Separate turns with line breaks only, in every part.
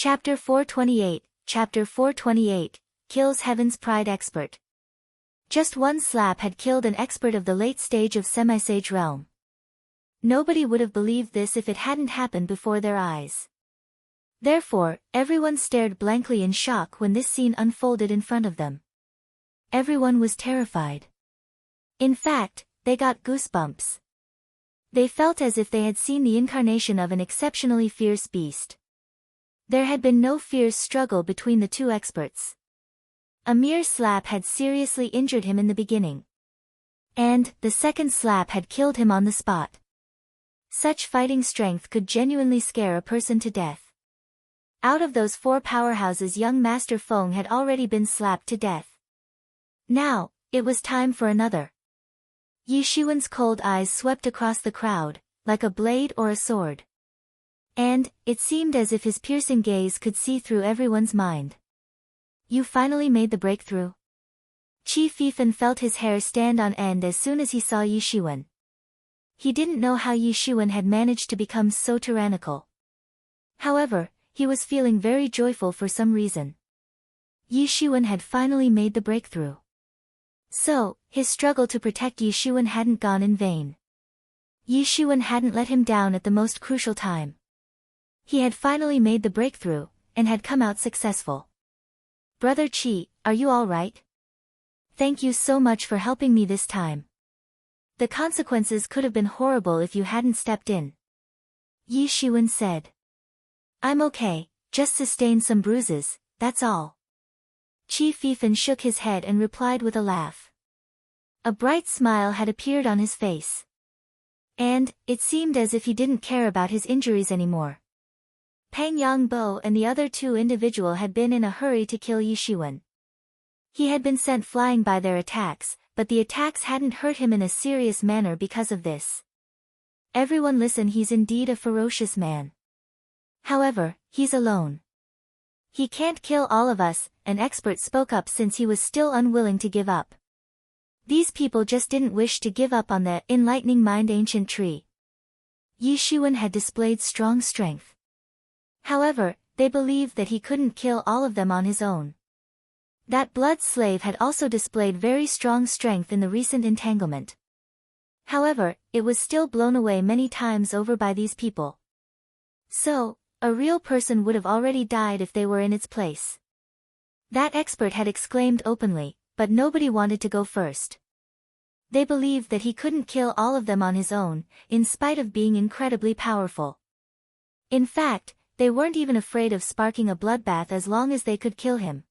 Chapter 428 Kills Heaven's Pride Expert. Just one slap had killed an expert of the late stage of semi-sage realm. Nobody would have believed this if it hadn't happened before their eyes. Therefore, everyone stared blankly in shock when this scene unfolded in front of them. Everyone was terrified. In fact, they got goosebumps. They felt as if they had seen the incarnation of an exceptionally fierce beast. There had been no fierce struggle between the two experts. A mere slap had seriously injured him in the beginning. And the second slap had killed him on the spot. Such fighting strength could genuinely scare a person to death. Out of those four powerhouses, young Master Feng had already been slapped to death. Now, it was time for another. Yi Shiwen's cold eyes swept across the crowd, like a blade or a sword. And, it seemed as if his piercing gaze could see through everyone's mind. You finally made the breakthrough? Qi Fifan felt his hair stand on end as soon as he saw Yi Shiwen. He didn't know how Yi Shiwen had managed to become so tyrannical. However, he was feeling very joyful for some reason. Yi Shiwen had finally made the breakthrough. So, his struggle to protect Yi Shiwen hadn't gone in vain. Yi Shiwen hadn't let him down at the most crucial time. He had finally made the breakthrough, and had come out successful. Brother Qi, are you all right? Thank you so much for helping me this time. The consequences could have been horrible if you hadn't stepped in. Yi Shiwen said. I'm okay, just sustained some bruises, that's all. Qi Fifan shook his head and replied with a laugh. A bright smile had appeared on his face. And, it seemed as if he didn't care about his injuries anymore. Pang Yongbo and the other two individuals had been in a hurry to kill Yi Shiwen. He had been sent flying by their attacks, but the attacks hadn't hurt him in a serious manner because of this. Everyone listen, he's indeed a ferocious man. However, he's alone. He can't kill all of us, an expert spoke up since he was still unwilling to give up. These people just didn't wish to give up on the enlightening mind ancient tree. Yi Shiwen had displayed strong strength. However, they believed that he couldn't kill all of them on his own. That blood slave had also displayed very strong strength in the recent entanglement. However, it was still blown away many times over by these people. So, a real person would have already died if they were in its place. That expert had exclaimed openly, but nobody wanted to go first. They believed that he couldn't kill all of them on his own, in spite of being incredibly powerful. In fact, they weren't even afraid of sparking a bloodbath as long as they could kill him.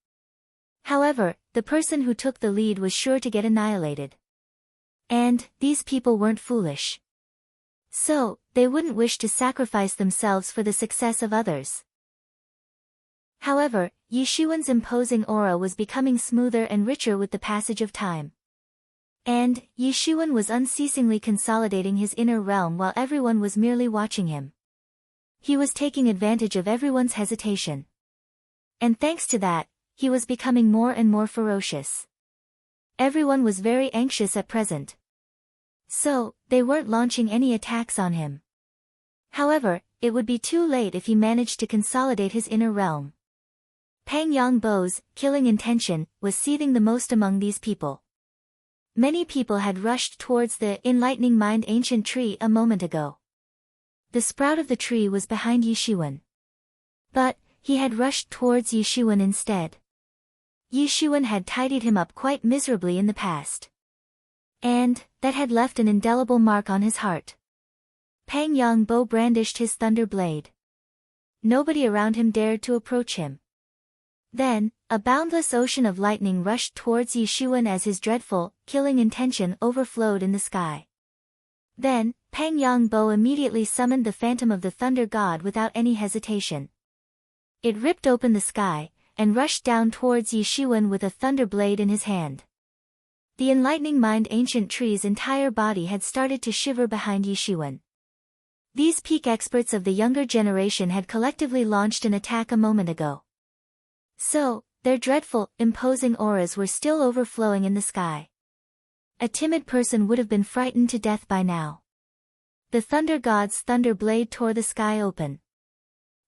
However, the person who took the lead was sure to get annihilated. And, these people weren't foolish. So, they wouldn't wish to sacrifice themselves for the success of others. However, Yi Shiwen's imposing aura was becoming smoother and richer with the passage of time. And, Yi Shiwen was unceasingly consolidating his inner realm while everyone was merely watching him. He was taking advantage of everyone's hesitation. And thanks to that, he was becoming more and more ferocious. Everyone was very anxious at present. So, they weren't launching any attacks on him. However, it would be too late if he managed to consolidate his inner realm. Pang Yongbo's killing intention was seething the most among these people. Many people had rushed towards the enlightening mind ancient tree a moment ago. The sprout of the tree was behind Yi Shiwen. But, he had rushed towards Yi Shiwen instead. Yi Shiwen had tidied him up quite miserably in the past. And, that had left an indelible mark on his heart. Pang Yongbo brandished his thunder blade. Nobody around him dared to approach him. Then, a boundless ocean of lightning rushed towards Yi Shiwen as his dreadful, killing intention overflowed in the sky. Then, Pang Yongbo immediately summoned the phantom of the thunder god without any hesitation. It ripped open the sky, and rushed down towards Yi Shiwen with a thunder blade in his hand. The enlightening mind ancient tree's entire body had started to shiver behind Yi Shiwen. These peak experts of the younger generation had collectively launched an attack a moment ago. So, their dreadful, imposing auras were still overflowing in the sky. A timid person would have been frightened to death by now. The thunder god's thunder blade tore the sky open.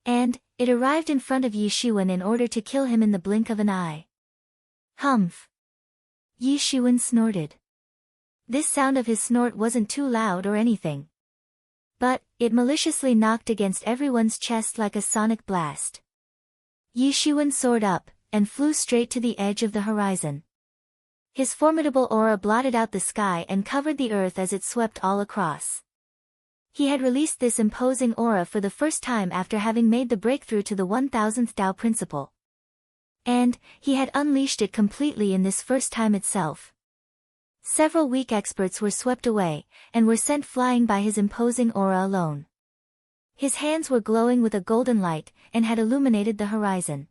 And it arrived in front of Yi Shiwen in order to kill him in the blink of an eye. Humph! Yi Shiwen snorted. This sound of his snort wasn't too loud or anything. But it maliciously knocked against everyone's chest like a sonic blast. Yi Shiwen soared up, and flew straight to the edge of the horizon. His formidable aura blotted out the sky and covered the earth as it swept all across. He had released this imposing aura for the first time after having made the breakthrough to the 1000th Tao principle. And he had unleashed it completely in this first time itself. Several weak experts were swept away, and were sent flying by his imposing aura alone. His hands were glowing with a golden light, and had illuminated the horizon.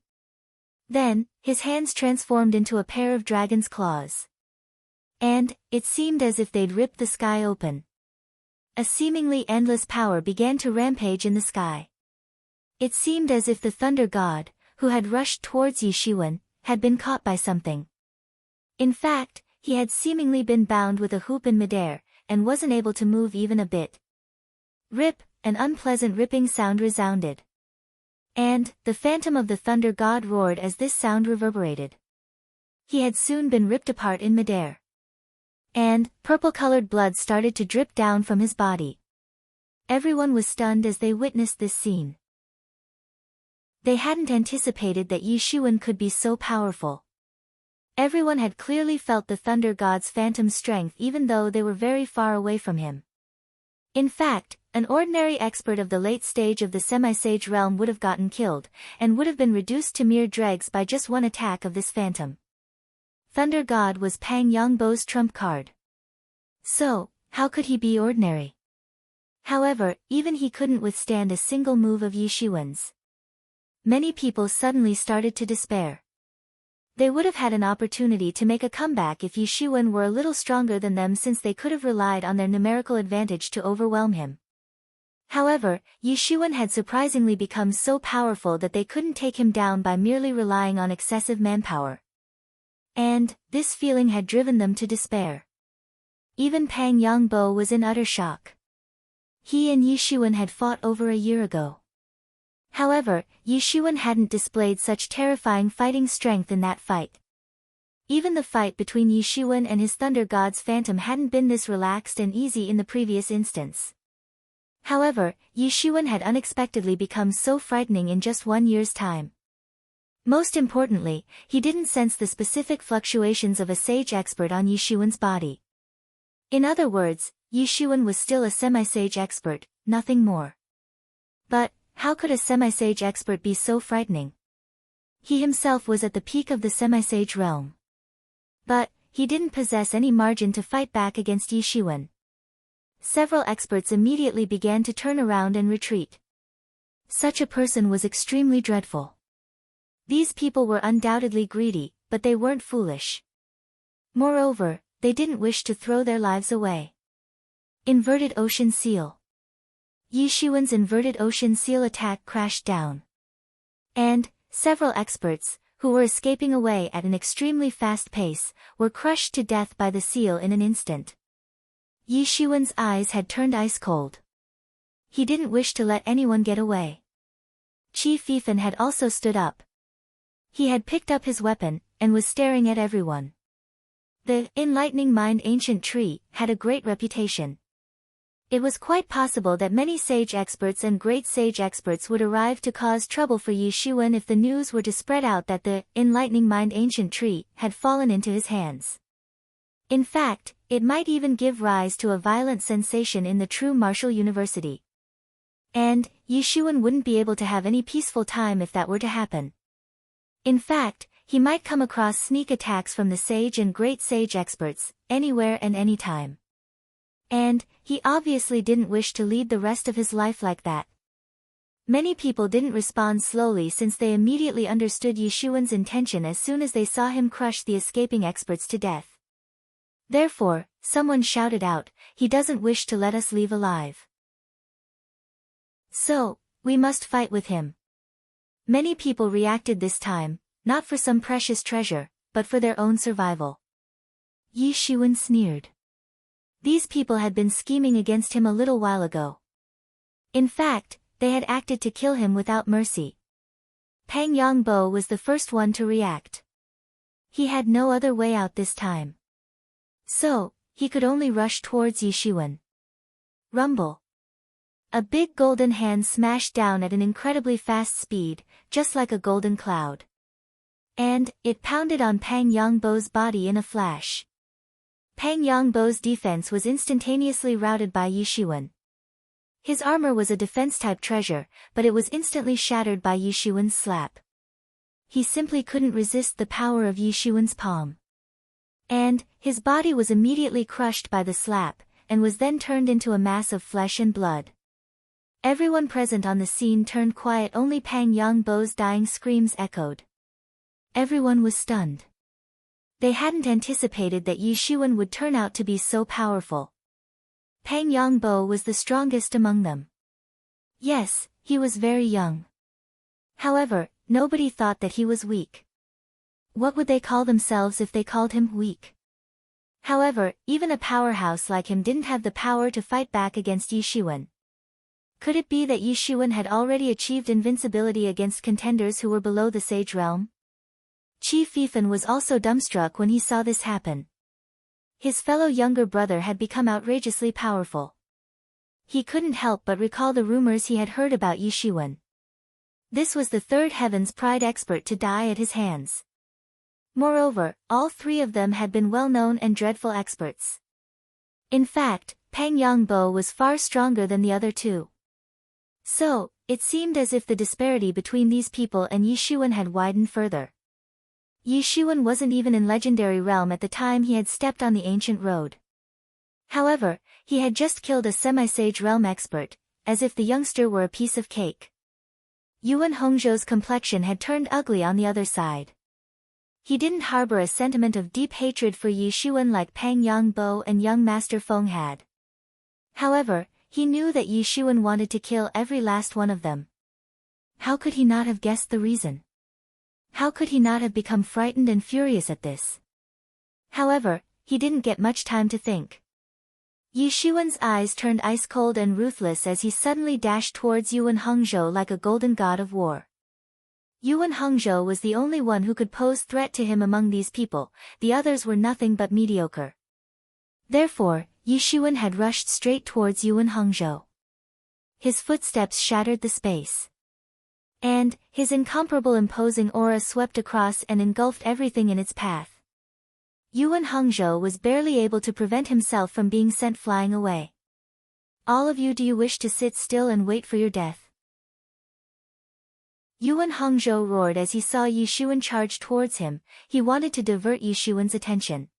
Then, his hands transformed into a pair of dragon's claws. And it seemed as if they'd ripped the sky open. A seemingly endless power began to rampage in the sky. It seemed as if the thunder god, who had rushed towards Yi Shiwen, had been caught by something. In fact, he had seemingly been bound with a hoop in midair, and wasn't able to move even a bit. Rip, an unpleasant ripping sound resounded. And the phantom of the thunder god roared as this sound reverberated. He had soon been ripped apart in midair. And purple-colored blood started to drip down from his body. Everyone was stunned as they witnessed this scene. They hadn't anticipated that Yi Shiwen could be so powerful. Everyone had clearly felt the thunder god's phantom strength even though they were very far away from him. In fact, an ordinary expert of the late stage of the semi-sage realm would have gotten killed, and would have been reduced to mere dregs by just one attack of this phantom. Thunder God was Pang Yongbo's trump card. So, how could he be ordinary? However, even he couldn't withstand a single move of Yi Shiwen's. Many people suddenly started to despair. They would have had an opportunity to make a comeback if Yi Shiwen were a little stronger than them, since they could have relied on their numerical advantage to overwhelm him. However, Yi Shiwen had surprisingly become so powerful that they couldn't take him down by merely relying on excessive manpower. And this feeling had driven them to despair. Even Pang Yongbo was in utter shock. He and Yi Shiwen had fought over a year ago. However, Yi Shiwen hadn't displayed such terrifying fighting strength in that fight. Even the fight between Yi Shiwen and his Thunder God's Phantom hadn't been this relaxed and easy in the previous instance. However, Yi Shiwen had unexpectedly become so frightening in just 1 year's time. Most importantly, he didn't sense the specific fluctuations of a sage expert on Yi Shiwen's body. In other words, Yi Shiwen was still a semi-sage expert, nothing more. But how could a semi-sage expert be so frightening? He himself was at the peak of the semi-sage realm. But he didn't possess any margin to fight back against Yi Shiwen. Several experts immediately began to turn around and retreat. Such a person was extremely dreadful. These people were undoubtedly greedy, but they weren't foolish. Moreover, they didn't wish to throw their lives away. Inverted Ocean Seal. Yi Shiwen's inverted ocean seal attack crashed down. And several experts, who were escaping away at an extremely fast pace, were crushed to death by the seal in an instant. Yi Shiwen's eyes had turned ice cold. He didn't wish to let anyone get away. Qi Fifan had also stood up. He had picked up his weapon, and was staring at everyone. The Enlightening Mind ancient tree had a great reputation. It was quite possible that many sage experts and great sage experts would arrive to cause trouble for Yi Shiwen if the news were to spread out that the Enlightening Mind ancient tree had fallen into his hands. In fact, it might even give rise to a violent sensation in the true martial university. And Yi Shiwen wouldn't be able to have any peaceful time if that were to happen. In fact, he might come across sneak attacks from the sage and great sage experts, anywhere and anytime. And he obviously didn't wish to lead the rest of his life like that. Many people didn't respond slowly since they immediately understood Yi Shiwen's intention as soon as they saw him crush the escaping experts to death. Therefore, someone shouted out, "He doesn't wish to let us leave alive. So, we must fight with him." Many people reacted this time, not for some precious treasure, but for their own survival. Yi Shiwen sneered. These people had been scheming against him a little while ago. In fact, they had acted to kill him without mercy. Pang Yongbo was the first one to react. He had no other way out this time. So, he could only rush towards Yishuan. Rumble. A big golden hand smashed down at an incredibly fast speed, just like a golden cloud. And, it pounded on Pang Yongbo's body in a flash. Pang Yongbo's defense was instantaneously routed by Yishuan. His armor was a defense-type treasure, but it was instantly shattered by Yishuan's slap. He simply couldn't resist the power of Yishuan's palm. And, his body was immediately crushed by the slap, and was then turned into a mass of flesh and blood. Everyone present on the scene turned quiet, only Pang Yongbo's dying screams echoed. Everyone was stunned. They hadn't anticipated that Yishuan would turn out to be so powerful. Pang Yongbo was the strongest among them. Yes, he was very young. However, nobody thought that he was weak. What would they call themselves if they called him weak? However, even a powerhouse like him didn't have the power to fight back against Yishuan. Could it be that Yishuan had already achieved invincibility against contenders who were below the Sage Realm? Qi Fifan was also dumbstruck when he saw this happen. His fellow younger brother had become outrageously powerful. He couldn't help but recall the rumors he had heard about Yishuan. This was the third Heaven's Pride expert to die at his hands. Moreover, all three of them had been well-known and dreadful experts. In fact, Pang Yongbo was far stronger than the other two. So, it seemed as if the disparity between these people and Yishuan had widened further. Yishuan wasn't even in Legendary Realm at the time he had stepped on the ancient road. However, he had just killed a semi-Sage Realm expert, as if the youngster were a piece of cake. Yuan Hongzhou's complexion had turned ugly on the other side. He didn't harbor a sentiment of deep hatred for Yishuan like Pang Yongbo and young Master Feng had. However, he knew that Yishuan wanted to kill every last one of them. How could he not have guessed the reason? How could he not have become frightened and furious at this? However, he didn't get much time to think. Yishuan's eyes turned ice-cold and ruthless as he suddenly dashed towards Yuan Hongzhou like a golden god of war. Yuan Hongzhou was the only one who could pose threat to him among these people, the others were nothing but mediocre. Therefore, Yishuan had rushed straight towards Yuan Hongzhou. His footsteps shattered the space. And, his incomparable imposing aura swept across and engulfed everything in its path. Yuan Hongzhou was barely able to prevent himself from being sent flying away. All of you, do you wish to sit still and wait for your death? Yuan Hongzhou roared as he saw Yishuan charge towards him. He wanted to divert Yishuan's attention.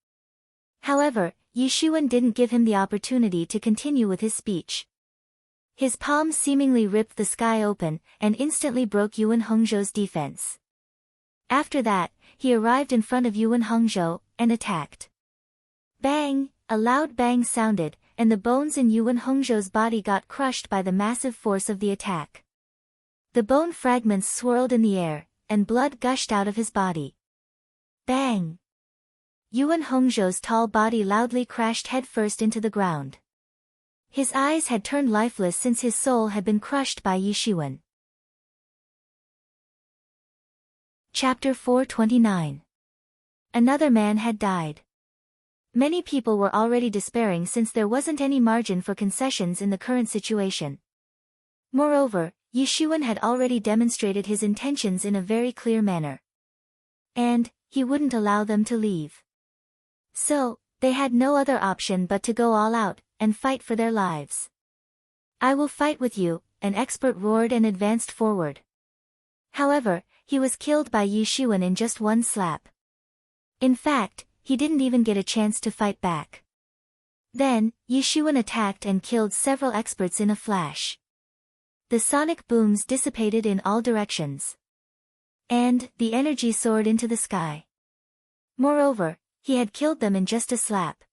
However, Yishuan didn't give him the opportunity to continue with his speech. His palm seemingly ripped the sky open, and instantly broke Yuan Hongzhou's defense. After that, he arrived in front of Yuan Hongzhou, and attacked. Bang! A loud bang sounded, and the bones in Yuan Hongzhou's body got crushed by the massive force of the attack. The bone fragments swirled in the air, and blood gushed out of his body. Bang! Yuan Hongzhou's tall body loudly crashed headfirst into the ground. His eyes had turned lifeless since his soul had been crushed by Yishuan. Chapter 429. Another man had died. Many people were already despairing since there wasn't any margin for concessions in the current situation. Moreover, Yishuan had already demonstrated his intentions in a very clear manner. And, he wouldn't allow them to leave. So, they had no other option but to go all out, and fight for their lives. I will fight with you, an expert roared and advanced forward. However, he was killed by Yishuan in just one slap. In fact, he didn't even get a chance to fight back. Then, Yishuan attacked and killed several experts in a flash. The sonic booms dissipated in all directions. And, the energy soared into the sky. Moreover, he had killed them in just a slap.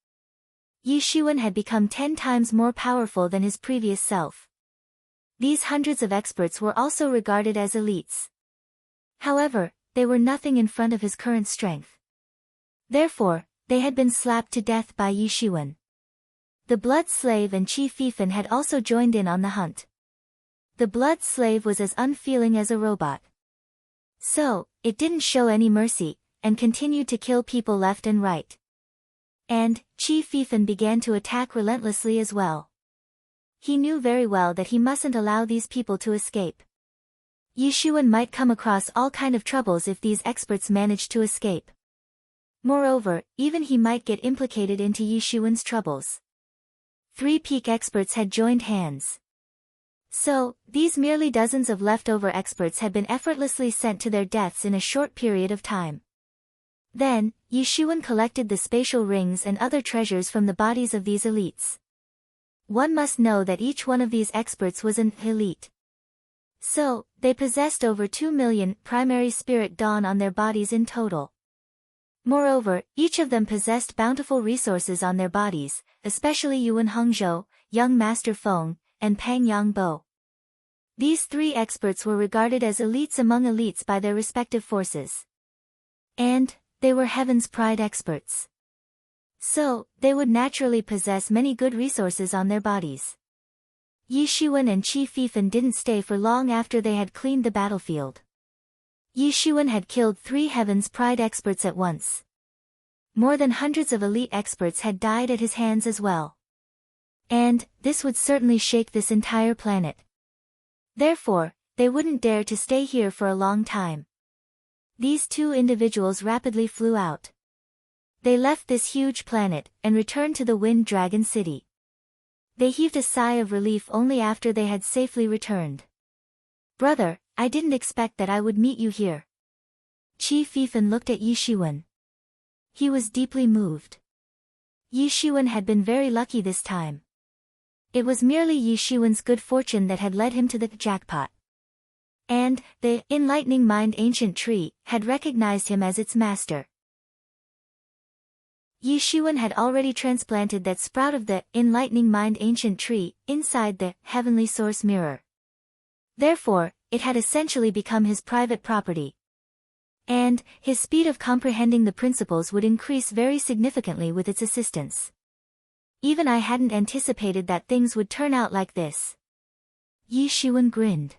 Yishuan had become 10 times more powerful than his previous self. These hundreds of experts were also regarded as elites. However, they were nothing in front of his current strength. Therefore, they had been slapped to death by Yishuan. The blood slave and Qi Fifan had also joined in on the hunt. the blood slave was as unfeeling as a robot. So, it didn't show any mercy, and continued to kill people left and right. And, Chi Fifan began to attack relentlessly as well. He knew very well that he mustn't allow these people to escape. Yishuan might come across all kind of troubles if these experts managed to escape. Moreover, even he might get implicated into Yishuan's troubles. 3 peak experts had joined hands. So, these merely dozens of leftover experts had been effortlessly sent to their deaths in a short period of time. Then, Yishuan collected the spatial rings and other treasures from the bodies of these elites. One must know that each one of these experts was an elite. So, they possessed over 2 million primary spirit dawn on their bodies in total. Moreover, each of them possessed bountiful resources on their bodies, especially Yuan Hongzhou, Young Master Feng, and Pang Yang Bo. These 3 experts were regarded as elites among elites by their respective forces. And, they were Heaven's Pride experts. So, they would naturally possess many good resources on their bodies. Yishuan and Chi Fifan didn't stay for long after they had cleaned the battlefield. Yishuan had killed 3 Heaven's Pride experts at once. More than hundreds of elite experts had died at his hands as well. And, this would certainly shake this entire planet. Therefore, they wouldn't dare to stay here for a long time. These 2 individuals rapidly flew out. They left this huge planet, and returned to the Wind Dragon City. They heaved a sigh of relief only after they had safely returned. Brother, I didn't expect that I would meet you here. Chi Fifan looked at Yishuan. He was deeply moved. Yishuan had been very lucky this time. It was merely Yishuan's good fortune that had led him to the jackpot. And, the Enlightening Mind Ancient Tree, had recognized him as its master. Yishuan had already transplanted that sprout of the Enlightening Mind Ancient Tree inside the Heavenly Source Mirror. Therefore, it had essentially become his private property. And, his speed of comprehending the principles would increase very significantly with its assistance. Even I hadn't anticipated that things would turn out like this. Yishuan grinned.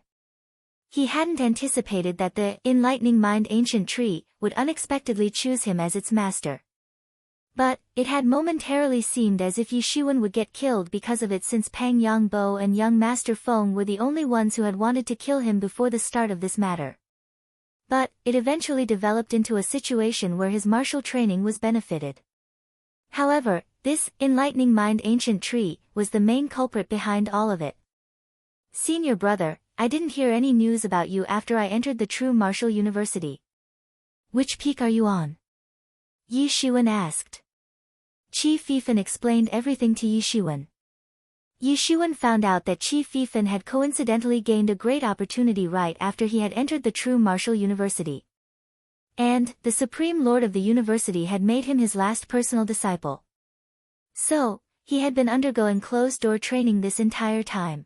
He hadn't anticipated that the Enlightening Mind Ancient Tree would unexpectedly choose him as its master. But, it had momentarily seemed as if Yishuan would get killed because of it, since Pang Yang Bo and Young Master Feng were the only ones who had wanted to kill him before the start of this matter. But, it eventually developed into a situation where his martial training was benefited. However, this Enlightening Mind Ancient Tree was the main culprit behind all of it. Senior brother, I didn't hear any news about you after I entered the True Martial University. Which peak are you on? Yishuan asked. Chi Fifan explained everything to Yishuan. Yishuan found out that Chi Fifan had coincidentally gained a great opportunity right after he had entered the True Martial University. And, the Supreme Lord of the University had made him his last personal disciple. So, he had been undergoing closed-door training this entire time.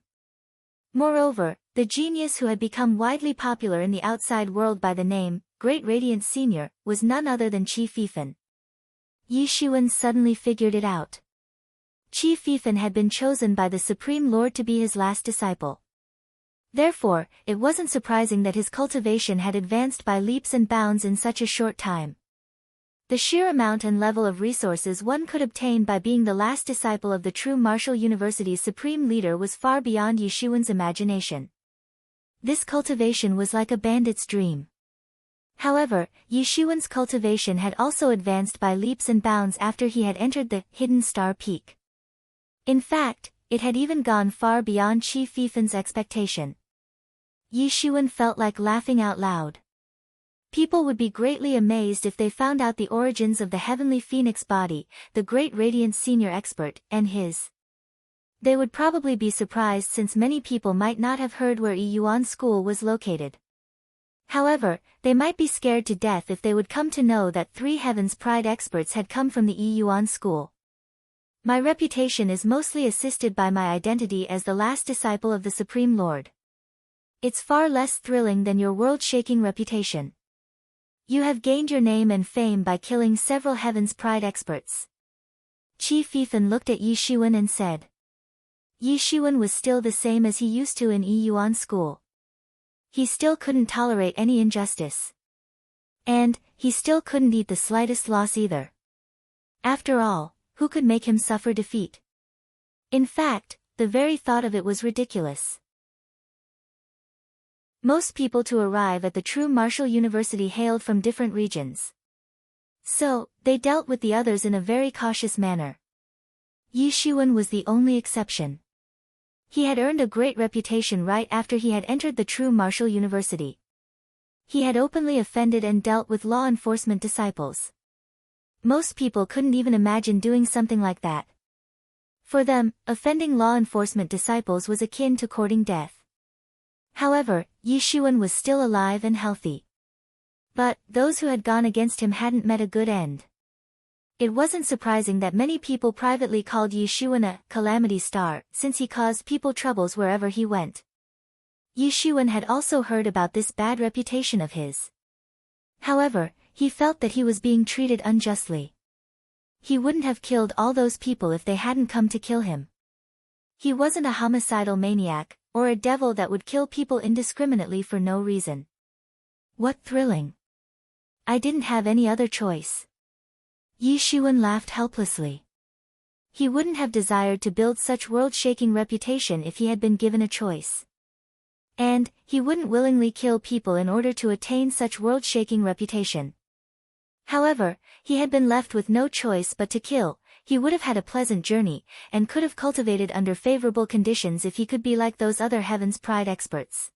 Moreover, the genius who had become widely popular in the outside world by the name, Great Radiant Senior, was none other than Chi Fifan. Yishuan suddenly figured it out. Chi Fifan had been chosen by the Supreme Lord to be his last disciple. Therefore, it wasn't surprising that his cultivation had advanced by leaps and bounds in such a short time. The sheer amount and level of resources one could obtain by being the last disciple of the True Martial University's supreme leader was far beyond Yishuan's imagination. This cultivation was like a bandit's dream. However, Yishuan's cultivation had also advanced by leaps and bounds after he had entered the Hidden Star Peak. In fact, it had even gone far beyond Chi Fifan's expectation. Yishuan felt like laughing out loud. People would be greatly amazed if they found out the origins of the Heavenly Phoenix body, the Great Radiant Senior Expert, and his. They would probably be surprised since many people might not have heard where Yuan School was located. However, they might be scared to death if they would come to know that 3 Heaven's Pride experts had come from the Yuan School. My reputation is mostly assisted by my identity as the last disciple of the Supreme Lord. It's far less thrilling than your world-shaking reputation. You have gained your name and fame by killing several Heaven's Pride experts. Chi Fifan looked at Yishuan and said. Yi Xuan was still the same as he used to in Yuan school. He still couldn't tolerate any injustice. And, he still couldn't eat the slightest loss either. After all, who could make him suffer defeat? In fact, the very thought of it was ridiculous. Most people to arrive at the true martial university hailed from different regions. So, they dealt with the others in a very cautious manner. Yi Xuan was the only exception. He had earned a great reputation right after he had entered the true martial university. He had openly offended and dealt with law enforcement disciples. Most people couldn't even imagine doing something like that. For them, offending law enforcement disciples was akin to courting death. However, Yi Xuan was still alive and healthy. But, those who had gone against him hadn't met a good end. It wasn't surprising that many people privately called Yi Xuan a calamity star, since he caused people troubles wherever he went. Yi Xuan had also heard about this bad reputation of his. However, he felt that he was being treated unjustly. He wouldn't have killed all those people if they hadn't come to kill him. He wasn't a homicidal maniac, or a devil that would kill people indiscriminately for no reason. What thrilling! I didn't have any other choice. Yi Xuan laughed helplessly. He wouldn't have desired to build such world-shaking reputation if he had been given a choice. And, he wouldn't willingly kill people in order to attain such world-shaking reputation. However, he had been left with no choice but to kill. He would have had a pleasant journey, and could have cultivated under favorable conditions if he could be like those other Heaven's Pride experts.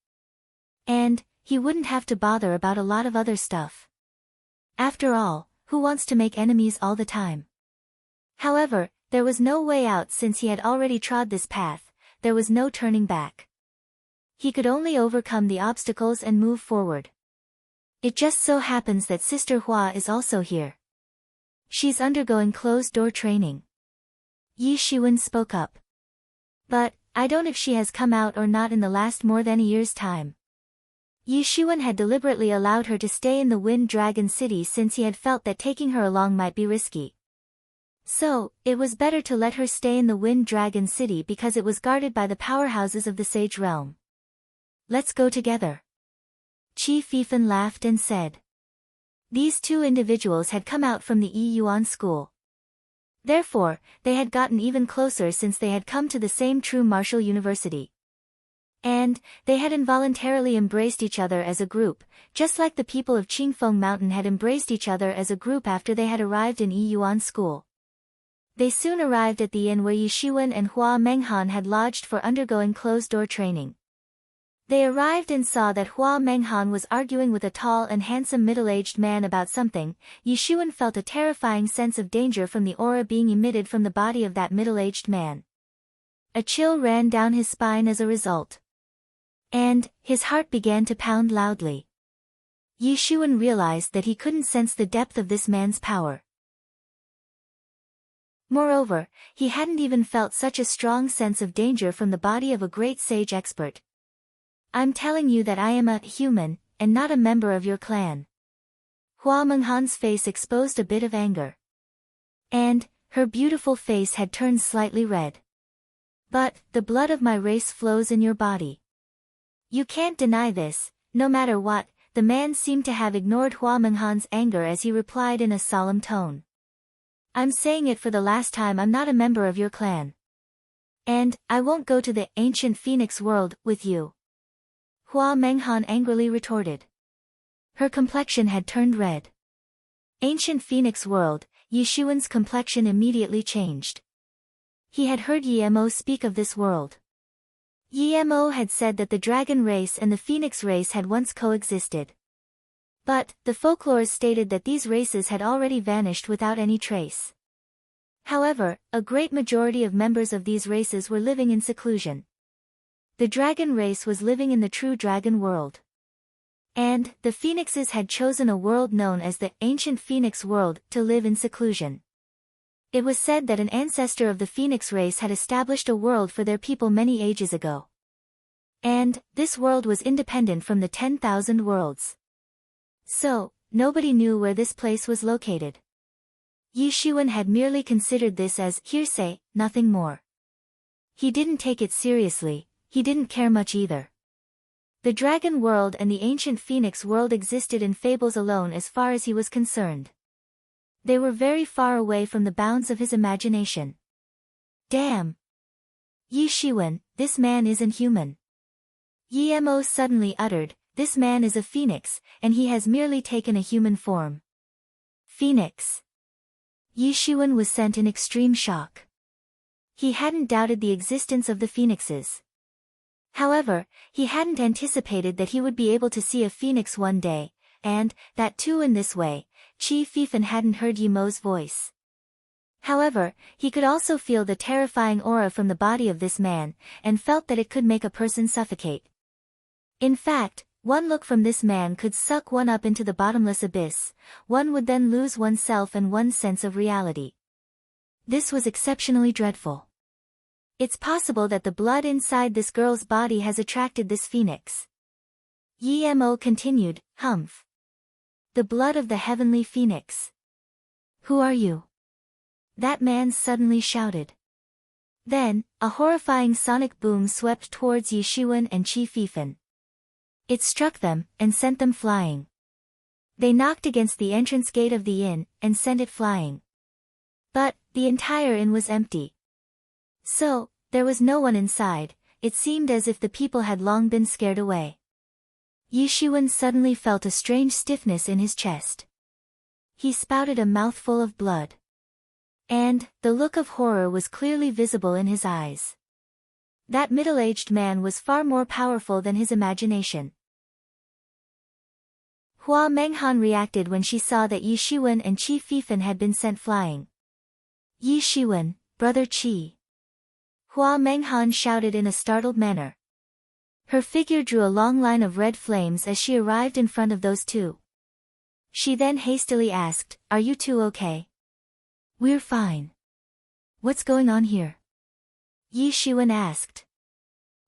And, he wouldn't have to bother about a lot of other stuff. After all, who wants to make enemies all the time? However, there was no way out since he had already trod this path. There was no turning back. He could only overcome the obstacles and move forward. It just so happens that Sister Hua is also here. She's undergoing closed-door training. Yi Xuan spoke up. But, I don't know if she has come out or not in the last more than a year's time. Yi Xuan had deliberately allowed her to stay in the Wind Dragon City since he had felt that taking her along might be risky. So, it was better to let her stay in the Wind Dragon City because it was guarded by the powerhouses of the Sage Realm. Let's go together. Qi Fifan laughed and said. These two individuals had come out from the Yuan school. Therefore, they had gotten even closer since they had come to the same true martial university. And, they had involuntarily embraced each other as a group, just like the people of Qingfeng Mountain had embraced each other as a group after they had arrived in Yuan school. They soon arrived at the inn where Yi Xuan and Hua Menghan had lodged for undergoing closed-door training. They arrived and saw that Hua Menghan was arguing with a tall and handsome middle-aged man about something. Yi Xuan felt a terrifying sense of danger from the aura being emitted from the body of that middle-aged man. A chill ran down his spine as a result. And, his heart began to pound loudly. Yi Xuan realized that he couldn't sense the depth of this man's power. Moreover, he hadn't even felt such a strong sense of danger from the body of a great sage expert. I'm telling you that I am a human, and not a member of your clan. Hua Menghan's face exposed a bit of anger. And, her beautiful face had turned slightly red. But, the blood of my race flows in your body. You can't deny this. No matter what, the man seemed to have ignored Hua Menghan's anger as he replied in a solemn tone. I'm saying it for the last time, I'm not a member of your clan. And, I won't go to the ancient Phoenix world with you. Hua Menghan angrily retorted. Her complexion had turned red. Ancient Phoenix world, Yi Xuan's complexion immediately changed. He had heard Yi Mo speak of this world. Yi Mo had said that the dragon race and the phoenix race had once coexisted. But, the folklore stated that these races had already vanished without any trace. However, a great majority of members of these races were living in seclusion. The dragon race was living in the true dragon world. And, the phoenixes had chosen a world known as the ancient phoenix world to live in seclusion. It was said that an ancestor of the phoenix race had established a world for their people many ages ago. And, this world was independent from the 10,000 worlds. So, nobody knew where this place was located. Yi Xuan had merely considered this as hearsay, nothing more. He didn't take it seriously, he didn't care much either. The dragon world and the ancient phoenix world existed in fables alone as far as he was concerned. They were very far away from the bounds of his imagination. Damn! Yi Shiwen, this man isn't human. Yi Mo suddenly uttered, this man is a phoenix, and he has merely taken a human form. Phoenix. Yi Shiwen was sent in extreme shock. He hadn't doubted the existence of the phoenixes. However, he hadn't anticipated that he would be able to see a phoenix one day, and, that too in this way. Qi Fifan hadn't heard Yi Mo's voice. However, he could also feel the terrifying aura from the body of this man, and felt that it could make a person suffocate. In fact, one look from this man could suck one up into the bottomless abyss, one would then lose oneself and one's sense of reality. This was exceptionally dreadful. It's possible that the blood inside this girl's body has attracted this phoenix. Yi Mo continued, humph. The blood of the heavenly phoenix. Who are you? That man suddenly shouted. Then, a horrifying sonic boom swept towards Yi Shiwen and Qi Fifan. It struck them, and sent them flying. They knocked against the entrance gate of the inn, and sent it flying. But, the entire inn was empty. So, there was no one inside, it seemed as if the people had long been scared away. Yi Shiwen suddenly felt a strange stiffness in his chest. He spouted a mouthful of blood. And, the look of horror was clearly visible in his eyes. That middle-aged man was far more powerful than his imagination. Hua Menghan reacted when she saw that Yi Shiwen and Qi Fifan had been sent flying. Yi Shiwen, brother Qi. Hua Menghan shouted in a startled manner. Her figure drew a long line of red flames as she arrived in front of those two. She then hastily asked, are you two okay? We're fine. What's going on here? Yi Shiwen asked.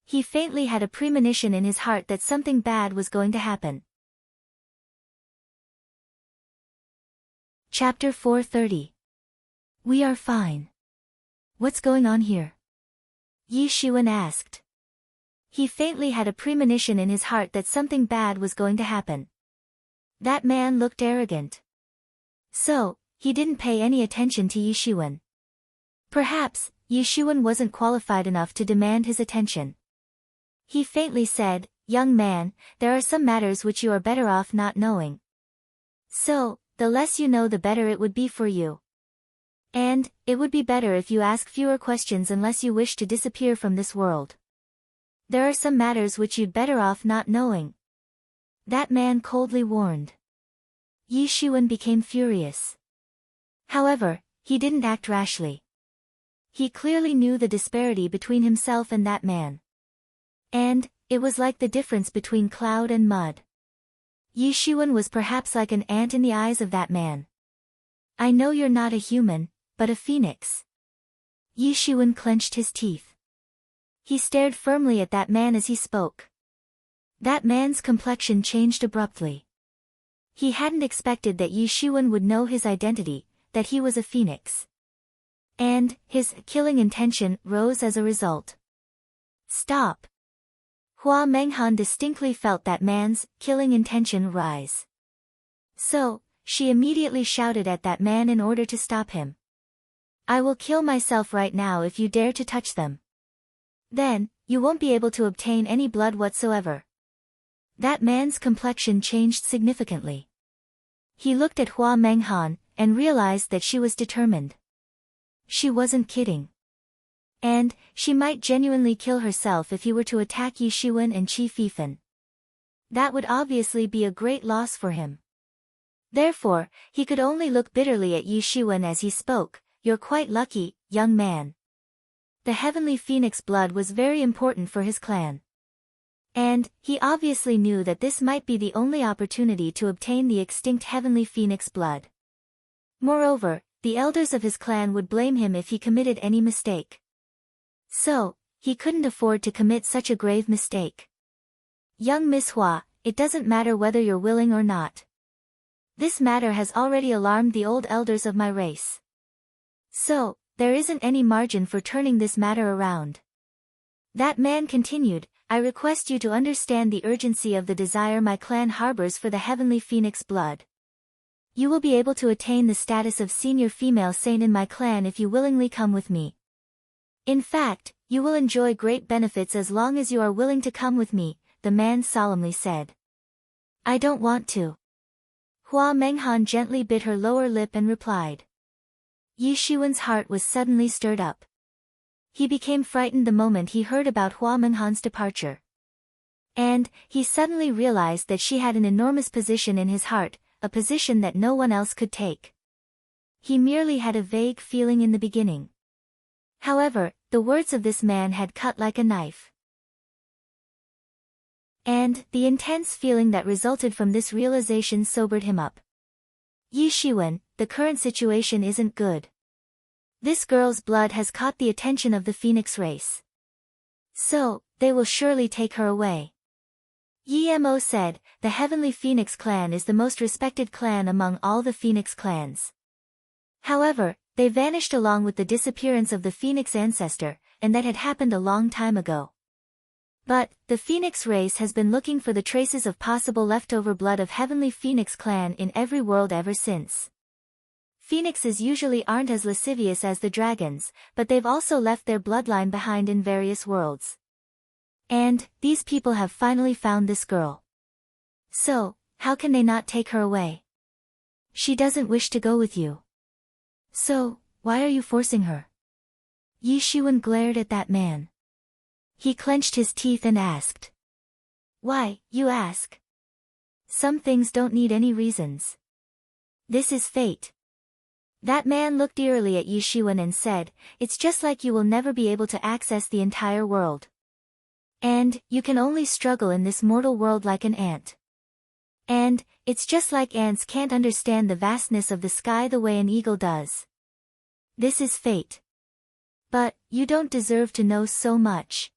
He faintly had a premonition in his heart that something bad was going to happen. Chapter 430. We are fine. What's going on here? Yi Shiwen asked. He faintly had a premonition in his heart that something bad was going to happen. That man looked arrogant. So, he didn't pay any attention to Yi Shiwen. Perhaps, Yi Shiwen wasn't qualified enough to demand his attention. He faintly said, young man, there are some matters which you are better off not knowing. So, the less you know the better it would be for you. And, it would be better if you ask fewer questions unless you wish to disappear from this world. There are some matters which you'd better off not knowing. That man coldly warned. Yi Shiwen became furious. However, he didn't act rashly. He clearly knew the disparity between himself and that man. And, it was like the difference between cloud and mud. Yi Shiwen was perhaps like an ant in the eyes of that man. I know you're not a human, but a phoenix. Yi Shiwen clenched his teeth. He stared firmly at that man as he spoke. That man's complexion changed abruptly. He hadn't expected that Yi Shiwen would know his identity, that he was a phoenix. And, his killing intention rose as a result. Stop! Hua Menghan distinctly felt that man's killing intention rise. So, she immediately shouted at that man in order to stop him. I will kill myself right now if you dare to touch them. Then, you won't be able to obtain any blood whatsoever. That man's complexion changed significantly. He looked at Hua Menghan, and realized that she was determined. She wasn't kidding. And, she might genuinely kill herself if he were to attack Yi Shiwen and Qi Fifan. That would obviously be a great loss for him. Therefore, he could only look bitterly at Yi Shiwen as he spoke, you're quite lucky, young man. The heavenly phoenix blood was very important for his clan. And, he obviously knew that this might be the only opportunity to obtain the extinct heavenly phoenix blood. Moreover, the elders of his clan would blame him if he committed any mistake. So, he couldn't afford to commit such a grave mistake. Young Miss Hua, it doesn't matter whether you're willing or not. This matter has already alarmed the old elders of my race. So, there isn't any margin for turning this matter around. That man continued, I request you to understand the urgency of the desire my clan harbors for the heavenly phoenix blood. You will be able to attain the status of senior female saint in my clan if you willingly come with me. In fact, you will enjoy great benefits as long as you are willing to come with me, the man solemnly said. I don't want to. Hua Menghan gently bit her lower lip and replied. Yi Shiwen's heart was suddenly stirred up. He became frightened the moment he heard about Hua Menghan's departure. And, he suddenly realized that she had an enormous position in his heart, a position that no one else could take. He merely had a vague feeling in the beginning. However, the words of this man had cut like a knife. And, the intense feeling that resulted from this realization sobered him up. Yi Shiwen, the current situation isn't good. This girl's blood has caught the attention of the Phoenix race. So, they will surely take her away. Yi Mo said, the Heavenly Phoenix clan is the most respected clan among all the Phoenix clans. However, they vanished along with the disappearance of the Phoenix ancestor, and that had happened a long time ago. But, the Phoenix race has been looking for the traces of possible leftover blood of Heavenly Phoenix clan in every world ever since. Phoenixes usually aren't as lascivious as the dragons, but they've also left their bloodline behind in various worlds. And, these people have finally found this girl. So, how can they not take her away? She doesn't wish to go with you. So, why are you forcing her? Yi Shiwen glared at that man. He clenched his teeth and asked. Why, you ask? Some things don't need any reasons. This is fate. That man looked eerily at Yi Shiwen and said, it's just like you will never be able to access the entire world. And, you can only struggle in this mortal world like an ant. And, it's just like ants can't understand the vastness of the sky the way an eagle does. This is fate. But, you don't deserve to know so much.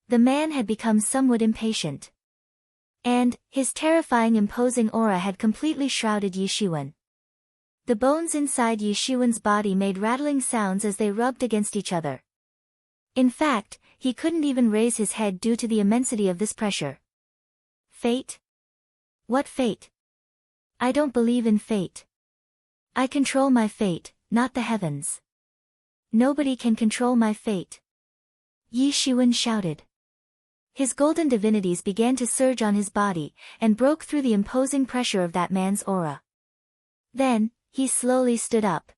The man had become somewhat impatient. And, his terrifying imposing aura had completely shrouded Yi Shiwen. The bones inside Yi Shiwen's body made rattling sounds as they rubbed against each other. In fact, he couldn't even raise his head due to the immensity of this pressure. Fate? What fate? I don't believe in fate. I control my fate, not the heavens. Nobody can control my fate. Yi Shiwen shouted. His golden divinities began to surge on his body, and broke through the imposing pressure of that man's aura. Then, he slowly stood up.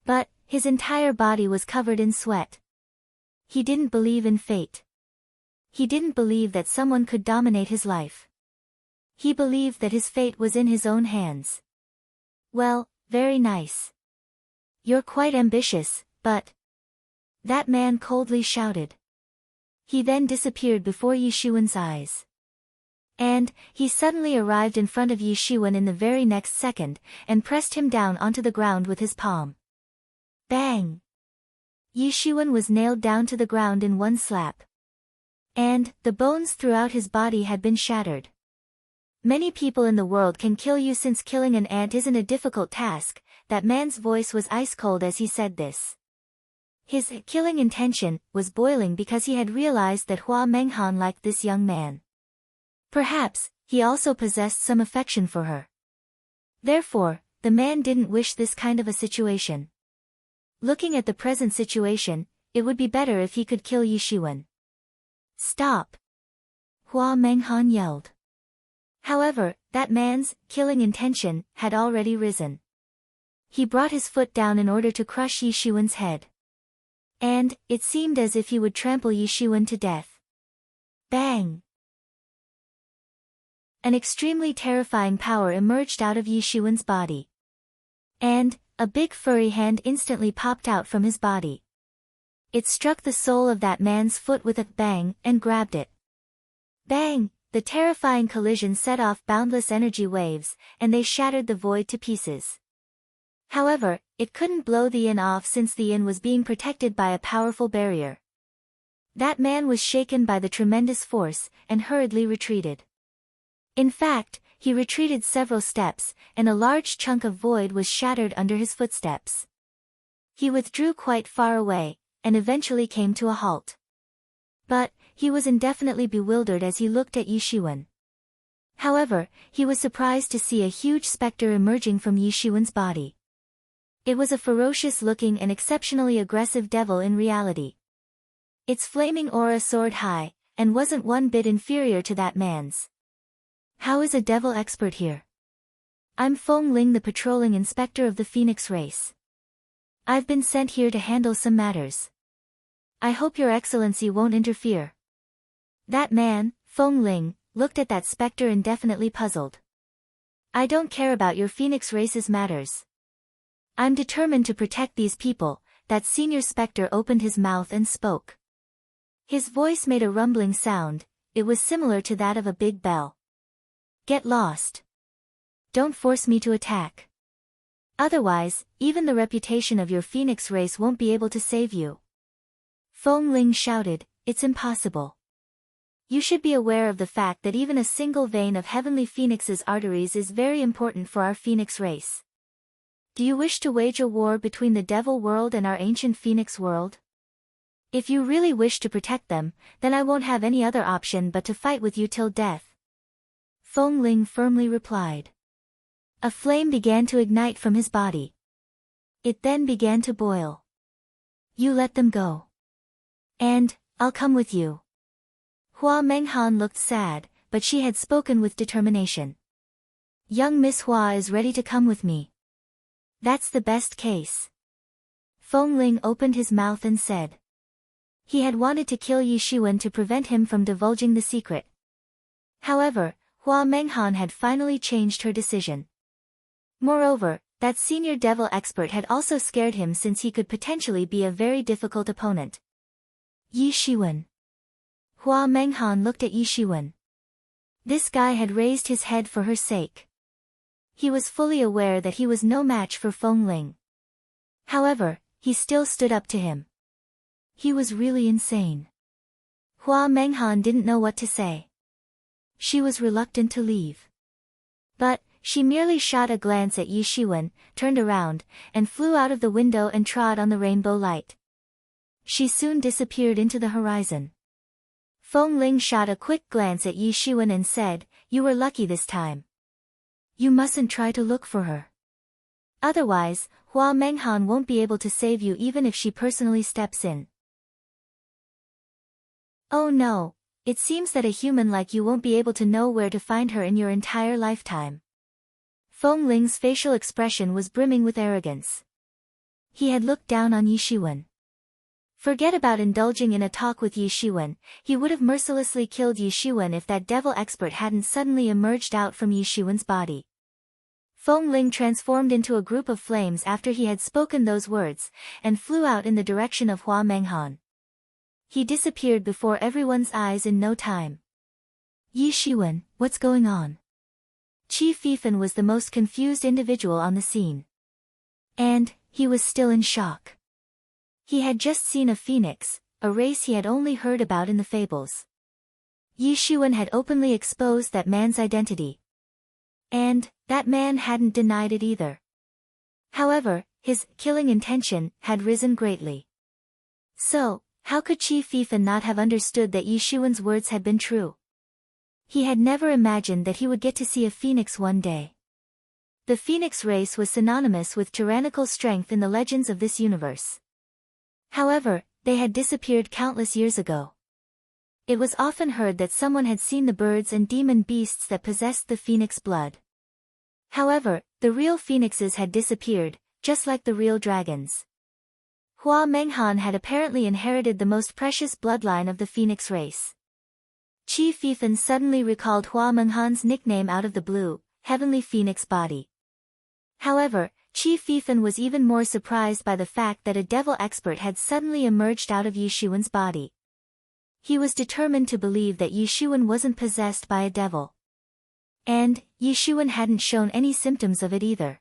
But, his entire body was covered in sweat. He didn't believe in fate. He didn't believe that someone could dominate his life. He believed that his fate was in his own hands. Well, very nice. You're quite ambitious, but... That man coldly shouted. He then disappeared before Yi Shiwen's eyes. And, he suddenly arrived in front of Yi Shiwen in the very next second, and pressed him down onto the ground with his palm. Bang! Yi Shiwen was nailed down to the ground in one slap. And, the bones throughout his body had been shattered. Many people in the world can kill you since killing an ant isn't a difficult task, that man's voice was ice cold as he said this. His killing intention was boiling because he had realized that Hua Menghan liked this young man. Perhaps, he also possessed some affection for her. Therefore, the man didn't wish this kind of a situation. Looking at the present situation, it would be better if he could kill Yi Shiwen. Stop! Hua Menghan yelled. However, that man's killing intention had already risen. He brought his foot down in order to crush Yi Shiwen's head. And, it seemed as if he would trample Yi Shiwen to death. Bang! An extremely terrifying power emerged out of Yi Shiwen's body. And, a big furry hand instantly popped out from his body. It struck the sole of that man's foot with a bang and grabbed it. Bang! The terrifying collision set off boundless energy waves, and they shattered the void to pieces. However, it couldn't blow the yin off since the yin was being protected by a powerful barrier. That man was shaken by the tremendous force, and hurriedly retreated. In fact, he retreated several steps, and a large chunk of void was shattered under his footsteps. He withdrew quite far away, and eventually came to a halt. But, he was indefinitely bewildered as he looked at Yi Shiwen. However, he was surprised to see a huge specter emerging from Yi Shiwen's body. It was a ferocious-looking and exceptionally aggressive devil in reality. Its flaming aura soared high, and wasn't one bit inferior to that man's. How is a devil expert here? I'm Feng Ling, the patrolling inspector of the Phoenix race. I've been sent here to handle some matters. I hope your excellency won't interfere. That man, Feng Ling, looked at that specter indefinitely puzzled. I don't care about your Phoenix race's matters. I'm determined to protect these people. That senior specter opened his mouth and spoke. His voice made a rumbling sound. It was similar to that of a big bell. Get lost. Don't force me to attack. Otherwise, even the reputation of your Phoenix race won't be able to save you. Feng Ling shouted, it's impossible. You should be aware of the fact that even a single vein of Heavenly Phoenix's arteries is very important for our Phoenix race. Do you wish to wage a war between the Devil world and our ancient Phoenix world? If you really wish to protect them, then I won't have any other option but to fight with you till death. Feng Ling firmly replied. A flame began to ignite from his body. It then began to boil. You let them go. And, I'll come with you. Hua Menghan looked sad, but she had spoken with determination. Young Miss Hua is ready to come with me. That's the best case. Feng Ling opened his mouth and said. He had wanted to kill Yi Shiwen to prevent him from divulging the secret. However, Hua Menghan had finally changed her decision. Moreover, that senior devil expert had also scared him since he could potentially be a very difficult opponent. Yi Shiwen. Hua Menghan looked at Yi Shiwen. This guy had raised his head for her sake. He was fully aware that he was no match for Feng Ling. However, he still stood up to him. He was really insane. Hua Menghan didn't know what to say. She was reluctant to leave. But, she merely shot a glance at Yi Shiwen, turned around, and flew out of the window and trod on the rainbow light. She soon disappeared into the horizon. Feng Ling shot a quick glance at Yi Shiwen and said, you were lucky this time. You mustn't try to look for her. Otherwise, Hua Menghan won't be able to save you even if she personally steps in. Oh no, it seems that a human like you won't be able to know where to find her in your entire lifetime. Feng Ling's facial expression was brimming with arrogance. He had looked down on Yi Shiwen. Forget about indulging in a talk with Yi Shiwen, he would have mercilessly killed Yi Shiwen if that devil expert hadn't suddenly emerged out from Yi Shiwen's body. Feng Ling transformed into a group of flames after he had spoken those words, and flew out in the direction of Hua Menghan. He disappeared before everyone's eyes in no time. Yi Shiwen, what's going on? Qi Fifan was the most confused individual on the scene. And, he was still in shock. He had just seen a phoenix, a race he had only heard about in the fables. Yi Shiwen had openly exposed that man's identity. And, that man hadn't denied it either. However, his killing intention had risen greatly. So, how could Qi Fifan not have understood that Yi Shiwen's words had been true? He had never imagined that he would get to see a phoenix one day. The phoenix race was synonymous with tyrannical strength in the legends of this universe. However, they had disappeared countless years ago. It was often heard that someone had seen the birds and demon beasts that possessed the phoenix blood. However, the real phoenixes had disappeared, just like the real dragons. Hua Menghan had apparently inherited the most precious bloodline of the phoenix race. Qi Fifan suddenly recalled Hua Menghan's nickname out of the blue, Heavenly Phoenix Body. However, Qi Fifan was even more surprised by the fact that a devil expert had suddenly emerged out of Yi Shiwen's body. He was determined to believe that Yi Shiwen wasn't possessed by a devil. And, Yi Shiwen hadn't shown any symptoms of it either.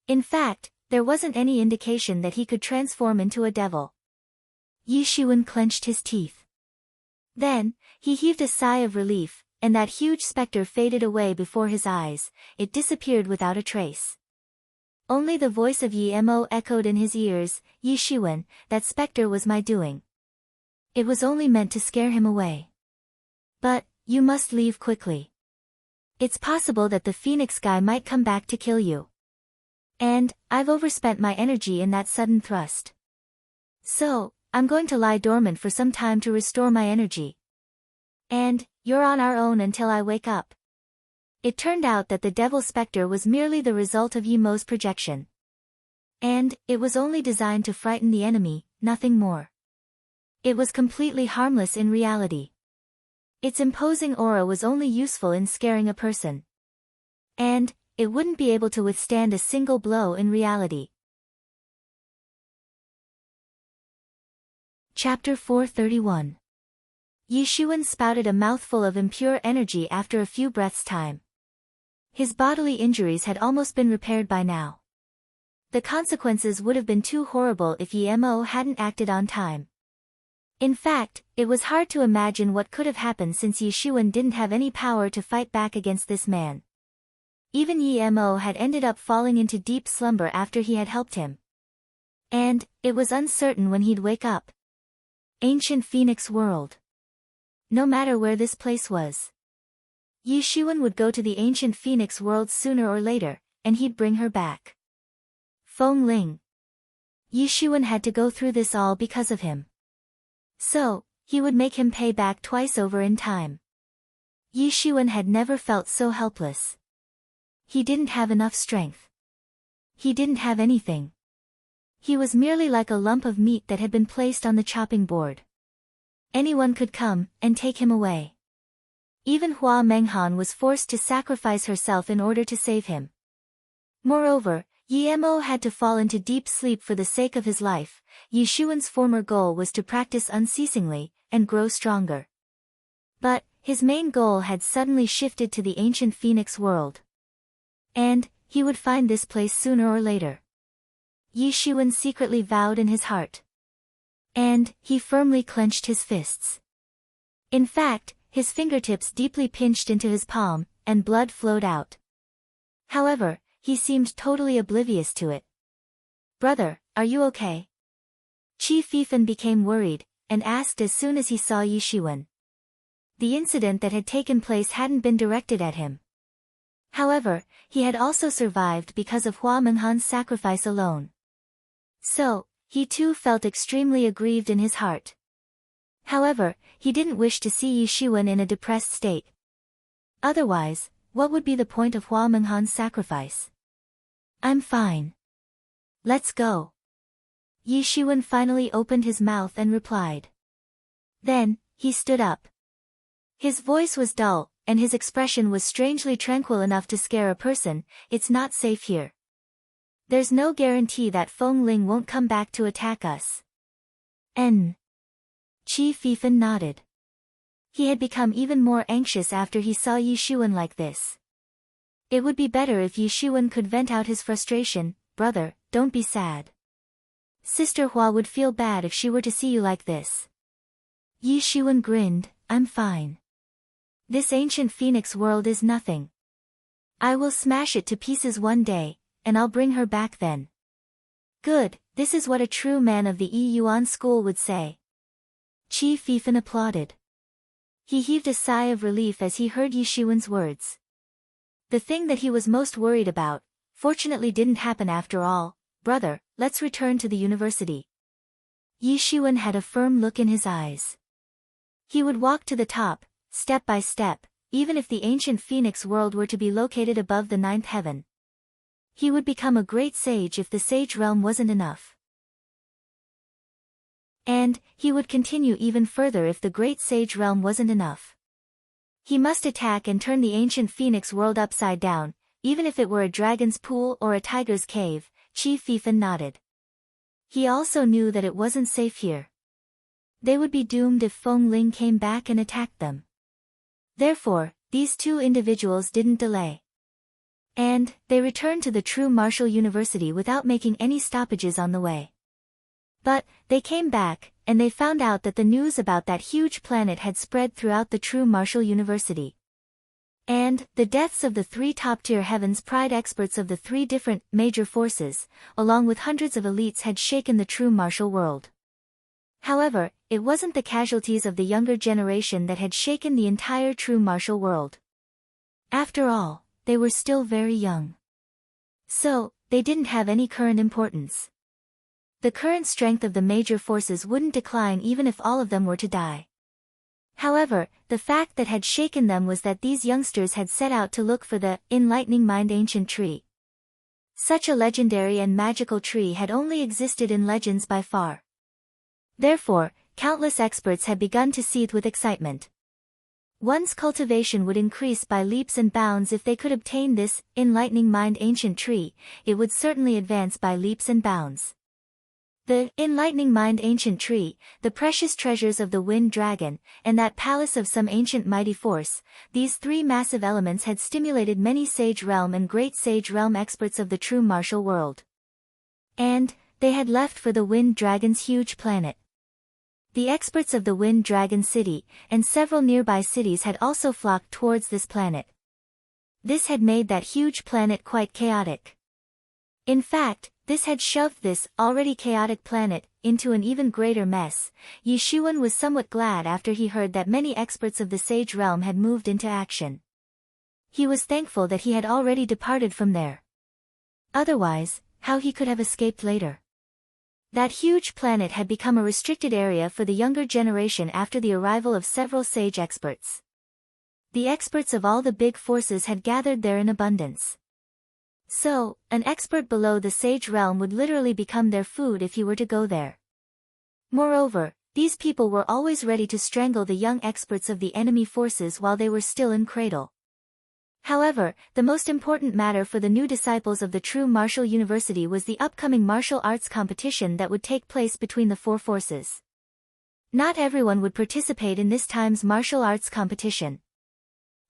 In fact, there wasn't any indication that he could transform into a devil. Yi Shiwen clenched his teeth. Then, he heaved a sigh of relief, and that huge specter faded away before his eyes. It disappeared without a trace. Only the voice of Yi Mo echoed in his ears, Yi Shiwen, that specter was my doing. It was only meant to scare him away. But, you must leave quickly. It's possible that the Phoenix guy might come back to kill you. And, I've overspent my energy in that sudden thrust. So, I'm going to lie dormant for some time to restore my energy. And, you're on our own until I wake up. It turned out that the Devil Spectre was merely the result of Yemo's projection. And, it was only designed to frighten the enemy, nothing more. It was completely harmless in reality. Its imposing aura was only useful in scaring a person. And, it wouldn't be able to withstand a single blow in reality. Chapter 431. Yishuan spouted a mouthful of impure energy after a few breaths' time. His bodily injuries had almost been repaired by now. The consequences would have been too horrible if Yemo hadn't acted on time. In fact, it was hard to imagine what could have happened since Yishuan didn't have any power to fight back against this man. Even Yemo had ended up falling into deep slumber after he had helped him. And, it was uncertain when he'd wake up. Ancient Phoenix World. No matter where this place was. Yishuan would go to the ancient Phoenix World sooner or later, and he'd bring her back. Feng Ling. Yishuan had to go through this all because of him. So, he would make him pay back twice over in time. Yishuan had never felt so helpless. He didn't have enough strength. He didn't have anything. He was merely like a lump of meat that had been placed on the chopping board. Anyone could come and take him away. Even Hua Menghan was forced to sacrifice herself in order to save him. Moreover, Yemo had to fall into deep sleep for the sake of his life. Yishuan's former goal was to practice unceasingly and grow stronger. But, his main goal had suddenly shifted to the ancient Phoenix world. And, he would find this place sooner or later. Yishuan secretly vowed in his heart. And, he firmly clenched his fists. In fact, his fingertips deeply pinched into his palm, and blood flowed out. However, he seemed totally oblivious to it. "Brother, are you okay?" Qi Fifan became worried, and asked as soon as he saw Yishuan. The incident that had taken place hadn't been directed at him. However, he had also survived because of Hua Menghan's sacrifice alone. So, he too felt extremely aggrieved in his heart. However, he didn't wish to see Yishuan in a depressed state. Otherwise, what would be the point of Hua Menghan's sacrifice? "I'm fine. Let's go." Yishuan finally opened his mouth and replied. Then, he stood up. His voice was dull, and his expression was strangely tranquil enough to scare a person. "It's not safe here. There's no guarantee that Feng Ling won't come back to attack us." Qi Fifan nodded. He had become even more anxious after he saw Yishuan like this. It would be better if Yishuan could vent out his frustration. "Brother, don't be sad. Sister Hua would feel bad if she were to see you like this." Yishuan grinned. "I'm fine. This ancient Phoenix world is nothing. I will smash it to pieces one day, and I'll bring her back then." "Good, this is what a true man of the Yuan school would say." Qi Fifan applauded. He heaved a sigh of relief as he heard Yishuan's words. The thing that he was most worried about, fortunately didn't happen after all. "Brother, let's return to the university." Yishuan had a firm look in his eyes. He would walk to the top, step by step, even if the ancient Phoenix world were to be located above the ninth heaven. He would become a great sage if the sage realm wasn't enough. And, he would continue even further if the great sage realm wasn't enough. He must attack and turn the ancient Phoenix world upside down, even if it were a dragon's pool or a tiger's cave. Qi Fifan nodded. He also knew that it wasn't safe here. They would be doomed if Feng Ling came back and attacked them. Therefore, these two individuals didn't delay. And, they returned to the true martial university without making any stoppages on the way. But, they came back, and they found out that the news about that huge planet had spread throughout the true martial university. And, the deaths of the 3 top-tier Heaven's Pride experts of the 3 different, major forces, along with hundreds of elites had shaken the true martial world. However, it wasn't the casualties of the younger generation that had shaken the entire true martial world. After all, they were still very young. So, they didn't have any current importance. The current strength of the major forces wouldn't decline even if all of them were to die. However, the fact that had shaken them was that these youngsters had set out to look for the enlightening mind ancient tree. Such a legendary and magical tree had only existed in legends by far. Therefore, countless experts had begun to seethe with excitement. One's cultivation would increase by leaps and bounds if they could obtain this enlightening mind ancient tree. It would certainly advance by leaps and bounds. The enlightening mind ancient tree, the precious treasures of the wind dragon, and that palace of some ancient mighty force, these three massive elements had stimulated many sage realm and great sage realm experts of the true martial world. And they had left for the wind dragon's huge planet. The experts of the Wind Dragon City, and several nearby cities had also flocked towards this planet. This had made that huge planet quite chaotic. In fact, this had shoved this already chaotic planet into an even greater mess. Yi Xuan was somewhat glad after he heard that many experts of the Sage Realm had moved into action. He was thankful that he had already departed from there. Otherwise, how he could have escaped later. That huge planet had become a restricted area for the younger generation after the arrival of several sage experts. The experts of all the big forces had gathered there in abundance. So, an expert below the sage realm would literally become their food if he were to go there. Moreover, these people were always ready to strangle the young experts of the enemy forces while they were still in cradle. However, the most important matter for the new disciples of the true martial university was the upcoming martial arts competition that would take place between the four forces. Not everyone would participate in this time's martial arts competition.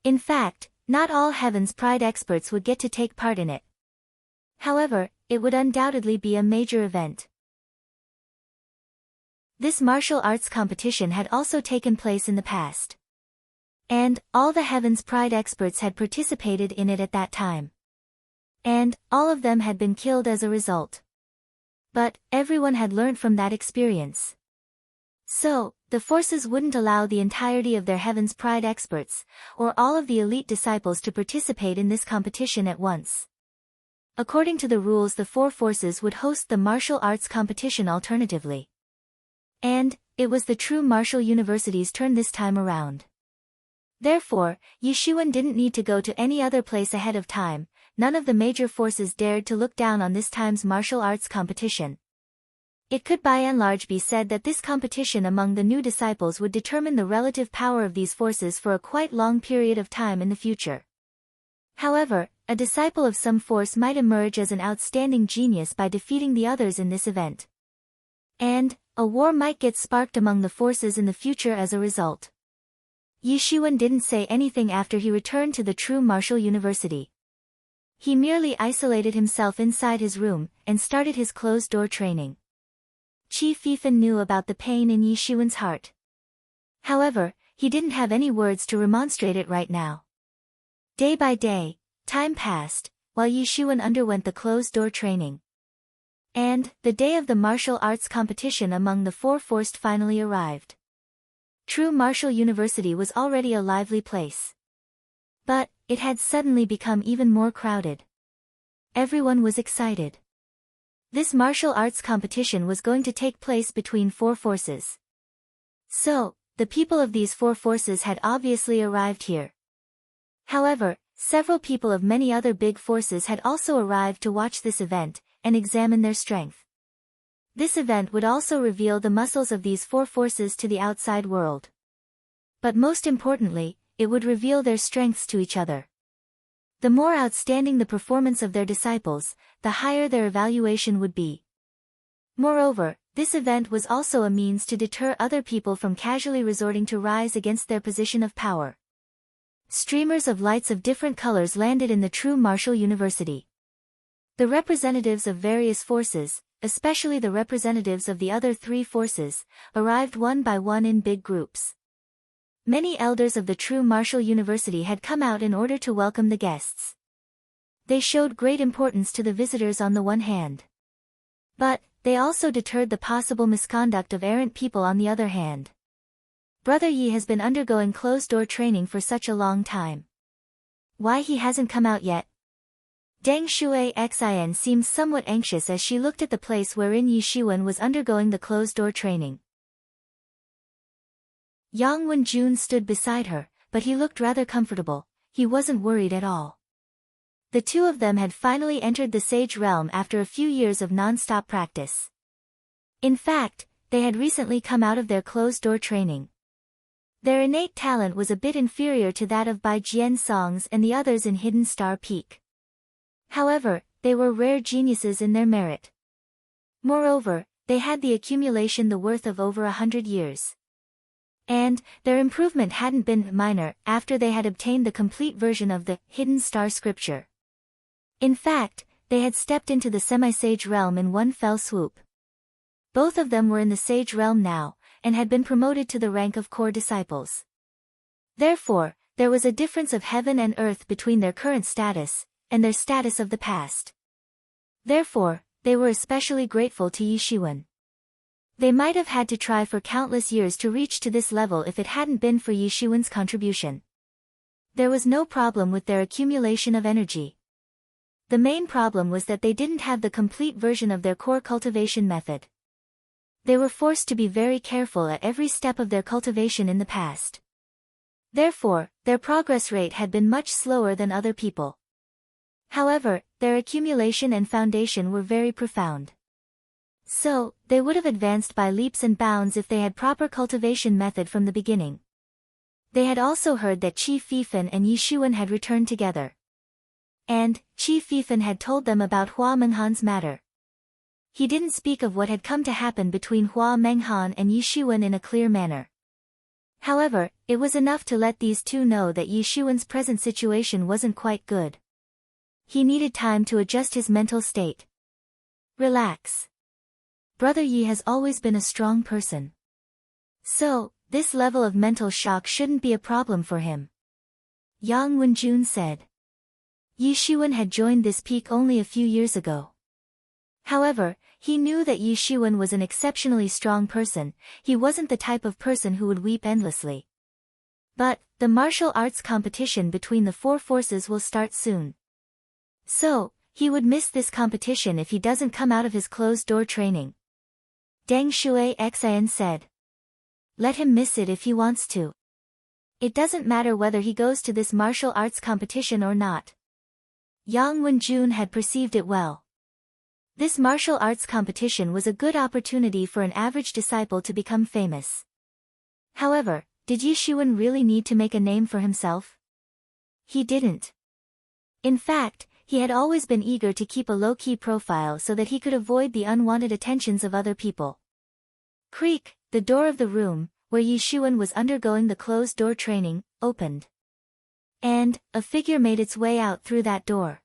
In fact, not all Heaven's Pride experts would get to take part in it. However, it would undoubtedly be a major event. This martial arts competition had also taken place in the past. And all the Heaven's Pride experts had participated in it at that time. And all of them had been killed as a result. But everyone had learned from that experience. So, the forces wouldn't allow the entirety of their Heaven's Pride experts, or all of the elite disciples to participate in this competition at once. According to the rules, the four forces would host the martial arts competition alternatively. And it was the true martial university's turn this time around. Therefore, Yi Xuan didn't need to go to any other place ahead of time. None of the major forces dared to look down on this time's martial arts competition. It could by and large be said that this competition among the new disciples would determine the relative power of these forces for a quite long period of time in the future. However, a disciple of some force might emerge as an outstanding genius by defeating the others in this event. And a war might get sparked among the forces in the future as a result. Yi Xuan didn't say anything after he returned to the true martial university. He merely isolated himself inside his room, and started his closed-door training. Qi Fifan knew about the pain in Yi Xuan's heart. However, he didn't have any words to remonstrate it right now. Day by day, time passed, while Yi Xuan underwent the closed-door training. And the day of the martial arts competition among the four forced finally arrived. True Martial University was already a lively place. But it had suddenly become even more crowded. Everyone was excited. This martial arts competition was going to take place between four forces. So, the people of these four forces had obviously arrived here. However, several people of many other big forces had also arrived to watch this event, and examine their strength. This event would also reveal the muscles of these four forces to the outside world. But most importantly, it would reveal their strengths to each other. The more outstanding the performance of their disciples, the higher their evaluation would be. Moreover, this event was also a means to deter other people from casually resorting to rise against their position of power. Streamers of lights of different colors landed in the true martial university. The representatives of various forces, especially the representatives of the other three forces, arrived one by one in big groups. Many elders of the true martial university had come out in order to welcome the guests. They showed great importance to the visitors on the one hand. But they also deterred the possible misconduct of errant people on the other hand. Brother Yi has been undergoing closed-door training for such a long time. Why he hasn't come out yet? Deng Shui Xin seemed somewhat anxious as she looked at the place wherein Yi Shiwen was undergoing the closed-door training. Yang Wenjun stood beside her, but he looked rather comfortable. He wasn't worried at all. The two of them had finally entered the sage realm after a few years of non-stop practice. In fact, they had recently come out of their closed-door training. Their innate talent was a bit inferior to that of Bai Jian Songs and the others in Hidden Star Peak. However, they were rare geniuses in their merit. Moreover, they had the accumulation the worth of over 100 years. And, their improvement hadn't been minor after they had obtained the complete version of the Hidden Star Scripture. In fact, they had stepped into the semi-sage realm in one fell swoop. Both of them were in the sage realm now, and had been promoted to the rank of core disciples. Therefore, there was a difference of heaven and earth between their current status, and their status of the past. Therefore, they were especially grateful to Yi Shiwen. They might have had to try for countless years to reach to this level if it hadn't been for Yi Shiwen's contribution. There was no problem with their accumulation of energy. The main problem was that they didn't have the complete version of their core cultivation method. They were forced to be very careful at every step of their cultivation in the past. Therefore, their progress rate had been much slower than other people. However, their accumulation and foundation were very profound. So, they would have advanced by leaps and bounds if they had proper cultivation method from the beginning. They had also heard that Qi Fifan and Yi Shiwen had returned together. And, Qi Fifan had told them about Hua Menghan's matter. He didn't speak of what had come to happen between Hua Menghan and Yi Shiwen in a clear manner. However, it was enough to let these two know that Yi Shiwen's present situation wasn't quite good. He needed time to adjust his mental state. Relax. Brother Yi has always been a strong person. So, this level of mental shock shouldn't be a problem for him. Yang Wenjun said. Yi Shiwen had joined this peak only a few years ago. However, he knew that Yi Shiwen was an exceptionally strong person. He wasn't the type of person who would weep endlessly. But, the martial arts competition between the four forces will start soon. So, he would miss this competition if he doesn't come out of his closed-door training. Deng Shui Xin said. Let him miss it if he wants to. It doesn't matter whether he goes to this martial arts competition or not. Yang Wenjun had perceived it well. This martial arts competition was a good opportunity for an average disciple to become famous. However, did Yi Shiwen really need to make a name for himself? He didn't. In fact, he had always been eager to keep a low-key profile so that he could avoid the unwanted attentions of other people. Creak, the door of the room, where Yi Shiwen was undergoing the closed-door training, opened. And, a figure made its way out through that door.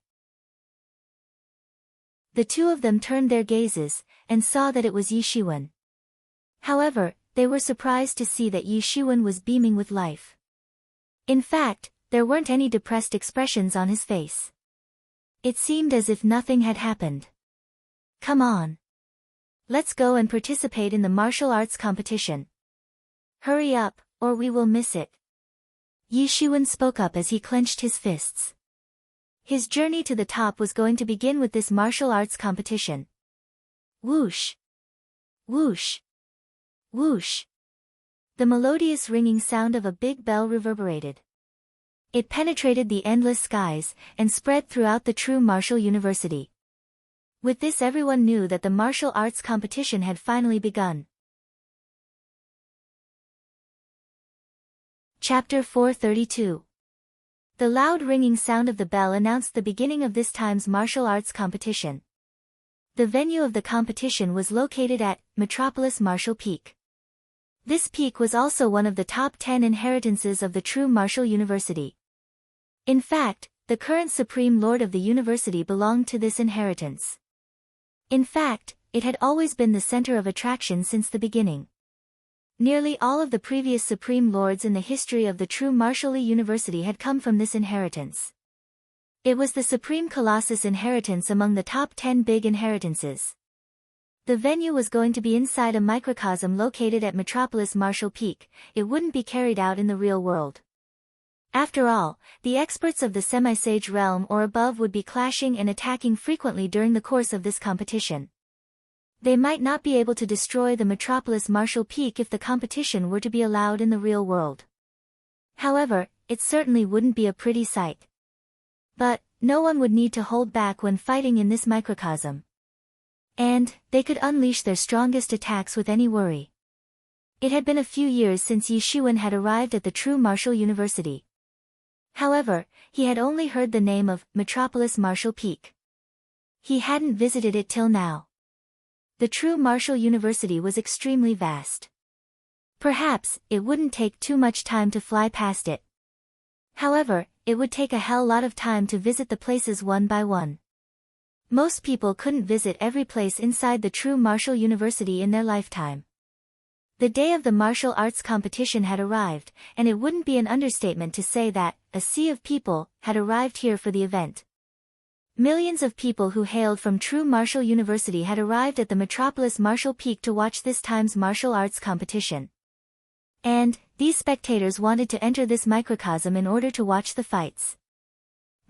The two of them turned their gazes, and saw that it was Yi Shiwen. However, they were surprised to see that Yi Shiwen was beaming with life. In fact, there weren't any depressed expressions on his face. It seemed as if nothing had happened. Come on. Let's go and participate in the martial arts competition. Hurry up, or we will miss it. Yi Shiwen spoke up as he clenched his fists. His journey to the top was going to begin with this martial arts competition. Whoosh! Whoosh! Whoosh! The melodious ringing sound of a big bell reverberated. It penetrated the endless skies, and spread throughout the true martial university. With this everyone knew that the martial arts competition had finally begun. Chapter 432. The loud ringing sound of the bell announced the beginning of this time's martial arts competition. The venue of the competition was located at Metropolis Martial Peak. This peak was also one of the top 10 inheritances of the true martial university. In fact, the current Supreme Lord of the university belonged to this inheritance. In fact, it had always been the center of attraction since the beginning. Nearly all of the previous Supreme Lords in the history of the true martial university had come from this inheritance. It was the Supreme Colossus inheritance among the top 10 big inheritances. The venue was going to be inside a microcosm located at Metropolis Marshall Peak. It wouldn't be carried out in the real world. After all, the experts of the semi-sage realm or above would be clashing and attacking frequently during the course of this competition. They might not be able to destroy the Metropolis Marshall Peak if the competition were to be allowed in the real world. However, it certainly wouldn't be a pretty sight. But, no one would need to hold back when fighting in this microcosm. And, they could unleash their strongest attacks with any worry. It had been a few years since Yi Shiwen had arrived at the true Marshall University. However, he had only heard the name of Metropolis Marshall Peak. He hadn't visited it till now. The true Marshall University was extremely vast. Perhaps, it wouldn't take too much time to fly past it. However, it would take a hell lot of time to visit the places one by one. Most people couldn't visit every place inside the true Marshall University in their lifetime. The day of the martial arts competition had arrived, and it wouldn't be an understatement to say that a sea of people had arrived here for the event. Millions of people who hailed from true Marshall University had arrived at the Metropolis Marshall Peak to watch this time's martial arts competition. And, these spectators wanted to enter this microcosm in order to watch the fights.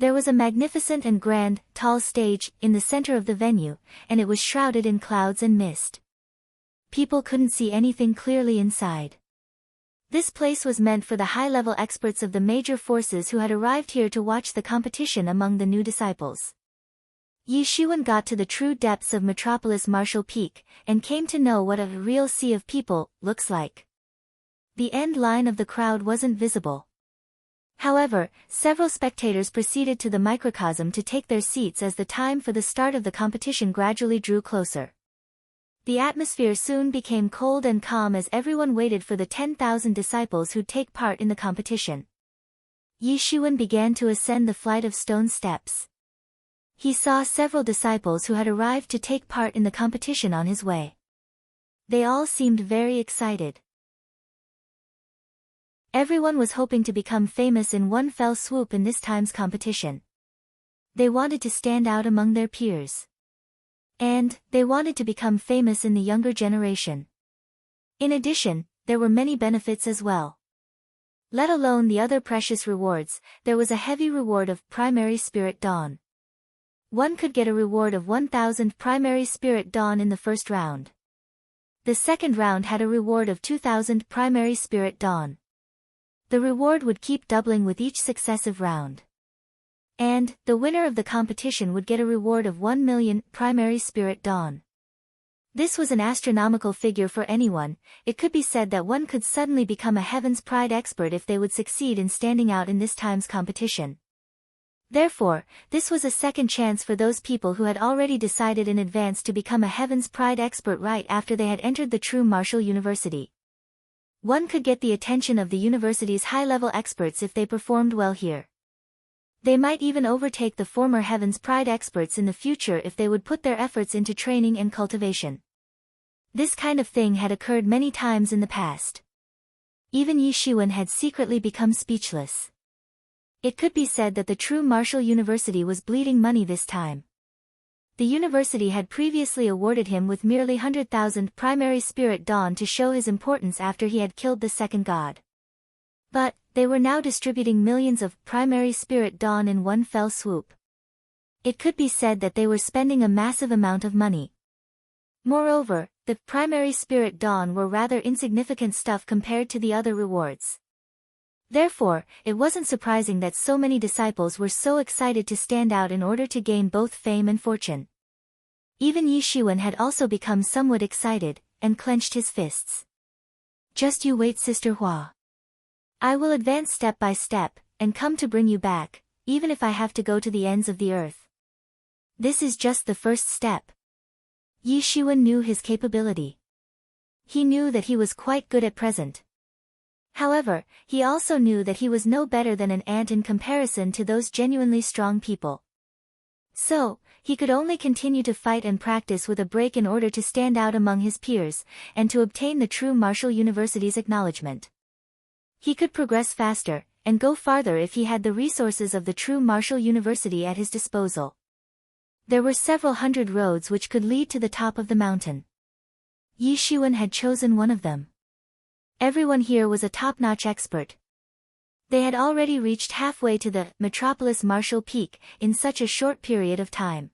There was a magnificent and grand, tall stage in the center of the venue, and it was shrouded in clouds and mist. People couldn't see anything clearly inside. This place was meant for the high-level experts of the major forces who had arrived here to watch the competition among the new disciples. Yi Shiwen got to the true depths of Metropolis Marshall Peak, and came to know what a real sea of people looks like. The end line of the crowd wasn't visible. However, several spectators proceeded to the microcosm to take their seats as the time for the start of the competition gradually drew closer. The atmosphere soon became cold and calm as everyone waited for the 10,000 disciples who'd take part in the competition. Yi Shiwen began to ascend the flight of stone steps. He saw several disciples who had arrived to take part in the competition on his way. They all seemed very excited. Everyone was hoping to become famous in one fell swoop in this time's competition. They wanted to stand out among their peers. And, they wanted to become famous in the younger generation. In addition, there were many benefits as well. Let alone the other precious rewards, there was a heavy reward of primary spirit dawn. One could get a reward of 1,000 primary spirit dawn in the first round. The second round had a reward of 2,000 primary spirit dawn. The reward would keep doubling with each successive round. And, the winner of the competition would get a reward of 1 million primary spirit dawn. This was an astronomical figure for anyone. It could be said that one could suddenly become a Heaven's Pride expert if they would succeed in standing out in this time's competition. Therefore, this was a second chance for those people who had already decided in advance to become a Heaven's Pride expert right after they had entered the true Marshall University. One could get the attention of the university's high-level experts if they performed well here. They might even overtake the former Heaven's Pride experts in the future if they would put their efforts into training and cultivation. This kind of thing had occurred many times in the past. Even Yi Shiwen had secretly become speechless. It could be said that the true Marshall University was bleeding money this time. The university had previously awarded him with merely 100,000 primary spirit dawn to show his importance after he had killed the second god. But, they were now distributing millions of primary spirit dawn in one fell swoop. It could be said that they were spending a massive amount of money. Moreover, the primary spirit dawn were rather insignificant stuff compared to the other rewards. Therefore, it wasn't surprising that so many disciples were so excited to stand out in order to gain both fame and fortune. Even Yi Shiwen had also become somewhat excited, and clenched his fists. Just you wait, Sister Hua. I will advance step by step, and come to bring you back, even if I have to go to the ends of the earth. This is just the first step. Yi Shiwen knew his capability. He knew that he was quite good at present. However, he also knew that he was no better than an ant in comparison to those genuinely strong people. So, he could only continue to fight and practice with a break in order to stand out among his peers, and to obtain the true Marshall University's acknowledgement. He could progress faster, and go farther if he had the resources of the true Marshall University at his disposal. There were several hundred roads which could lead to the top of the mountain. Yi Shiwen had chosen one of them. Everyone here was a top-notch expert. They had already reached halfway to the metropolis martial peak in such a short period of time.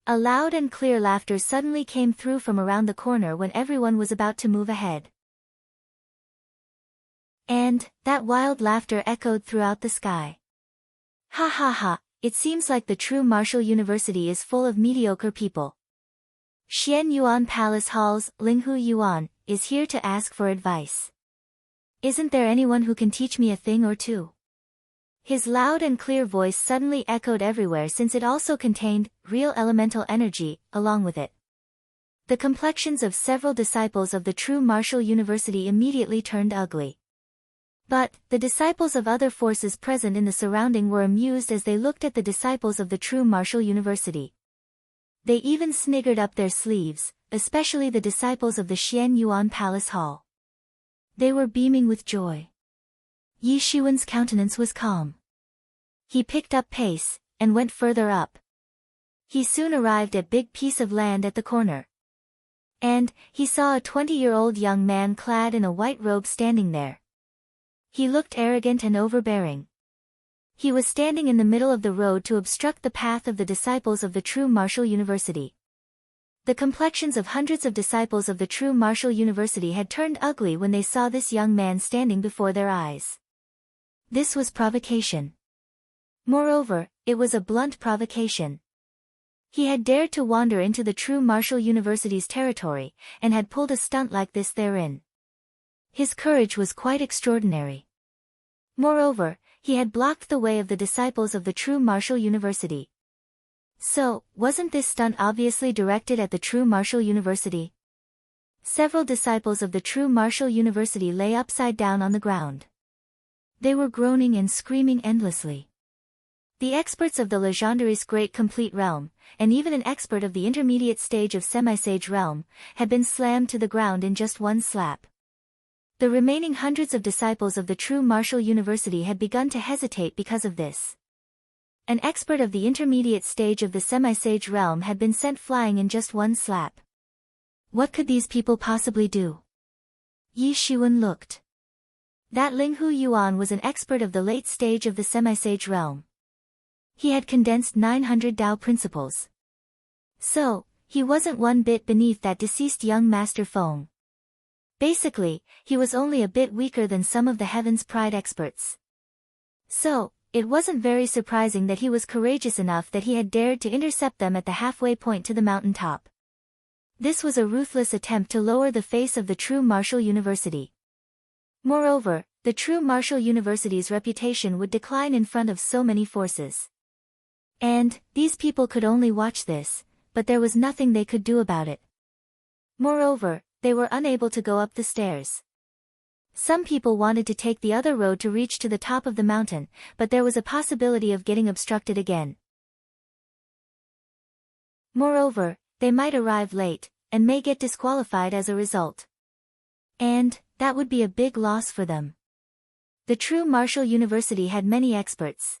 A loud and clear laughter suddenly came through from around the corner when everyone was about to move ahead. And that wild laughter echoed throughout the sky. Ha ha ha, it seems like the true martial university is full of mediocre people. Xian Yuan Palace Hall's Linghu Yuan is here to ask for advice. Isn't there anyone who can teach me a thing or two? His loud and clear voice suddenly echoed everywhere since it also contained real elemental energy along with it. The complexions of several disciples of the true martial university immediately turned ugly. But the disciples of other forces present in the surrounding were amused as they looked at the disciples of the true martial university. They even sniggered up their sleeves, especially the disciples of the Xian Yuan Palace Hall. They were beaming with joy. Yi Shiwen's countenance was calm. He picked up pace, and went further up. He soon arrived at a big piece of land at the corner. And he saw a 20-year-old young man clad in a white robe standing there. He looked arrogant and overbearing. He was standing in the middle of the road to obstruct the path of the disciples of the true martial university. The complexions of hundreds of disciples of the true martial university had turned ugly when they saw this young man standing before their eyes. This was provocation. Moreover, it was a blunt provocation. He had dared to wander into the true martial university's territory, and had pulled a stunt like this therein. His courage was quite extraordinary. Moreover, he had blocked the way of the disciples of the true martial university. So, wasn't this stunt obviously directed at the true martial university? Several disciples of the true martial university lay upside down on the ground. They were groaning and screaming endlessly. The experts of the Legendary's Great Complete Realm, and even an expert of the intermediate stage of Semi-Sage Realm, had been slammed to the ground in just one slap. The remaining hundreds of disciples of the true martial university had begun to hesitate because of this. An expert of the intermediate stage of the Semi-Sage Realm had been sent flying in just one slap. What could these people possibly do? Yi Shiwen looked. That Linghu Yuan was an expert of the late stage of the Semi-Sage Realm. He had condensed 900 Tao principles. So, he wasn't one bit beneath that deceased young Master Feng. Basically, he was only a bit weaker than some of the Heaven's Pride experts. So, it wasn't very surprising that he was courageous enough that he had dared to intercept them at the halfway point to the mountain top. This was a ruthless attempt to lower the face of the true martial university. Moreover, the true martial university's reputation would decline in front of so many forces. And these people could only watch this, but there was nothing they could do about it. Moreover, they were unable to go up the stairs. Some people wanted to take the other road to reach to the top of the mountain, but there was a possibility of getting obstructed again. Moreover, they might arrive late, and may get disqualified as a result. And that would be a big loss for them. The true martial university had many experts.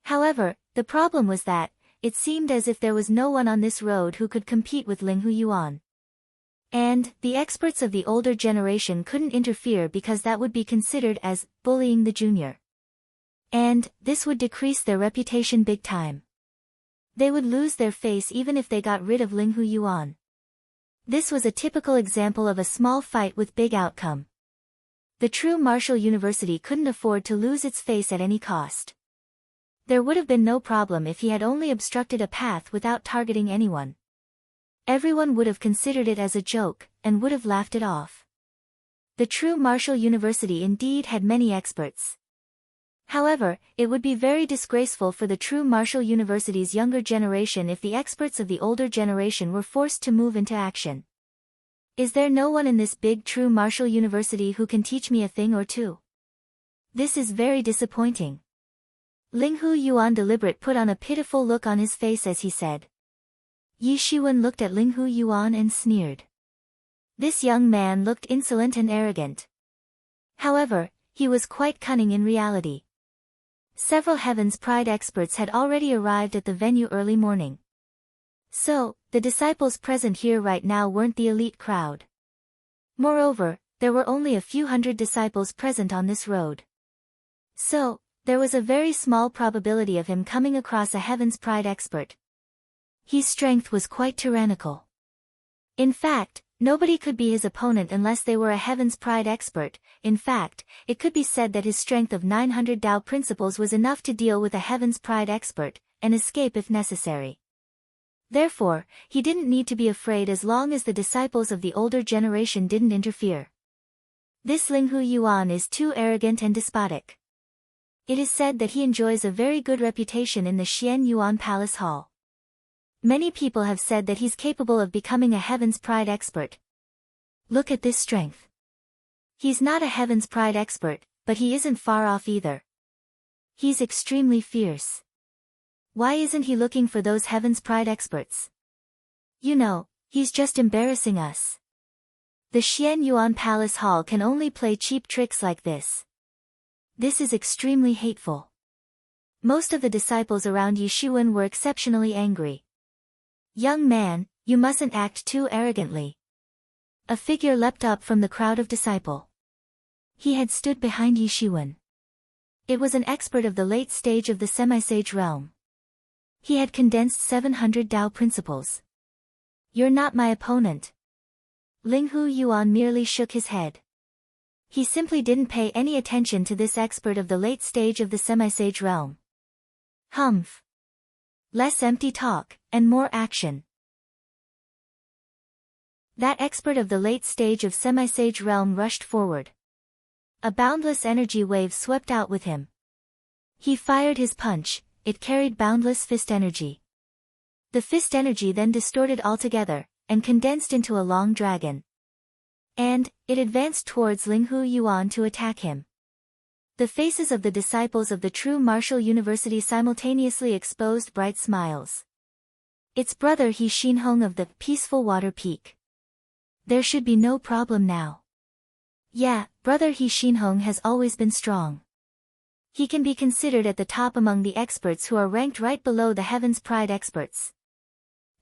However, the problem was that, it seemed as if there was no one on this road who could compete with Linghu Yuan. And the experts of the older generation couldn't interfere because that would be considered as bullying the junior. And this would decrease their reputation big time. They would lose their face even if they got rid of Linghu Yuan. This was a typical example of a small fight with big outcome. The true martial university couldn't afford to lose its face at any cost. There would have been no problem if he had only obstructed a path without targeting anyone. Everyone would have considered it as a joke, and would have laughed it off. The true martial university indeed had many experts. However, it would be very disgraceful for the true martial university's younger generation if the experts of the older generation were forced to move into action. Is there no one in this big true martial university who can teach me a thing or two? This is very disappointing. Linghu Yuan deliberate put on a pitiful look on his face as he said. Yi Shiwen looked at Linghu Yuan and sneered. This young man looked insolent and arrogant. However, he was quite cunning in reality. Several Heaven's Pride experts had already arrived at the venue early morning. So, the disciples present here right now weren't the elite crowd. Moreover, there were only a few hundred disciples present on this road. So, there was a very small probability of him coming across a Heaven's Pride expert. His strength was quite tyrannical. In fact, nobody could be his opponent unless they were a Heaven's Pride expert. In fact, it could be said that his strength of 900 Tao principles was enough to deal with a Heaven's Pride expert, and escape if necessary. Therefore, he didn't need to be afraid as long as the disciples of the older generation didn't interfere. This Linghu Yuan is too arrogant and despotic. It is said that he enjoys a very good reputation in the Xian Yuan Palace Hall. Many people have said that he's capable of becoming a Heaven's Pride expert. Look at this strength. He's not a Heaven's Pride expert, but he isn't far off either. He's extremely fierce. Why isn't he looking for those Heaven's Pride experts? You know, he's just embarrassing us. The Xian Yuan Palace Hall can only play cheap tricks like this. This is extremely hateful. Most of the disciples around Yi Shiwen were exceptionally angry. Young man, you mustn't act too arrogantly. A figure leapt up from the crowd of disciples. He had stood behind Yi Shiwen. It was an expert of the late stage of the semi-sage realm. He had condensed 700 Tao principles. You're not my opponent. Linghu Yuan merely shook his head. He simply didn't pay any attention to this expert of the late stage of the semi-sage realm. Humph. Less empty talk, and more action. That expert of the late stage of semi-sage realm rushed forward. A boundless energy wave swept out with him. He fired his punch. It carried boundless fist energy. The fist energy then distorted altogether, and condensed into a long dragon. And, it advanced towards Linghu Yuan to attack him. The faces of the disciples of the true martial university simultaneously exposed bright smiles. It's brother He Xinhong of the Peaceful Water Peak. There should be no problem now. Yeah, brother He Xinhong has always been strong. He can be considered at the top among the experts who are ranked right below the Heaven's Pride experts.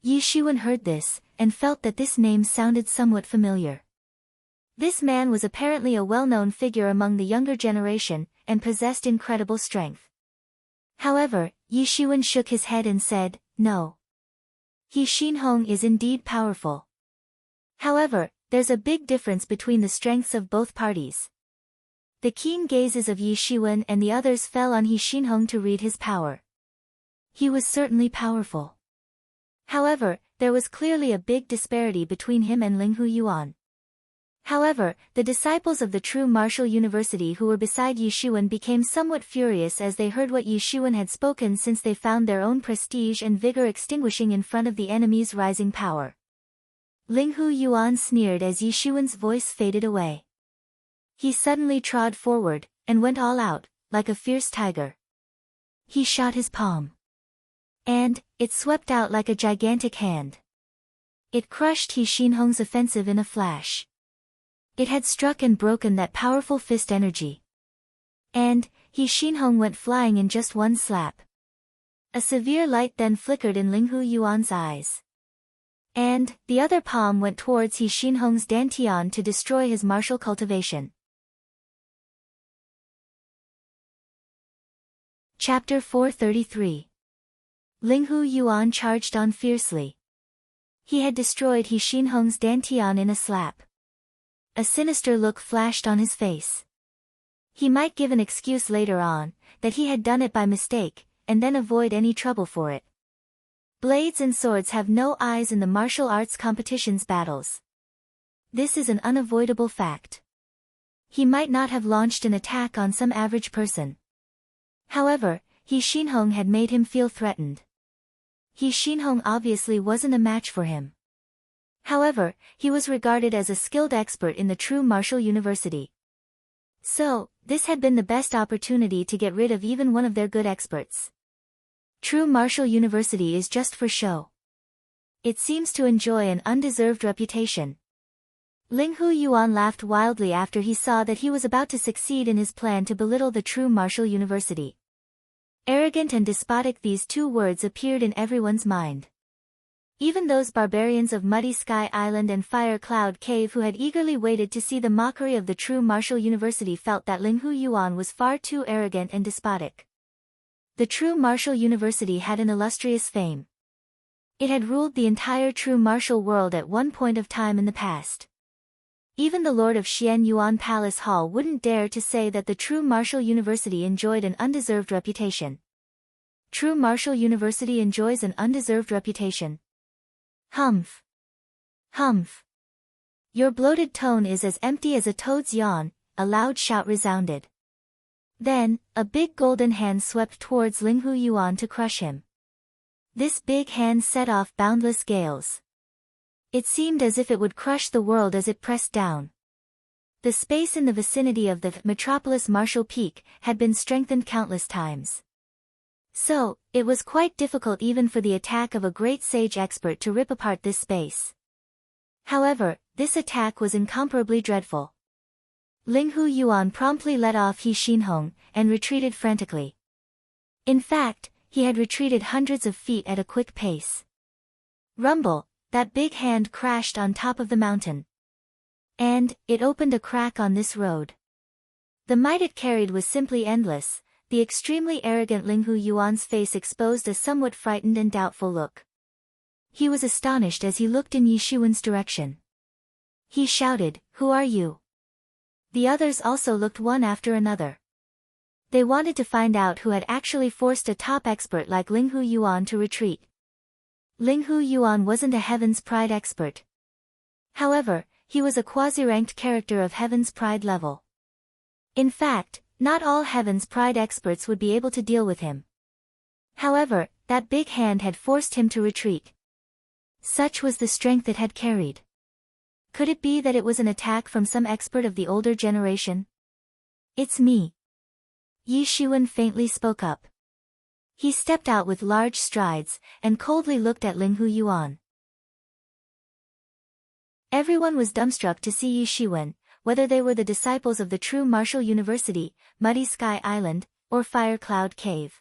Yi Shiwen heard this, and felt that this name sounded somewhat familiar. This man was apparently a well-known figure among the younger generation, and possessed incredible strength. However, Yi Shiwen shook his head and said, no. He Xinhong is indeed powerful. However, there's a big difference between the strengths of both parties. The keen gazes of Yi Shiwen and the others fell on He Xinhong to read his power. He was certainly powerful. However, there was clearly a big disparity between him and Linghu Yuan. However, the disciples of the true martial university who were beside Yi Shiwen became somewhat furious as they heard what Yi Shiwen had spoken, since they found their own prestige and vigor extinguishing in front of the enemy's rising power. Linghu Yuan sneered as Yi Shiwen's voice faded away. He suddenly trod forward, and went all out, like a fierce tiger. He shot his palm. And, it swept out like a gigantic hand. It crushed He Xinhong's offensive in a flash. It had struck and broken that powerful fist energy. And, He Xinhong went flying in just one slap. A severe light then flickered in Linghu Yuan's eyes. And, the other palm went towards He Xinhong's dantian to destroy his martial cultivation. Chapter 433. Linghu Yuan charged on fiercely. He had destroyed He Xinhong's dantian in a slap. A sinister look flashed on his face. He might give an excuse later on, that he had done it by mistake, and then avoid any trouble for it. Blades and swords have no eyes in the martial arts competition's battles. This is an unavoidable fact. He might not have launched an attack on some average person. However, He Xinhong had made him feel threatened. He Xinhong obviously wasn't a match for him. However, he was regarded as a skilled expert in the true martial university. So, this had been the best opportunity to get rid of even one of their good experts. True martial university is just for show. It seems to enjoy an undeserved reputation. Linghu Yuan laughed wildly after he saw that he was about to succeed in his plan to belittle the true martial university. Arrogant and despotic, these two words appeared in everyone's mind. Even those barbarians of Muddy Sky Island and Fire Cloud Cave who had eagerly waited to see the mockery of the true Martial University felt that Linghu Yuan was far too arrogant and despotic. The true Martial University had an illustrious fame. It had ruled the entire true martial world at one point of time in the past. Even the Lord of Xian Yuan Palace Hall wouldn't dare to say that the true Martial University enjoyed an undeserved reputation. True Martial University enjoys an undeserved reputation. Humph. Humph. Your bloated tone is as empty as a toad's yawn, a loud shout resounded. Then, a big golden hand swept towards Linghu Yuan to crush him. This big hand set off boundless gales. It seemed as if it would crush the world as it pressed down. The space in the vicinity of the metropolis Martial Peak had been strengthened countless times. So, it was quite difficult even for the attack of a great sage expert to rip apart this space. However, this attack was incomparably dreadful. Linghu Yuan promptly let off He Xinhong, and retreated frantically. In fact, he had retreated hundreds of feet at a quick pace. Rumble, that big hand crashed on top of the mountain. And, it opened a crack on this road. The might it carried was simply endless. The extremely arrogant Linghu Yuan's face exposed a somewhat frightened and doubtful look. He was astonished as he looked in Yi Shiwen's direction. He shouted, "Who are you?" The others also looked one after another. They wanted to find out who had actually forced a top expert like Linghu Yuan to retreat. Linghu Yuan wasn't a Heaven's Pride expert. However, he was a quasi-ranked character of Heaven's Pride level. In fact, not all Heaven's Pride experts would be able to deal with him. However, that big hand had forced him to retreat. Such was the strength it had carried. Could it be that it was an attack from some expert of the older generation? "It's me." Yi Shiwen faintly spoke up. He stepped out with large strides, and coldly looked at Linghu Yuan. Everyone was dumbstruck to see Yi Shiwen, whether they were the disciples of the true Martial University, Muddy Sky Island, or Fire Cloud Cave.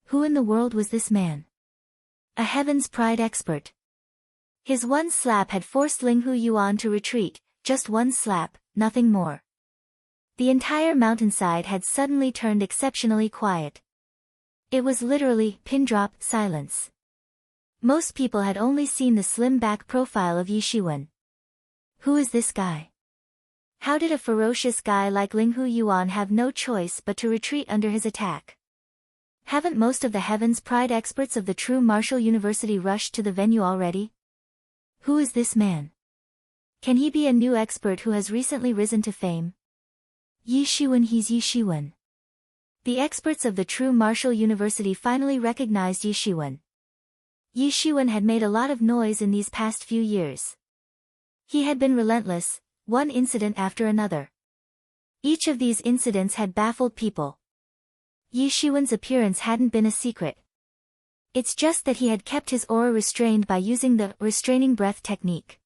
Who in the world was this man? A Heaven's Pride expert. His one slap had forced Linghu Yuan to retreat, just one slap, nothing more. The entire mountainside had suddenly turned exceptionally quiet. It was literally pin-drop silence. Most people had only seen the slim back profile of Yi Shiwen. Who is this guy? How did a ferocious guy like Linghu Yuan have no choice but to retreat under his attack? Haven't most of the Heaven's Pride experts of the true Martial University rushed to the venue already? Who is this man? Can he be a new expert who has recently risen to fame? Yi Shiwen, he's Yi Shiwen. The experts of the true Martial University finally recognized Yi Shiwen. Yi Shiwen had made a lot of noise in these past few years. He had been relentless, one incident after another. Each of these incidents had baffled people. Yi Shiwen's appearance hadn't been a secret. It's just that he had kept his aura restrained by using the restraining breath technique.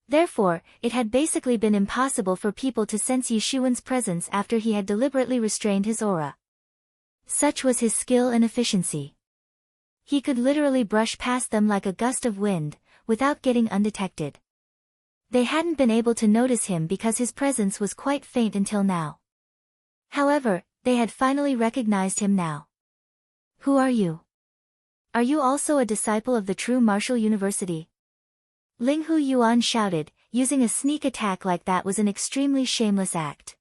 Therefore, it had basically been impossible for people to sense Yi Shiwen's presence after he had deliberately restrained his aura. Such was his skill and efficiency. He could literally brush past them like a gust of wind, without getting undetected. They hadn't been able to notice him because his presence was quite faint until now. However, they had finally recognized him now. Who are you? Are you also a disciple of the true Martial University? Linghu Yuan shouted. Using a sneak attack like that was an extremely shameless act.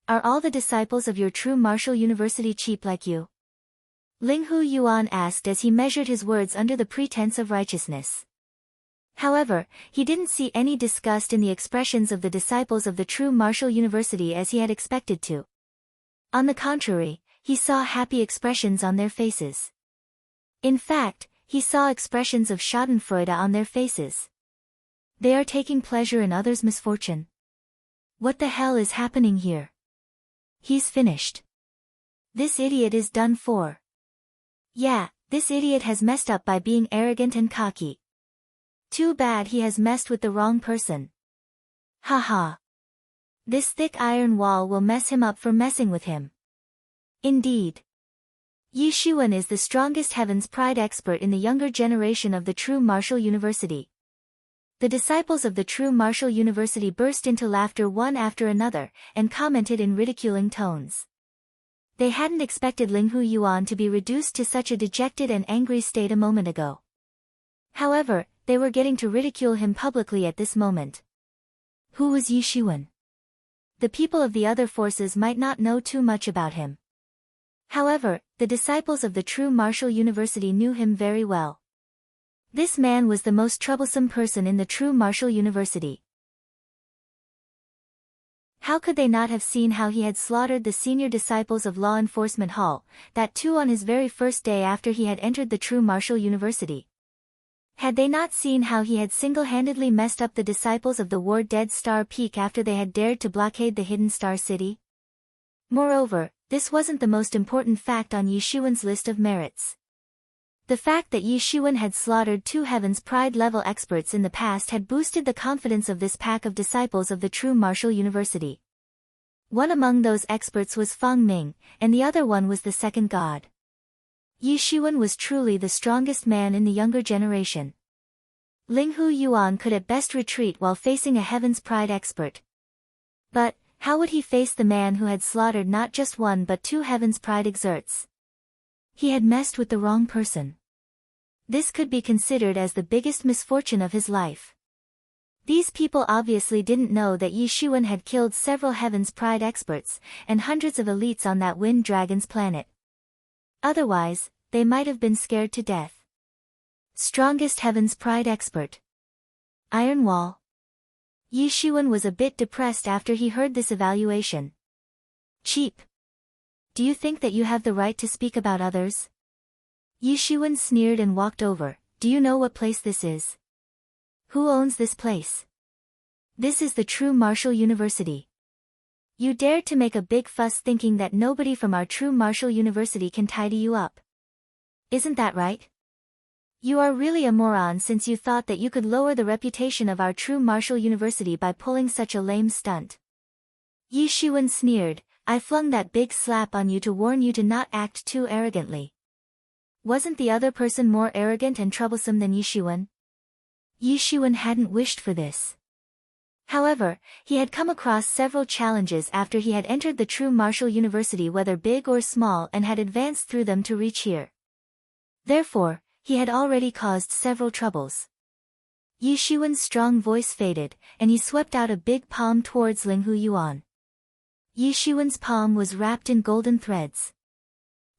Are all the disciples of your true Martial University cheap like you? Linghu Yuan asked as he measured his words under the pretense of righteousness. However, he didn't see any disgust in the expressions of the disciples of the true Martial University as he had expected to. On the contrary, he saw happy expressions on their faces. In fact, he saw expressions of schadenfreude on their faces. They are taking pleasure in others' misfortune. What the hell is happening here? He's finished. This idiot is done for. Yeah, this idiot has messed up by being arrogant and cocky. Too bad he has messed with the wrong person. Haha. This thick iron wall will mess him up for messing with him. Indeed. Yi Xuan is the strongest Heaven's Pride expert in the younger generation of the True Martial University. The disciples of the True Martial University burst into laughter one after another, and commented in ridiculing tones. They hadn't expected Linghu Yuan to be reduced to such a dejected and angry state a moment ago. However, they were getting to ridicule him publicly at this moment. Who was Yi Xuan? The people of the other forces might not know too much about him. However, the disciples of the True Martial University knew him very well. This man was the most troublesome person in the True Martial University. How could they not have seen how he had slaughtered the senior disciples of Law Enforcement Hall, that too on his very first day after he had entered the True Martial University? Had they not seen how he had single-handedly messed up the disciples of the Ward Dead Star Peak after they had dared to blockade the Hidden Star City? Moreover, this wasn't the most important fact on Yi Xuan's list of merits. The fact that Yi Xuan had slaughtered 2 Heaven's Pride level experts in the past had boosted the confidence of this pack of disciples of the True Martial University. One among those experts was Feng Ming, and the other one was the second god. Yi Xuan was truly the strongest man in the younger generation. Linghu Yuan could at best retreat while facing a Heaven's Pride expert. But, how would he face the man who had slaughtered not just 1 but 2 Heaven's Pride exerts? He had messed with the wrong person. This could be considered as the biggest misfortune of his life. These people obviously didn't know that Yi Xuan had killed several Heaven's Pride experts, and hundreds of elites on that Wind Dragon's planet. Otherwise, they might have been scared to death. Strongest Heaven's Pride expert. Iron Wall. Yi Xuan was a bit depressed after he heard this evaluation. Cheap. Do you think that you have the right to speak about others? Yi Xuan sneered and walked over. Do you know what place this is? Who owns this place? This is the True Martial University. You dared to make a big fuss thinking that nobody from our True Martial University can tidy you up. Isn't that right? You are really a moron since you thought that you could lower the reputation of our True Martial University by pulling such a lame stunt. Yi Xuan sneered. I flung that big slap on you to warn you to not act too arrogantly. Wasn't the other person more arrogant and troublesome than Yi Xuan? Yi Xuan hadn't wished for this. However, he had come across several challenges after he had entered the True Martial University, whether big or small, and had advanced through them to reach here. Therefore, he had already caused several troubles. Yi Xuan's strong voice faded, and he swept out a big palm towards Linghu Yuan. Yi Xuan's palm was wrapped in golden threads.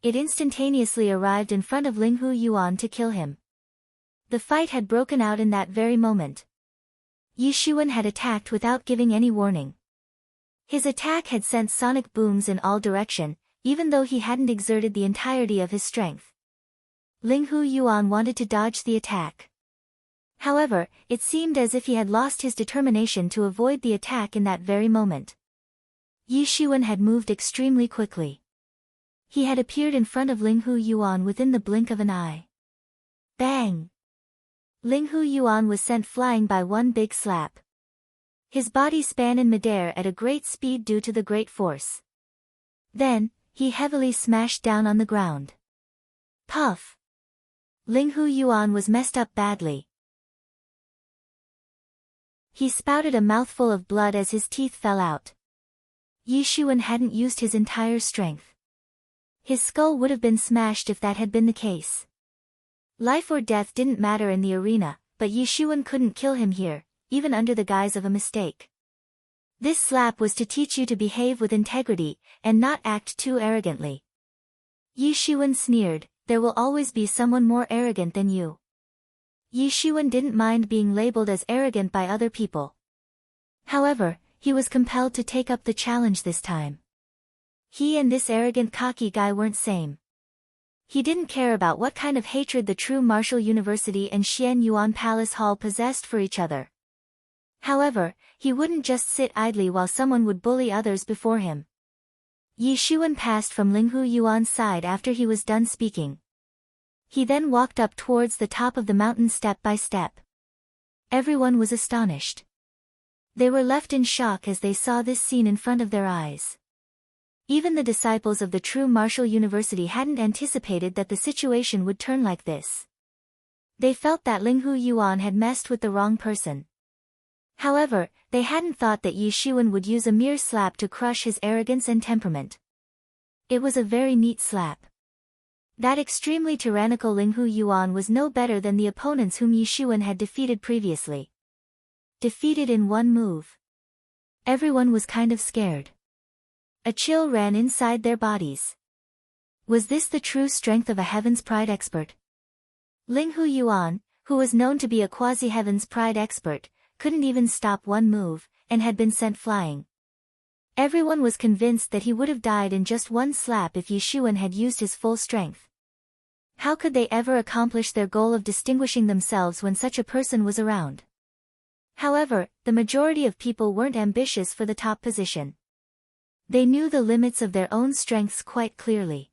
It instantaneously arrived in front of Linghu Yuan to kill him. The fight had broken out in that very moment. Yi Xuan had attacked without giving any warning. His attack had sent sonic booms in all direction, even though he hadn't exerted the entirety of his strength. Linghu Yuan wanted to dodge the attack. However, it seemed as if he had lost his determination to avoid the attack in that very moment. Yi Xuan had moved extremely quickly. He had appeared in front of Linghu Yuan within the blink of an eye. Bang! Linghu Yuan was sent flying by one big slap. His body span in midair at a great speed due to the great force. Then, he heavily smashed down on the ground. Puff! Linghu Yuan was messed up badly. He spouted a mouthful of blood as his teeth fell out. Yi Xuan hadn't used his entire strength. His skull would have been smashed if that had been the case. Life or death didn't matter in the arena, but Yi Xuan couldn't kill him here, even under the guise of a mistake. This slap was to teach you to behave with integrity, and not act too arrogantly. Yi Xuan sneered, there will always be someone more arrogant than you. Yi Xuan didn't mind being labeled as arrogant by other people. However, he was compelled to take up the challenge this time. He and this arrogant cocky guy weren't same. He didn't care about what kind of hatred the True Martial University and Xian Yuan Palace Hall possessed for each other. However, he wouldn't just sit idly while someone would bully others before him. Yi Xuan passed from Linghu Yuan's side after he was done speaking. He then walked up towards the top of the mountain step by step. Everyone was astonished. They were left in shock as they saw this scene in front of their eyes. Even the disciples of the true martial university hadn't anticipated that the situation would turn like this. They felt that Linghu Yuan had messed with the wrong person. However, they hadn't thought that Yi Shiwen would use a mere slap to crush his arrogance and temperament. It was a very neat slap. That extremely tyrannical Linghu Yuan was no better than the opponents whom Yi Shiwen had defeated previously. Defeated in one move. Everyone was kind of scared. A chill ran inside their bodies. Was this the true strength of a Heaven's Pride expert? Linghu Yuan, who was known to be a quasi-Heaven's Pride expert, couldn't even stop one move, and had been sent flying. Everyone was convinced that he would have died in just one slap if Yi Shiwen had used his full strength. How could they ever accomplish their goal of distinguishing themselves when such a person was around? However, the majority of people weren't ambitious for the top position. They knew the limits of their own strengths quite clearly.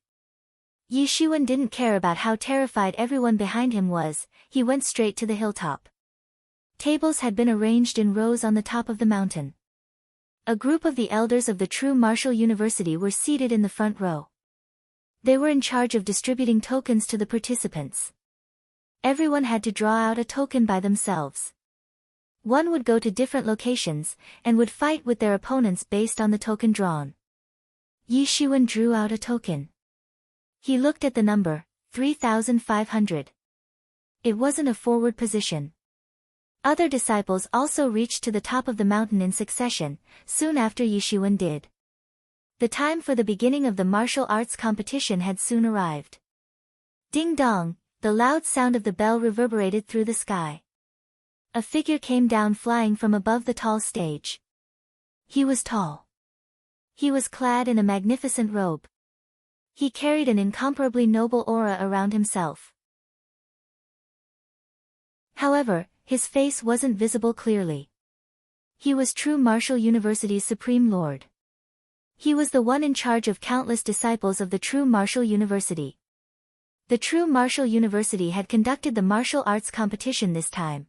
Yi Shiwen didn't care about how terrified everyone behind him was, he went straight to the hilltop. Tables had been arranged in rows on the top of the mountain. A group of the elders of the true martial university were seated in the front row. They were in charge of distributing tokens to the participants. Everyone had to draw out a token by themselves. One would go to different locations, and would fight with their opponents based on the token drawn. Yi Shiwen drew out a token. He looked at the number, 3,500. It wasn't a forward position. Other disciples also reached to the top of the mountain in succession, soon after Yi Shiwen did. The time for the beginning of the martial arts competition had soon arrived. Ding dong, the loud sound of the bell reverberated through the sky. A figure came down flying from above the tall stage. He was tall. He was clad in a magnificent robe. He carried an incomparably noble aura around himself. However, his face wasn't visible clearly. He was True Martial University's Supreme Lord. He was the one in charge of countless disciples of the True Martial University. The True Martial University had conducted the martial arts competition this time.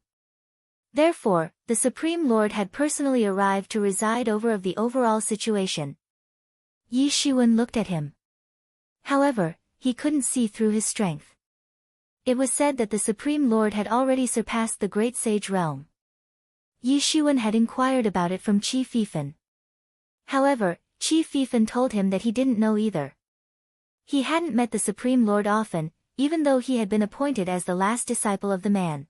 Therefore, the Supreme Lord had personally arrived to preside over the overall situation. Yi Shiwen looked at him. However, he couldn't see through his strength. It was said that the Supreme Lord had already surpassed the Great Sage realm. Yi Shiwen had inquired about it from Qi Fifan. However, Qi Fifan told him that he didn't know either. He hadn't met the Supreme Lord often, even though he had been appointed as the last disciple of the man.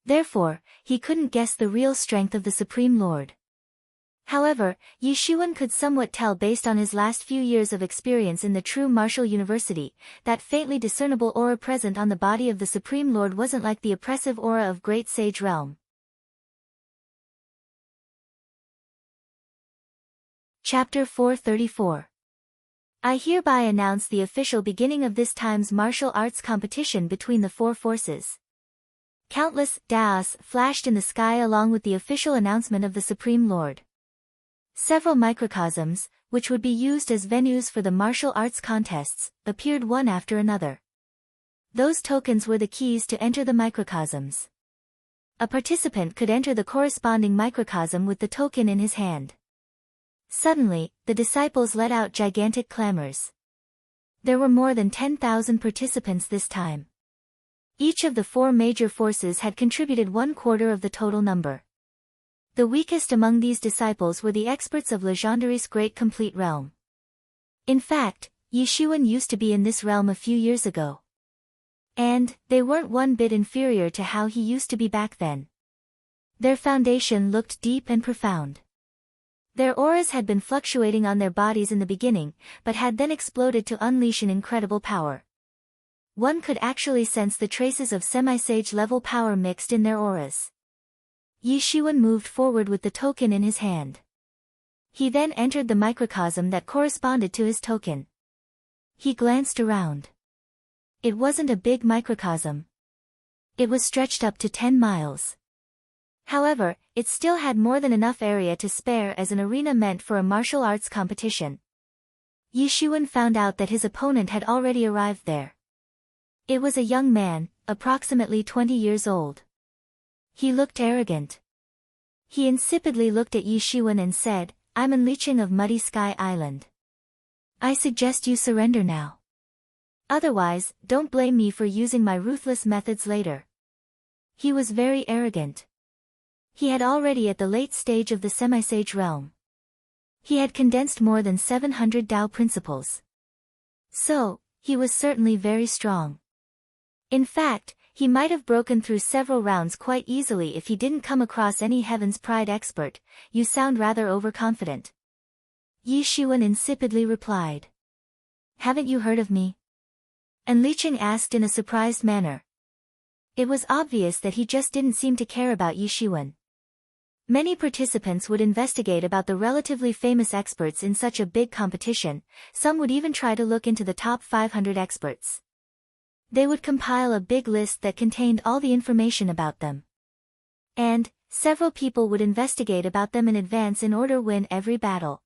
Therefore, he couldn't guess the real strength of the Supreme Lord. However, Yi Shiwen could somewhat tell based on his last few years of experience in the True Martial University, that faintly discernible aura present on the body of the Supreme Lord wasn't like the oppressive aura of Great Sage Realm. Chapter 434. I hereby announce the official beginning of this time's martial arts competition between the four forces. Countless daos flashed in the sky along with the official announcement of the Supreme Lord. Several microcosms, which would be used as venues for the martial arts contests, appeared one after another. Those tokens were the keys to enter the microcosms. A participant could enter the corresponding microcosm with the token in his hand. Suddenly, the disciples let out gigantic clamors. There were more than 10,000 participants this time. Each of the four major forces had contributed 1/4 of the total number. The weakest among these disciples were the experts of Legendary's Great Complete Realm. In fact, Yi Shiwen used to be in this realm a few years ago. And, they weren't one bit inferior to how he used to be back then. Their foundation looked deep and profound. Their auras had been fluctuating on their bodies in the beginning, but had then exploded to unleash an incredible power. One could actually sense the traces of semi-sage level power mixed in their auras. Yi Shiwen moved forward with the token in his hand. He then entered the microcosm that corresponded to his token. He glanced around. It wasn't a big microcosm. It was stretched up to 10 miles. However, it still had more than enough area to spare as an arena meant for a martial arts competition. Yi Shiwen found out that his opponent had already arrived there. It was a young man, approximately 20 years old. He looked arrogant. He insipidly looked at Yi Shiwen and said, "I'm Enlicheng of Muddy Sky Island. I suggest you surrender now. Otherwise, don't blame me for using my ruthless methods later. He was very arrogant. He had already at the late stage of the semi-sage realm. He had condensed more than 700 Tao principles. So, he was certainly very strong. In fact, he might have broken through several rounds quite easily if he didn't come across any Heaven's Pride expert. You sound rather overconfident. Yi Shiwen insipidly replied. Haven't you heard of me? And Li Qing asked in a surprised manner. It was obvious that he just didn't seem to care about Yi Shiwen. Many participants would investigate about the relatively famous experts in such a big competition, some would even try to look into the top 500 experts. They would compile a big list that contained all the information about them. And, several people would investigate about them in advance in order to win every battle.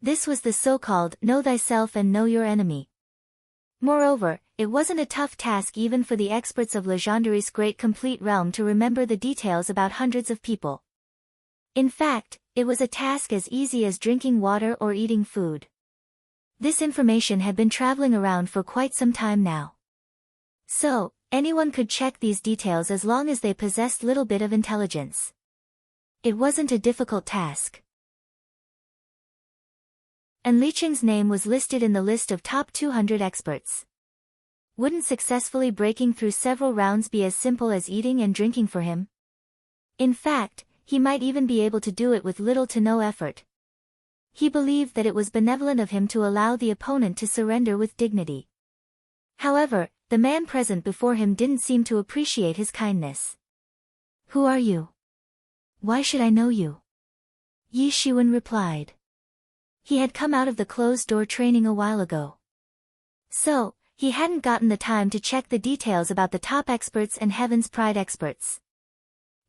This was the so-called know thyself and know your enemy. Moreover, it wasn't a tough task even for the experts of Legendary's great complete realm to remember the details about hundreds of people. In fact, it was a task as easy as drinking water or eating food. This information had been traveling around for quite some time now. So, anyone could check these details as long as they possessed little bit of intelligence. It wasn't a difficult task. And Li Qing's name was listed in the list of top 200 experts. Wouldn't successfully breaking through several rounds be as simple as eating and drinking for him? In fact, he might even be able to do it with little to no effort. He believed that it was benevolent of him to allow the opponent to surrender with dignity. However, the man present before him didn't seem to appreciate his kindness. Who are you? Why should I know you? Yi Shiwen replied. He had come out of the closed-door training a while ago. So, he hadn't gotten the time to check the details about the top experts and Heaven's Pride experts.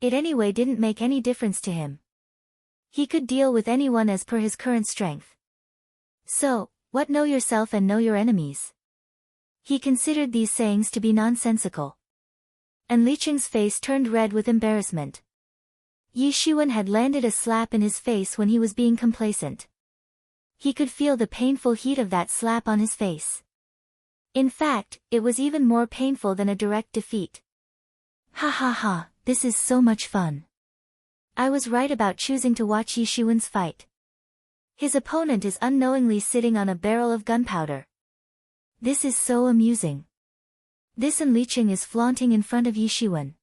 It anyway didn't make any difference to him. He could deal with anyone as per his current strength. So, what know yourself and know your enemies? He considered these sayings to be nonsensical. And Li Qing's face turned red with embarrassment. Yi Shiwen had landed a slap in his face when he was being complacent. He could feel the painful heat of that slap on his face. In fact, it was even more painful than a direct defeat. Ha ha ha, this is so much fun. I was right about choosing to watch Yi Shiwen's fight. His opponent is unknowingly sitting on a barrel of gunpowder. This is so amusing. This and Li Qing is flaunting in front of Yi Shiwen.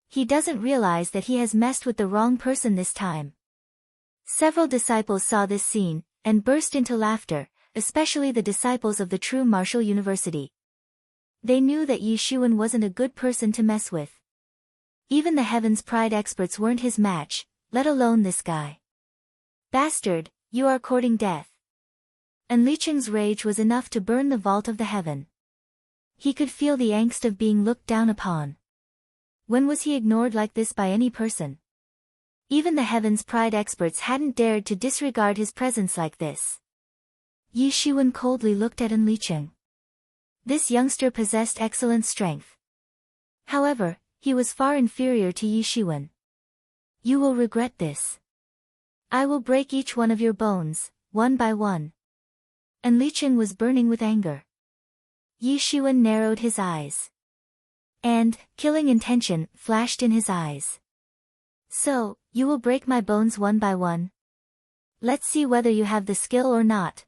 He doesn't realize that he has messed with the wrong person this time. Several disciples saw this scene, and burst into laughter, especially the disciples of the true martial university. They knew that Yi Shiwen wasn't a good person to mess with. Even the Heaven's Pride experts weren't his match, let alone this guy. Bastard, you are courting death. And Li Qing's rage was enough to burn the vault of the heaven. He could feel the angst of being looked down upon. When was he ignored like this by any person? Even the Heaven's Pride experts hadn't dared to disregard his presence like this. Yi Shiwen coldly looked at Li Qing. This youngster possessed excellent strength. However, he was far inferior to Yi Shiwen. You will regret this. I will break each one of your bones, one by one. And Li Qing was burning with anger. Yi Shiwen narrowed his eyes. And, killing intention, flashed in his eyes. So, you will break my bones one by one? Let's see whether you have the skill or not.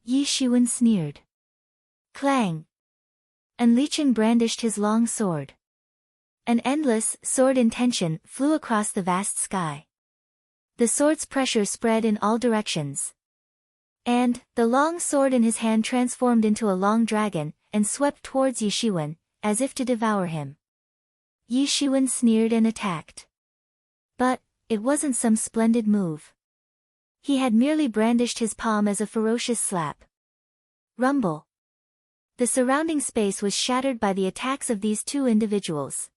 Yi Shiwen sneered. Clang! And Li Qing brandished his long sword. An endless, sword intention, flew across the vast sky. The sword's pressure spread in all directions. And, the long sword in his hand transformed into a long dragon, and swept towards Yi Shiwen, as if to devour him. Yi Shiwen sneered and attacked. But, it wasn't some splendid move. He had merely brandished his palm as a ferocious slap. Rumble. The surrounding space was shattered by the attacks of these two individuals.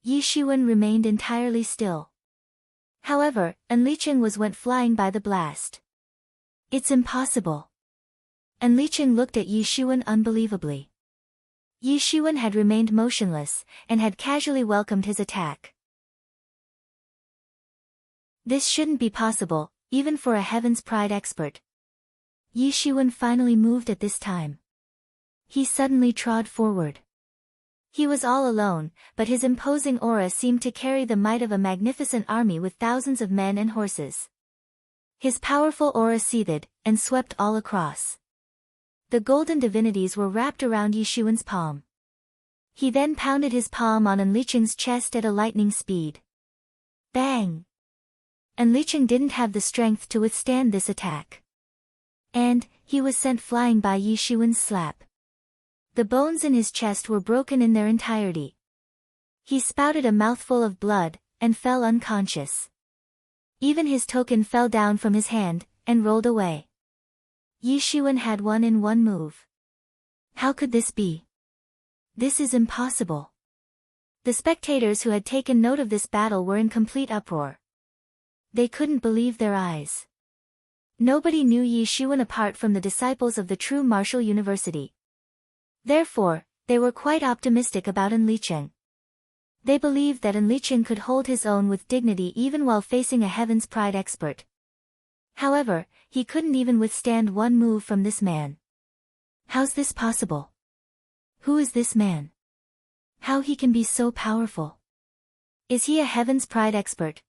Yi Shiwen remained entirely still. However, Li Qing went flying by the blast. It's impossible. Li Qing looked at Yi Shiwen unbelievably. Yi Shiwen had remained motionless, and had casually welcomed his attack. This shouldn't be possible, even for a Heaven's Pride expert. Yi Shiwen finally moved at this time. He suddenly trod forward. He was all alone, but his imposing aura seemed to carry the might of a magnificent army with thousands of men and horses. His powerful aura seethed, and swept all across. The golden divinities were wrapped around Yi Shiwen's palm. He then pounded his palm on Enlicheng's chest at a lightning speed. Bang! Enlicheng didn't have the strength to withstand this attack. And he was sent flying by Yi Shiwen's slap. The bones in his chest were broken in their entirety. He spouted a mouthful of blood, and fell unconscious. Even his token fell down from his hand, and rolled away. Yi Shiwen had won in one move. How could this be? This is impossible. The spectators who had taken note of this battle were in complete uproar. They couldn't believe their eyes. Nobody knew Yi Shiwen apart from the disciples of the true martial university. Therefore, they were quite optimistic about Enlicheng. They believed that Enlicheng could hold his own with dignity even while facing a Heaven's Pride expert. However, he couldn't even withstand one move from this man. How's this possible? Who is this man? How he can be so powerful? Is he a Heaven's Pride expert?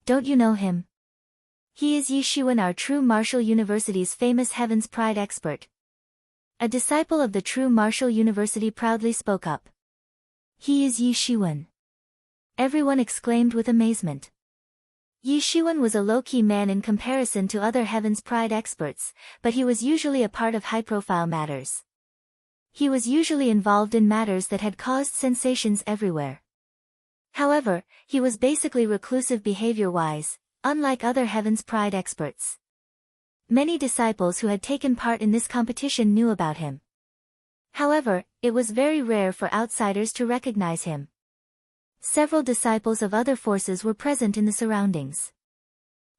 Don't you know him? He is Yi Shiwen, our true martial university's famous Heaven's Pride expert. A disciple of the true martial university proudly spoke up. He is Yi Shiwen. Everyone exclaimed with amazement. Yi Shiwen was a low-key man in comparison to other Heaven's Pride experts, but he was usually a part of high-profile matters. He was usually involved in matters that had caused sensations everywhere. However, he was basically reclusive behavior-wise, unlike other Heaven's Pride experts. Many disciples who had taken part in this competition knew about him. However, it was very rare for outsiders to recognize him. Several disciples of other forces were present in the surroundings.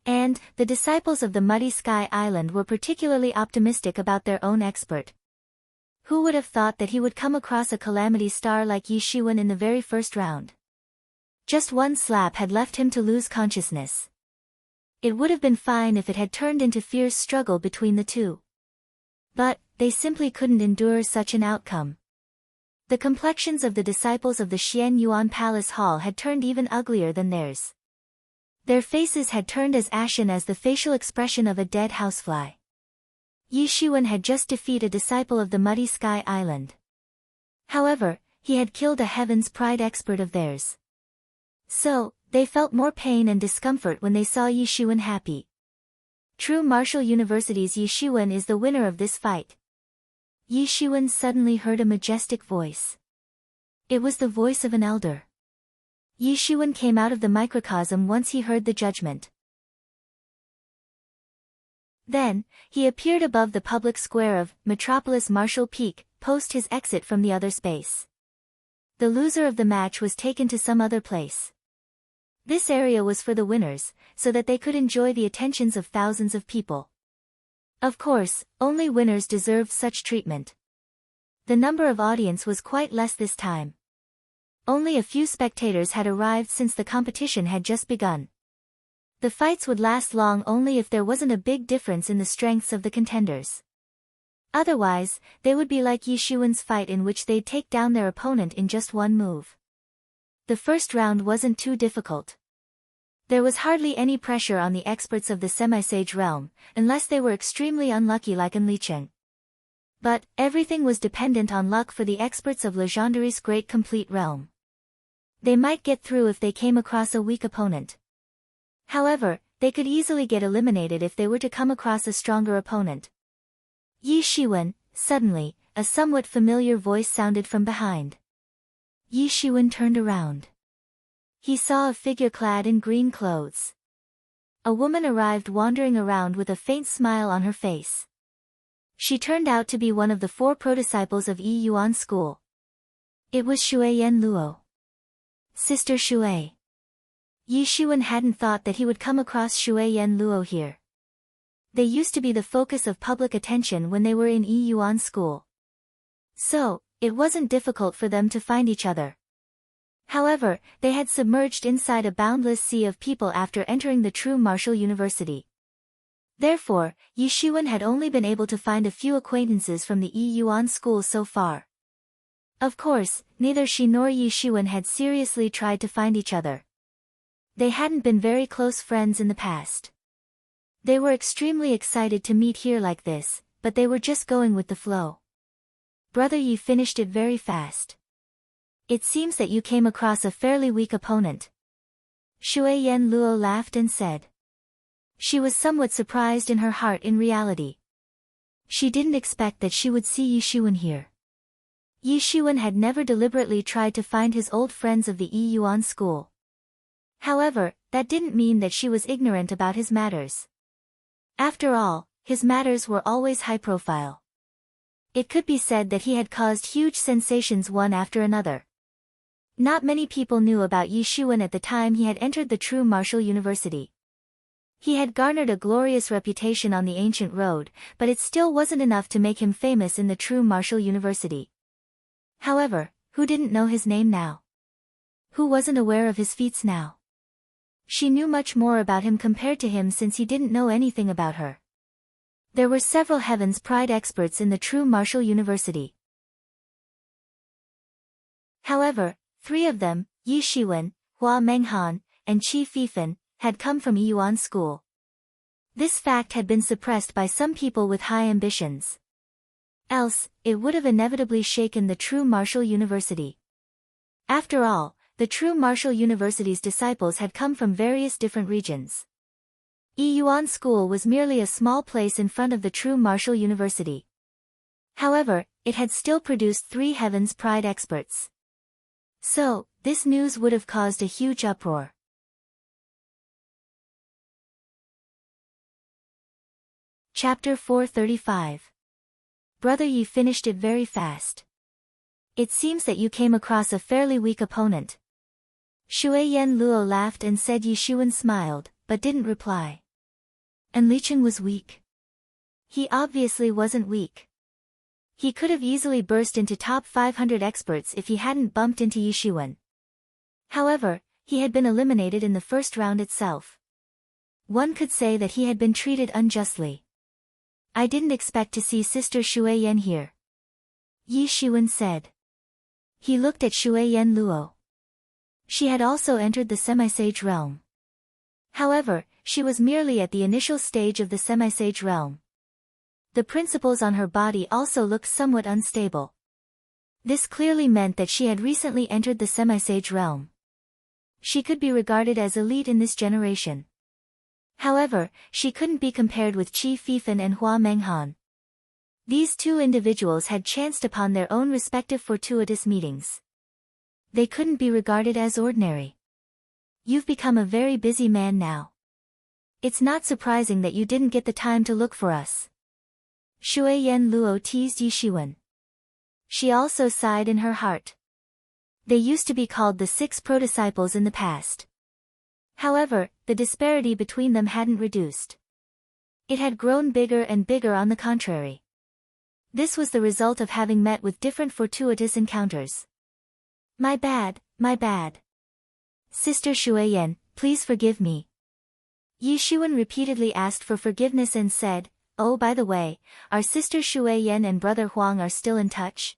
And, the disciples of the Muddy Sky Island were particularly optimistic about their own expert. Who would have thought that he would come across a calamity star like Yi Shiwen in the very first round? Just one slap had left him to lose consciousness. It would have been fine if it had turned into fierce struggle between the two. But, they simply couldn't endure such an outcome. The complexions of the disciples of the Xian Yuan Palace Hall had turned even uglier than theirs. Their faces had turned as ashen as the facial expression of a dead housefly. Yi Shiwen had just defeated a disciple of the Muddy Sky Island. However, he had killed a Heaven's Pride expert of theirs. So, they felt more pain and discomfort when they saw Yi Shiwen happy. True Martial University's Yi Shiwen is the winner of this fight. Yi Shiwen suddenly heard a majestic voice. It was the voice of an elder. Yi Shiwen came out of the microcosm once he heard the judgment. Then, he appeared above the public square of Metropolis Martial Peak, post his exit from the other space. The loser of the match was taken to some other place. This area was for the winners, so that they could enjoy the attentions of thousands of people. Of course, only winners deserved such treatment. The number of audience was quite less this time. Only a few spectators had arrived since the competition had just begun. The fights would last long only if there wasn't a big difference in the strengths of the contenders. Otherwise, they would be like Yi Shiwen's fight in which they'd take down their opponent in just one move. The first round wasn't too difficult. There was hardly any pressure on the experts of the semi-sage realm, unless they were extremely unlucky like Enlicheng. But, everything was dependent on luck for the experts of Legendary's great complete realm. They might get through if they came across a weak opponent. However, they could easily get eliminated if they were to come across a stronger opponent. Yi Shiwen, suddenly, a somewhat familiar voice sounded from behind. Yi Shiwen turned around. He saw a figure clad in green clothes. A woman arrived wandering around with a faint smile on her face. She turned out to be one of the 4 pro-disciples of Yi Yuan School. It was Shui Yen Luo. Sister Shui. Yi Shiwen hadn't thought that he would come across Shui Yen Luo here. They used to be the focus of public attention when they were in Yi Yuan School. So, it wasn't difficult for them to find each other. However, they had submerged inside a boundless sea of people after entering the true martial university. Therefore, Yi Shiwen had only been able to find a few acquaintances from the Yi Yuan school so far. Of course, neither she nor Yi Shiwen had seriously tried to find each other. They hadn't been very close friends in the past. They were extremely excited to meet here like this, but they were just going with the flow. Brother Yi finished it very fast. It seems that you came across a fairly weak opponent. Shui Yen Luo laughed and said. She was somewhat surprised in her heart in reality. She didn't expect that she would see Yi Shiwen here. Yi Shiwen had never deliberately tried to find his old friends of the Yi Yuan school. However, that didn't mean that she was ignorant about his matters. After all, his matters were always high profile. It could be said that he had caused huge sensations one after another. Not many people knew about Yi Shiwen at the time he had entered the true martial university. He had garnered a glorious reputation on the ancient road, but it still wasn't enough to make him famous in the true martial university. However, who didn't know his name now? Who wasn't aware of his feats now? She knew much more about him compared to him since he didn't know anything about her. There were several Heaven's Pride experts in the true martial university. However, 3 of them, Yi Shiwen, Hua Menghan, and Qi Fifan, had come from Yi Yuan school. This fact had been suppressed by some people with high ambitions. Else, it would have inevitably shaken the true martial university. After all, the true martial university's disciples had come from various different regions. Yi Yuan school was merely a small place in front of the true martial university. However, it had still produced 3 Heaven's Pride experts. So, this news would have caused a huge uproar. Chapter 435. Brother Yi finished it very fast. It seems that you came across a fairly weak opponent. Shui Yen Luo laughed and said. Yi Shiwen smiled, but didn't reply. And Licheng was weak. He obviously wasn't weak. He could have easily burst into top 500 experts if he hadn't bumped into Yi Shiwen. However, he had been eliminated in the first round itself. One could say that he had been treated unjustly. I didn't expect to see Sister Shui Yen here, Yi Shiwen said. He looked at Shui Yen Luo. She had also entered the semi-sage realm. However, she was merely at the initial stage of the semi-sage realm. The principles on her body also looked somewhat unstable. This clearly meant that she had recently entered the semi-sage realm. She could be regarded as elite in this generation. However, she couldn't be compared with Qi Fifan and Hua Menghan. These 2 individuals had chanced upon their own respective fortuitous meetings. They couldn't be regarded as ordinary. You've become a very busy man now. It's not surprising that you didn't get the time to look for us. Shui Yen Luo teased Yi Shiwen. She also sighed in her heart. They used to be called the 6 pro-disciples in the past. However, the disparity between them hadn't reduced. It had grown bigger and bigger on the contrary. This was the result of having met with different fortuitous encounters. My bad, my bad. Sister Shuiyan, please forgive me. Yi Shiwen repeatedly asked for forgiveness and said, oh by the way, our sister Shuiyan and brother Huang are still in touch?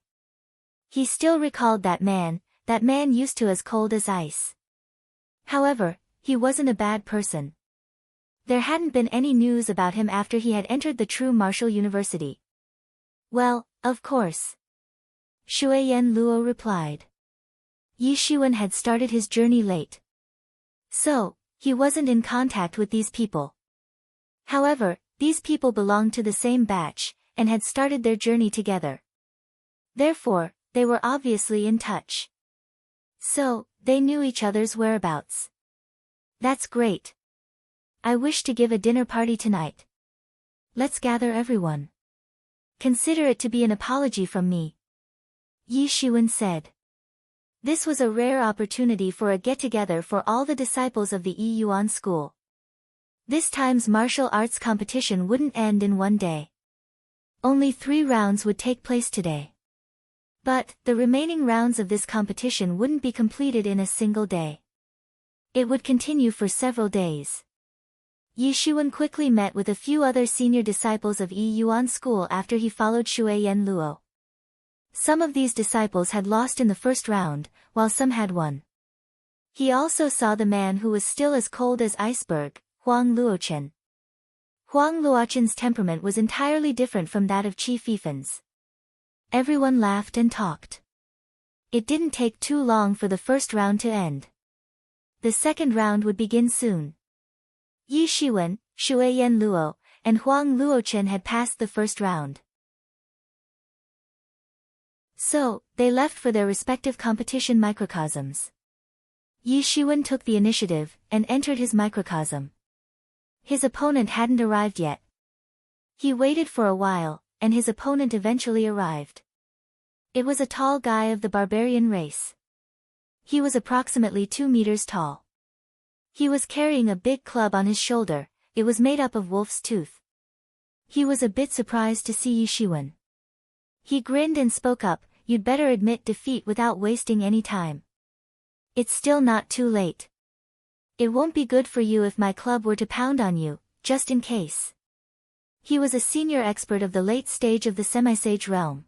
He still recalled that man used to as cold as ice. However, he wasn't a bad person. There hadn't been any news about him after he had entered the true martial university. Well, of course. Shuiyan Luo replied. Yi Shiwen had started his journey late. So, he wasn't in contact with these people. However, these people belonged to the same batch, and had started their journey together. Therefore, they were obviously in touch. So, they knew each other's whereabouts. That's great. I wish to give a dinner party tonight. Let's gather everyone. Consider it to be an apology from me. Yi Shiwen said. This was a rare opportunity for a get-together for all the disciples of the Yi Yuan school. This time's martial arts competition wouldn't end in one day. Only 3 rounds would take place today. But, the remaining rounds of this competition wouldn't be completed in a single day. It would continue for several days. Yi Shiwen quickly met with a few other senior disciples of Yi Yuan school after he followed Shuiyan Luo. Some of these disciples had lost in the first round, while some had won. He also saw the man who was still as cold as iceberg, Huang Luochen. Huang Luochen's temperament was entirely different from that of Qi Fifen's. Everyone laughed and talked. It didn't take too long for the first round to end. The second round would begin soon. Yi Shiwen, Shuiyan Luo, and Huang Luochen had passed the first round. So, they left for their respective competition microcosms. Yi Shiwen took the initiative, and entered his microcosm. His opponent hadn't arrived yet. He waited for a while, and his opponent eventually arrived. It was a tall guy of the barbarian race. He was approximately 2 meters tall. He was carrying a big club on his shoulder. It was made up of wolf's tooth. He was a bit surprised to see Yi Shiwen. He grinned and spoke up, "You'd better admit defeat without wasting any time. It's still not too late. It won't be good for you if my club were to pound on you, just in case." He was a senior expert of the late stage of the semi-sage realm.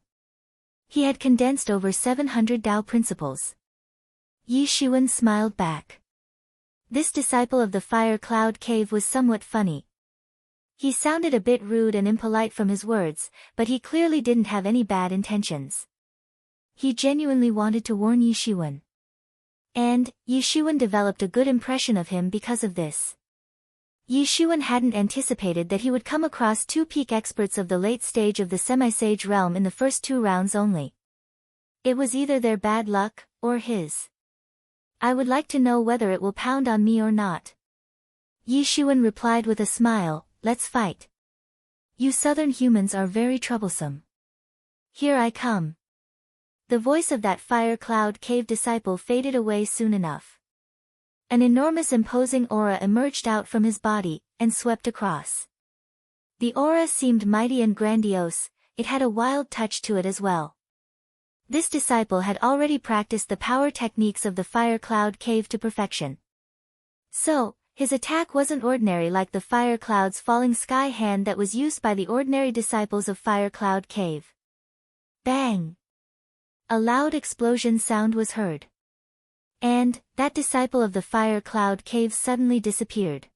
He had condensed over 700 Tao principles. Yi Shiwen smiled back. This disciple of the fire cloud cave was somewhat funny. He sounded a bit rude and impolite from his words, but he clearly didn't have any bad intentions. He genuinely wanted to warn Yi Shiwen. And, Yi Shiwen developed a good impression of him because of this. Yi Shiwen hadn't anticipated that he would come across 2 peak experts of the late stage of the semi-sage realm in the first 2 rounds only. It was either their bad luck, or his. "I would like to know whether it will pound on me or not." Yi Shiwen replied with a smile, "Let's fight. You southern humans are very troublesome. Here I come." The voice of that fire cloud cave disciple faded away soon enough. An enormous imposing aura emerged out from his body, and swept across. The aura seemed mighty and grandiose, it had a wild touch to it as well. This disciple had already practiced the power techniques of the fire cloud cave to perfection. So, his attack wasn't ordinary like the fire cloud's falling sky hand that was used by the ordinary disciples of fire cloud cave. Bang! A loud explosion sound was heard. And, that disciple of the fire cloud cave suddenly disappeared.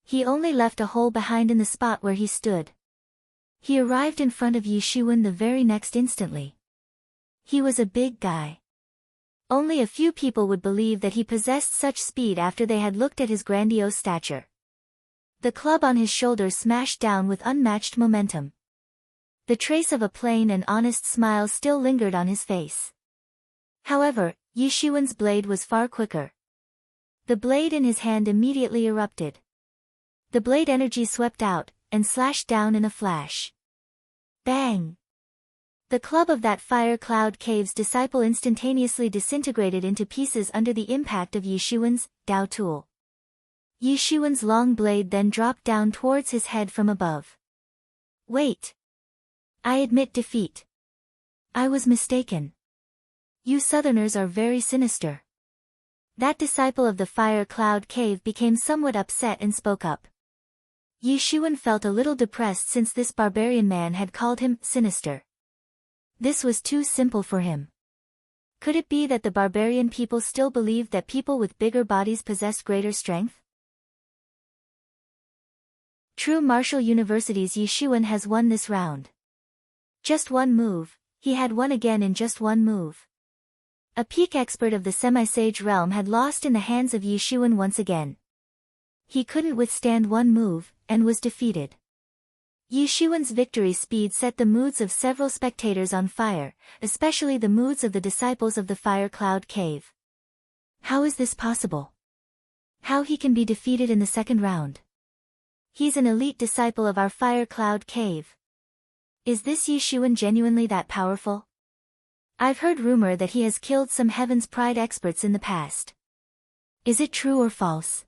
He only left a hole behind in the spot where he stood. He arrived in front of Yi Shiwen the very next instantly. He was a big guy. Only a few people would believe that he possessed such speed after they had looked at his grandiose stature. The club on his shoulder smashed down with unmatched momentum. The trace of a plain and honest smile still lingered on his face. However, Yi Shiwen's blade was far quicker. The blade in his hand immediately erupted. The blade energy swept out, and slashed down in a flash. Bang! The club of that fire cloud cave's disciple instantaneously disintegrated into pieces under the impact of Yi Shiwen's Dao tool. Yi Shiwen's long blade then dropped down towards his head from above. "Wait! I admit defeat. I was mistaken. You southerners are very sinister." That disciple of the fire cloud cave became somewhat upset and spoke up. Yi Shiwen felt a little depressed since this barbarian man had called him sinister. This was too simple for him. Could it be that the barbarian people still believed that people with bigger bodies possessed greater strength? True martial university's Yi Shiwen has won this round. Just one move, he had won again in just one move. A peak expert of the semi-sage realm had lost in the hands of Yi Shiwen once again. He couldn't withstand one move, and was defeated. Yi Shiwen's victory speed set the moods of several spectators on fire, especially the moods of the disciples of the fire cloud cave. How is this possible? How he can be defeated in the second round? He's an elite disciple of our fire cloud cave. Is this Yi Shiwen genuinely that powerful? I've heard rumor that he has killed some Heaven's Pride experts in the past. Is it true or false?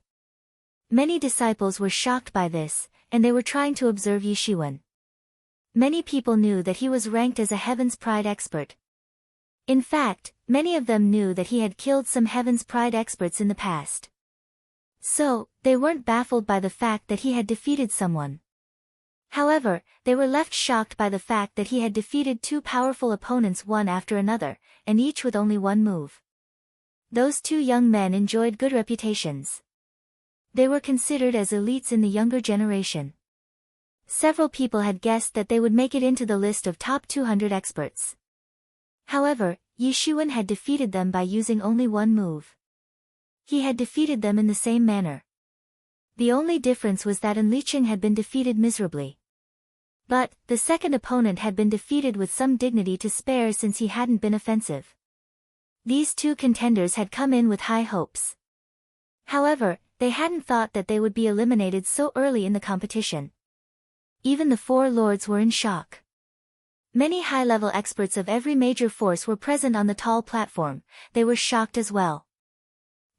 Many disciples were shocked by this, and they were trying to observe Yi Shiwen. Many people knew that he was ranked as a Heaven's Pride expert. In fact, many of them knew that he had killed some Heaven's Pride experts in the past. So, they weren't baffled by the fact that he had defeated someone. However, they were left shocked by the fact that he had defeated two powerful opponents one after another, and each with only one move. Those two young men enjoyed good reputations. They were considered as elites in the younger generation. Several people had guessed that they would make it into the list of top 200 experts. However, Yi Shiwen had defeated them by using only one move. He had defeated them in the same manner. The only difference was that An Liqing had been defeated miserably. But, the second opponent had been defeated with some dignity to spare since he hadn't been offensive. These two contenders had come in with high hopes. However, they hadn't thought that they would be eliminated so early in the competition. Even the four lords were in shock. Many high-level experts of every major force were present on the tall platform. They were shocked as well.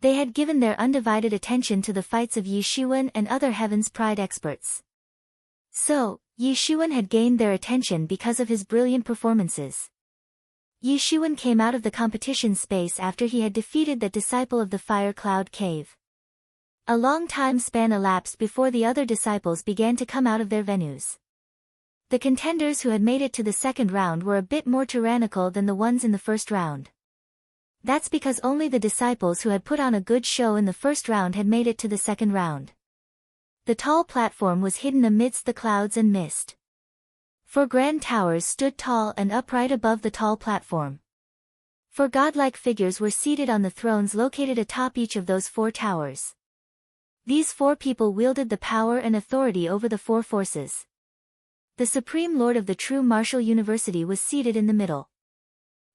They had given their undivided attention to the fights of Yi Shiwen and other Heaven's Pride experts. So, Yi Shiwen had gained their attention because of his brilliant performances. Yi Shiwen came out of the competition space after he had defeated that disciple of the Fire Cloud Cave. A long time span elapsed before the other disciples began to come out of their venues. The contenders who had made it to the second round were a bit more tyrannical than the ones in the first round. That's because only the disciples who had put on a good show in the first round had made it to the second round. The tall platform was hidden amidst the clouds and mist. Four grand towers stood tall and upright above the tall platform. Four godlike figures were seated on the thrones located atop each of those four towers. These four people wielded the power and authority over the four forces. The Supreme Lord of the True Martial University was seated in the middle.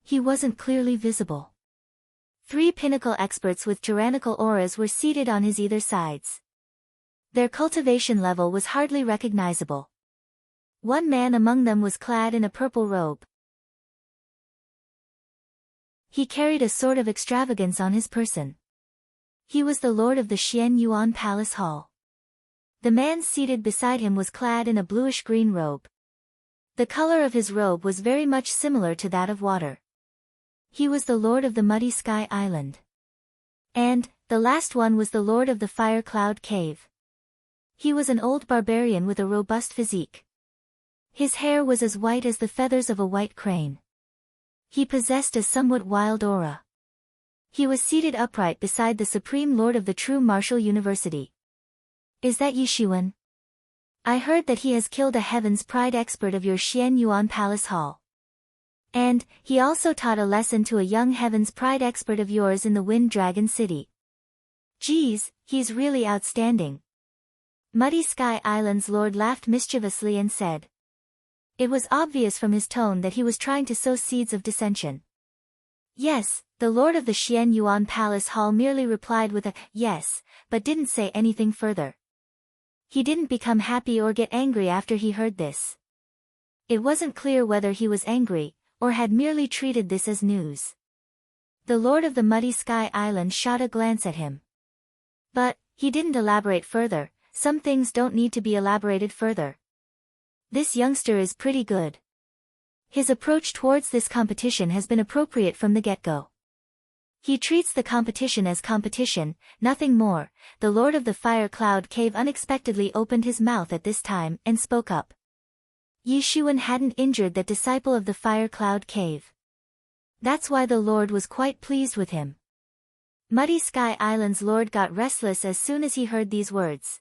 He wasn't clearly visible. Three pinnacle experts with tyrannical auras were seated on his either sides. Their cultivation level was hardly recognizable. One man among them was clad in a purple robe. He carried a sort of extravagance on his person. He was the lord of the Xian Yuan Palace Hall. The man seated beside him was clad in a bluish-green robe. The color of his robe was very much similar to that of water. He was the lord of the Muddy Sky Island. And, the last one was the lord of the Fire Cloud Cave. He was an old barbarian with a robust physique. His hair was as white as the feathers of a white crane. He possessed a somewhat wild aura. He was seated upright beside the Supreme Lord of the True Martial University. Is that Yi Shiwen? I heard that he has killed a Heaven's Pride expert of your Xian Yuan Palace Hall. And, he also taught a lesson to a young Heaven's Pride expert of yours in the Wind Dragon City. Geez, he's really outstanding. Muddy Sky Island's lord laughed mischievously and said. It was obvious from his tone that he was trying to sow seeds of dissension. Yes, the lord of the Xian Yuan Palace Hall merely replied with a yes, but didn't say anything further. He didn't become happy or get angry after he heard this. It wasn't clear whether he was angry, or had merely treated this as news. The lord of the Muddy Sky Island shot a glance at him. But, he didn't elaborate further. Some things don't need to be elaborated further. This youngster is pretty good. His approach towards this competition has been appropriate from the get-go. He treats the competition as competition, nothing more. The Lord of the Fire Cloud Cave unexpectedly opened his mouth at this time and spoke up. Yi Shiwen hadn't injured that disciple of the Fire Cloud Cave. That's why the Lord was quite pleased with him. Muddy Sky Island's Lord got restless as soon as he heard these words.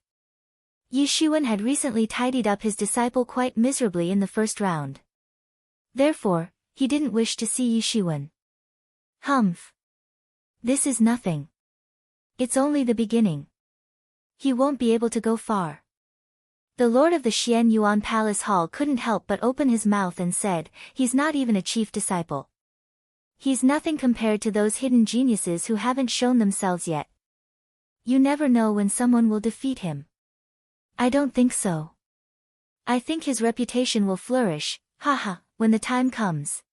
Yi Shiwen had recently tidied up his disciple quite miserably in the first round. Therefore, he didn't wish to see Yi Shiwen. Humph. This is nothing. It's only the beginning. He won't be able to go far. The lord of the Xian Yuan Palace Hall couldn't help but open his mouth and said, he's not even a chief disciple. He's nothing compared to those hidden geniuses who haven't shown themselves yet. You never know when someone will defeat him. I don't think so. I think his reputation will flourish, haha, when the time comes.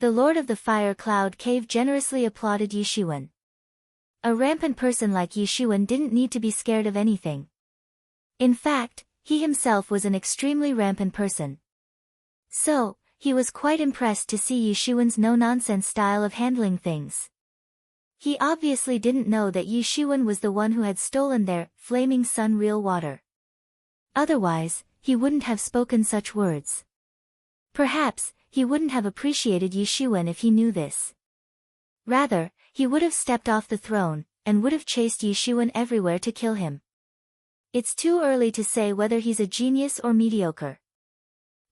The Lord of the Fire Cloud Cave generously applauded Yi Shiwen. A rampant person like Yi Shiwen didn't need to be scared of anything. In fact, he himself was an extremely rampant person. So, he was quite impressed to see Yi Shiwen's no-nonsense style of handling things. He obviously didn't know that Yi Shiwen was the one who had stolen their flaming sun real water. Otherwise, he wouldn't have spoken such words. Perhaps, he wouldn't have appreciated Yi Shiwen if he knew this. Rather, he would have stepped off the throne, and would have chased Yi Shiwen everywhere to kill him. It's too early to say whether he's a genius or mediocre.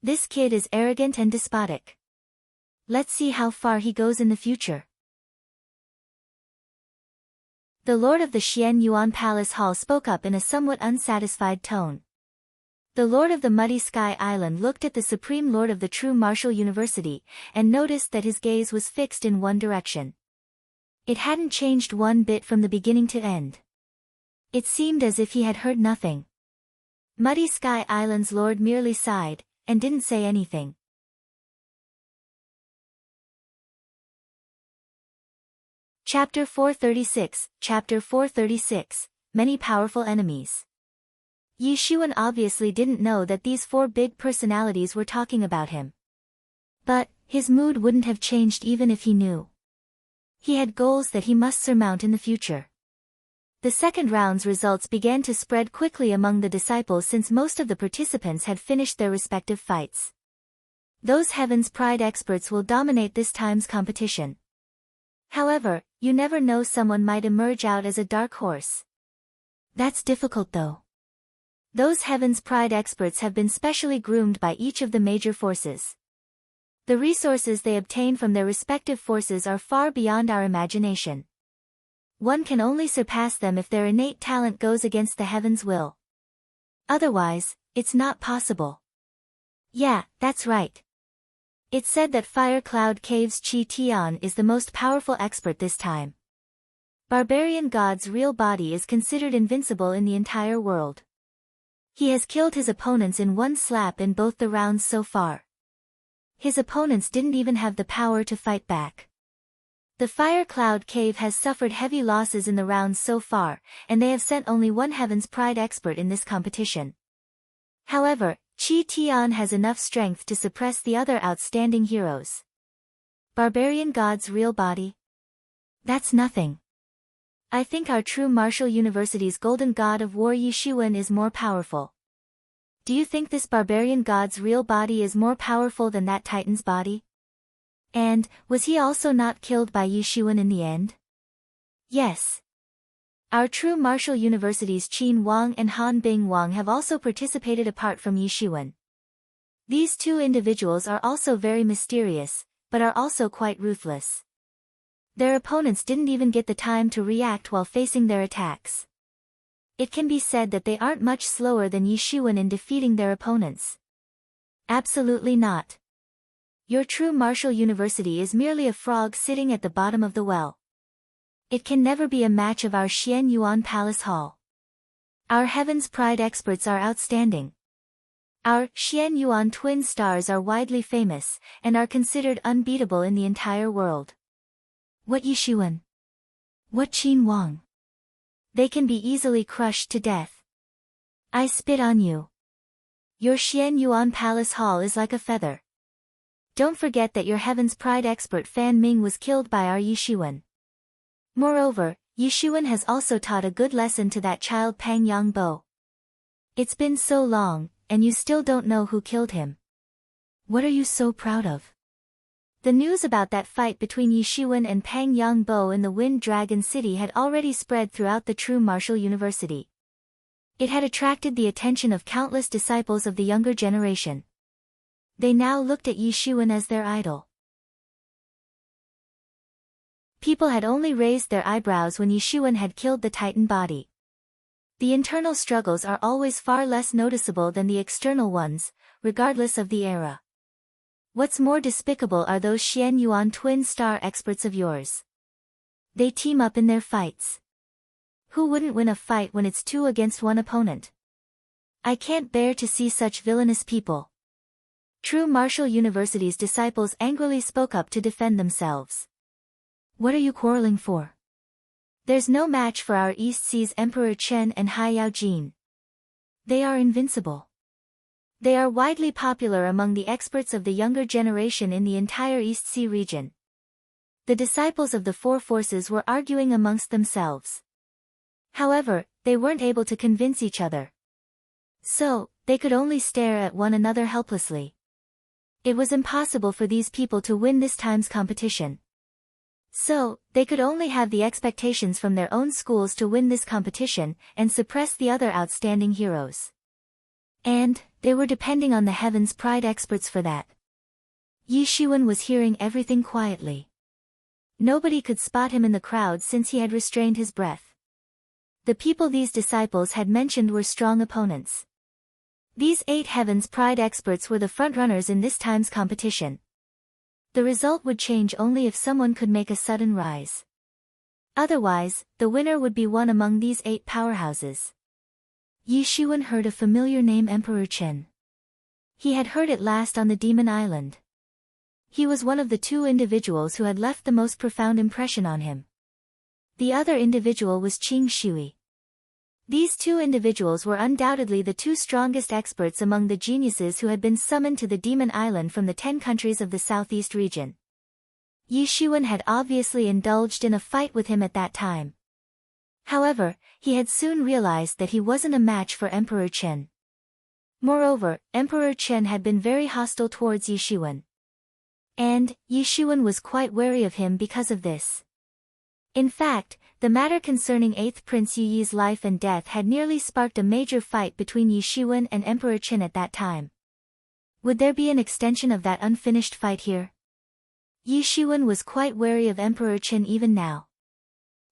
This kid is arrogant and despotic. Let's see how far he goes in the future. The Lord of the Xian Yuan Palace Hall spoke up in a somewhat unsatisfied tone. The Lord of the Muddy Sky Island looked at the Supreme Lord of the True Martial University, and noticed that his gaze was fixed in one direction. It hadn't changed one bit from the beginning to end. It seemed as if he had heard nothing. Muddy Sky Island's Lord merely sighed, and didn't say anything. Chapter 436, Chapter 436, Many Powerful Enemies. Yi Shiwen obviously didn't know that these four big personalities were talking about him. But, his mood wouldn't have changed even if he knew. He had goals that he must surmount in the future. The second round's results began to spread quickly among the disciples since most of the participants had finished their respective fights. Those Heaven's Pride experts will dominate this time's competition. However, you never know, someone might emerge out as a dark horse. That's difficult though. Those Heaven's Pride experts have been specially groomed by each of the major forces. The resources they obtain from their respective forces are far beyond our imagination. One can only surpass them if their innate talent goes against the heaven's will. Otherwise, it's not possible. Yeah, that's right. It's said that Fire Cloud Cave's Qi Tian is the most powerful expert this time. Barbarian God's real body is considered invincible in the entire world. He has killed his opponents in one slap in both the rounds so far. His opponents didn't even have the power to fight back. The Fire Cloud Cave has suffered heavy losses in the rounds so far, and they have sent only one Heaven's Pride expert in this competition. However, Qi Tian has enough strength to suppress the other outstanding heroes. Barbarian God's real body? That's nothing. I think our True Martial University's Golden God of War Yi Shiwen is more powerful. Do you think this Barbarian God's real body is more powerful than that Titan's body? And, was he also not killed by Yi Shiwen in the end? Yes. Our True Martial University's Qin Wang and Han Bing Wang have also participated apart from Yi Shiwen. These two individuals are also very mysterious, but are also quite ruthless. Their opponents didn't even get the time to react while facing their attacks. It can be said that they aren't much slower than Yi Shiwen in defeating their opponents. Absolutely not. Your True Martial University is merely a frog sitting at the bottom of the well. It can never be a match of our Xian Yuan Palace Hall. Our Heaven's Pride experts are outstanding. Our Xian Yuan twin stars are widely famous, and are considered unbeatable in the entire world. What Yi Shiwen? What Qin Wang? They can be easily crushed to death. I spit on you. Your Xian Yuan Palace Hall is like a feather. Don't forget that your Heaven's Pride expert Fan Ming was killed by our Yi Shiwen. Moreover, Yi Shiwen has also taught a good lesson to that child Pang Yangbo. It's been so long, and you still don't know who killed him. What are you so proud of? The news about that fight between Yi Shiwen and Pang Yangbo in the Wind Dragon City had already spread throughout the True Martial University. It had attracted the attention of countless disciples of the younger generation. They now looked at Yi Shiwen as their idol. People had only raised their eyebrows when Yi Shiwen had killed the Titan body. The internal struggles are always far less noticeable than the external ones, regardless of the era. What's more despicable are those Xian Yuan twin star experts of yours. They team up in their fights. Who wouldn't win a fight when it's 2 against 1 opponent? I can't bear to see such villainous people. True Martial University's disciples angrily spoke up to defend themselves. What are you quarreling for? There's no match for our East Sea's Emperor Chen and Hai Yaojin. They are invincible. They are widely popular among the experts of the younger generation in the entire East Sea region. The disciples of the four forces were arguing amongst themselves. However, they weren't able to convince each other. So, they could only stare at one another helplessly. It was impossible for these people to win this time's competition. So, they could only have the expectations from their own schools to win this competition, and suppress the other outstanding heroes. And, they were depending on the Heaven's Pride experts for that. Yi Shiwen was hearing everything quietly. Nobody could spot him in the crowd since he had restrained his breath. The people these disciples had mentioned were strong opponents. These 8 Heaven's Pride experts were the frontrunners in this time's competition. The result would change only if someone could make a sudden rise. Otherwise, the winner would be one among these 8 powerhouses. Yi Shiwen heard a familiar name, Emperor Chen. He had heard it last on the Demon Island. He was one of the 2 individuals who had left the most profound impression on him. The other individual was Qing Shui. These 2 individuals were undoubtedly the 2 strongest experts among the geniuses who had been summoned to the Demon Island from the 10 countries of the southeast region. Yi Shiwen had obviously indulged in a fight with him at that time. However, he had soon realized that he wasn't a match for Emperor Chen. Moreover, Emperor Chen had been very hostile towards Yi Shiwen. And, Yi Shiwen was quite wary of him because of this. In fact, the matter concerning 8th Prince Yi Yi's life and death had nearly sparked a major fight between Yi Shiwen and Emperor Chen at that time. Would there be an extension of that unfinished fight here? Yi Shiwen was quite wary of Emperor Chen even now.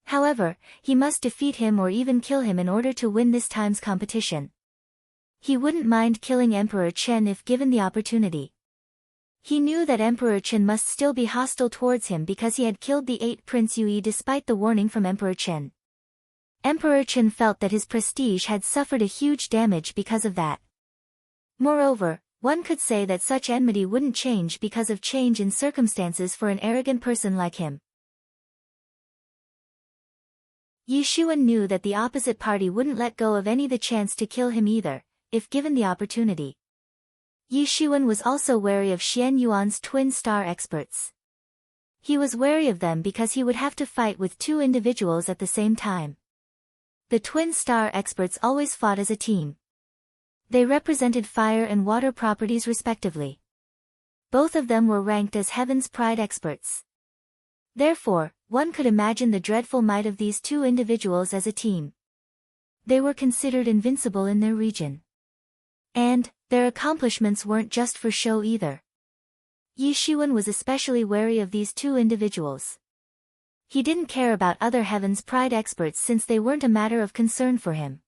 However, he must defeat him or even kill him in order to win this time's competition. He wouldn't mind killing Emperor Chen if given the opportunity. He knew that Emperor Chen must still be hostile towards him because he had killed the 8th Prince Yui despite the warning from Emperor Chen. Emperor Chen felt that his prestige had suffered a huge damage because of that. Moreover, one could say that such enmity wouldn't change because of change in circumstances for an arrogant person like him. Yi Shiwen knew that the opposite party wouldn't let go of any the chance to kill him either, if given the opportunity. Yi Shiwen was also wary of Xian Yuan's twin star experts. He was wary of them because he would have to fight with 2 individuals at the same time. The twin star experts always fought as a team. They represented fire and water properties respectively. Both of them were ranked as Heaven's Pride experts. Therefore, one could imagine the dreadful might of these 2 individuals as a team. They were considered invincible in their region. And, their accomplishments weren't just for show either. Yi Shiwen was especially wary of these 2 individuals. He didn't care about other Heaven's Pride experts since they weren't a matter of concern for him.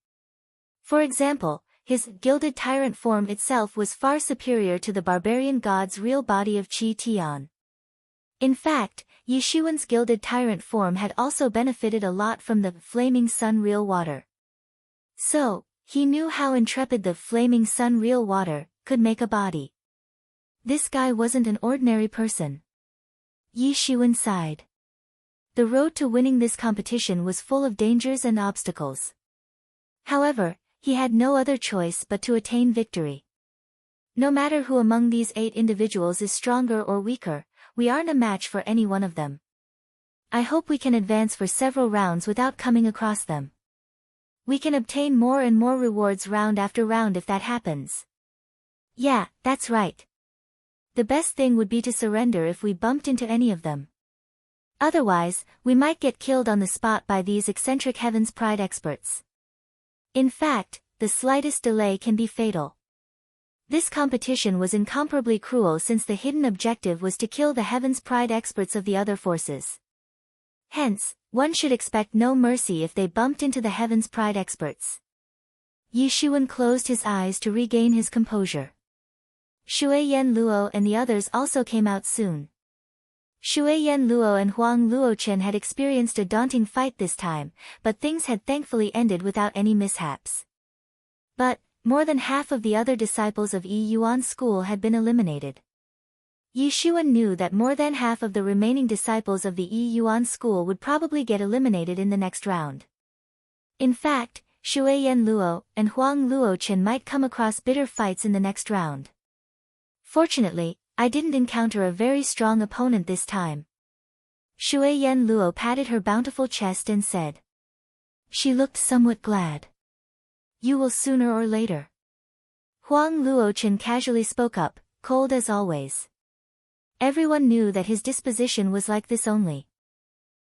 For example, his gilded tyrant form itself was far superior to the barbarian god's real body of Qi Tian. In fact, Yi Shiwen's gilded tyrant form had also benefited a lot from the flaming sun real water. So, he knew how intrepid the flaming sun real water could make a body. This guy wasn't an ordinary person. Yi Shiwen sighed. The road to winning this competition was full of dangers and obstacles. However, he had no other choice but to attain victory. No matter who among these 8 individuals is stronger or weaker, we aren't a match for any one of them. I hope we can advance for several rounds without coming across them. We can obtain more and more rewards round after round if that happens. Yeah, that's right. The best thing would be to surrender if we bumped into any of them. Otherwise, we might get killed on the spot by these eccentric Heaven's Pride experts. In fact, the slightest delay can be fatal. This competition was incomparably cruel since the hidden objective was to kill the Heaven's Pride experts of the other forces. Hence, one should expect no mercy if they bumped into the Heaven's Pride experts. Yi Shiwen closed his eyes to regain his composure. Shui Yan Luo and the others also came out soon. Shui Yan Luo and Huang Luochen had experienced a daunting fight this time, but things had thankfully ended without any mishaps. But, more than half of the other disciples of Yi Yuan's school had been eliminated. Yi Shiwen knew that more than half of the remaining disciples of the Yi Yuan school would probably get eliminated in the next round. In fact, Shui Yan Luo and Huang Luochen might come across bitter fights in the next round. Fortunately, I didn't encounter a very strong opponent this time. Shui Yen Luo patted her bountiful chest and said. She looked somewhat glad. You will sooner or later. Huang Luochen casually spoke up, cold as always. Everyone knew that his disposition was like this only.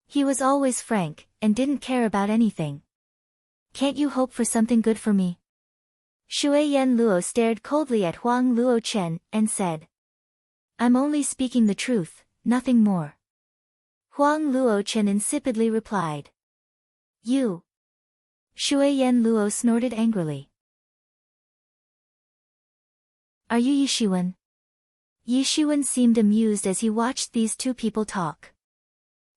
He was always frank, and didn't care about anything. Can't you hope for something good for me? Shui Yen Luo stared coldly at Huang Luochen, and said. I'm only speaking the truth, nothing more. Huang Luochen insipidly replied. You. Shui Yen Luo snorted angrily. Are you Yi Shiwen? Yi Shiwen seemed amused as he watched these two people talk.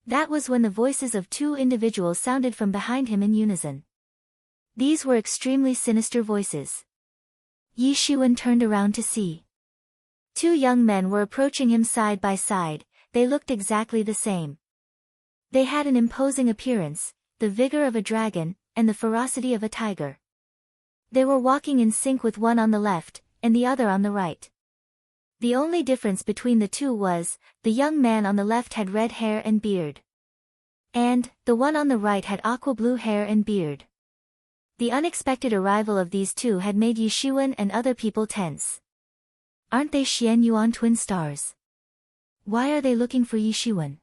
That was when the voices of two individuals sounded from behind him in unison. These were extremely sinister voices. Yi Shiwen turned around to see. Two young men were approaching him side by side. They looked exactly the same. They had an imposing appearance, the vigor of a dragon, and the ferocity of a tiger. They were walking in sync with one on the left, and the other on the right. The only difference between the two was, the young man on the left had red hair and beard. And, the one on the right had aqua blue hair and beard. The unexpected arrival of these two had made Yi Shiwen and other people tense. Aren't they Xian Yuan twin stars? Why are they looking for Yi Shiwen?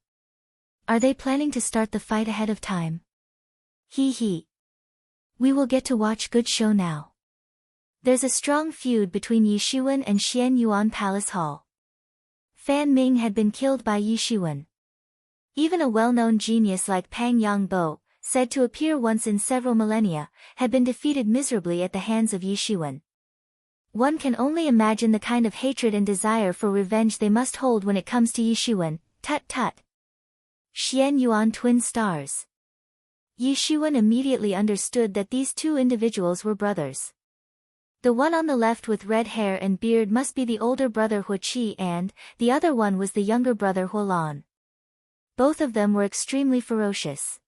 Are they planning to start the fight ahead of time? Hee hee. We will get to watch good show now. There's a strong feud between Yi Shiwen and Xian Yuan Palace Hall. Fan Ming had been killed by Yi Shiwen. Even a well-known genius like Pang Yangbo, said to appear once in several millennia, had been defeated miserably at the hands of Yi Shiwen. One can only imagine the kind of hatred and desire for revenge they must hold when it comes to Yi Shiwen. Tut tut. Xian Yuan twin stars. Yi Shiwen immediately understood that these two individuals were brothers. The one on the left with red hair and beard must be the older brother Huo Qi and, the other one was the younger brother Huo Lan. Both of them were extremely ferocious.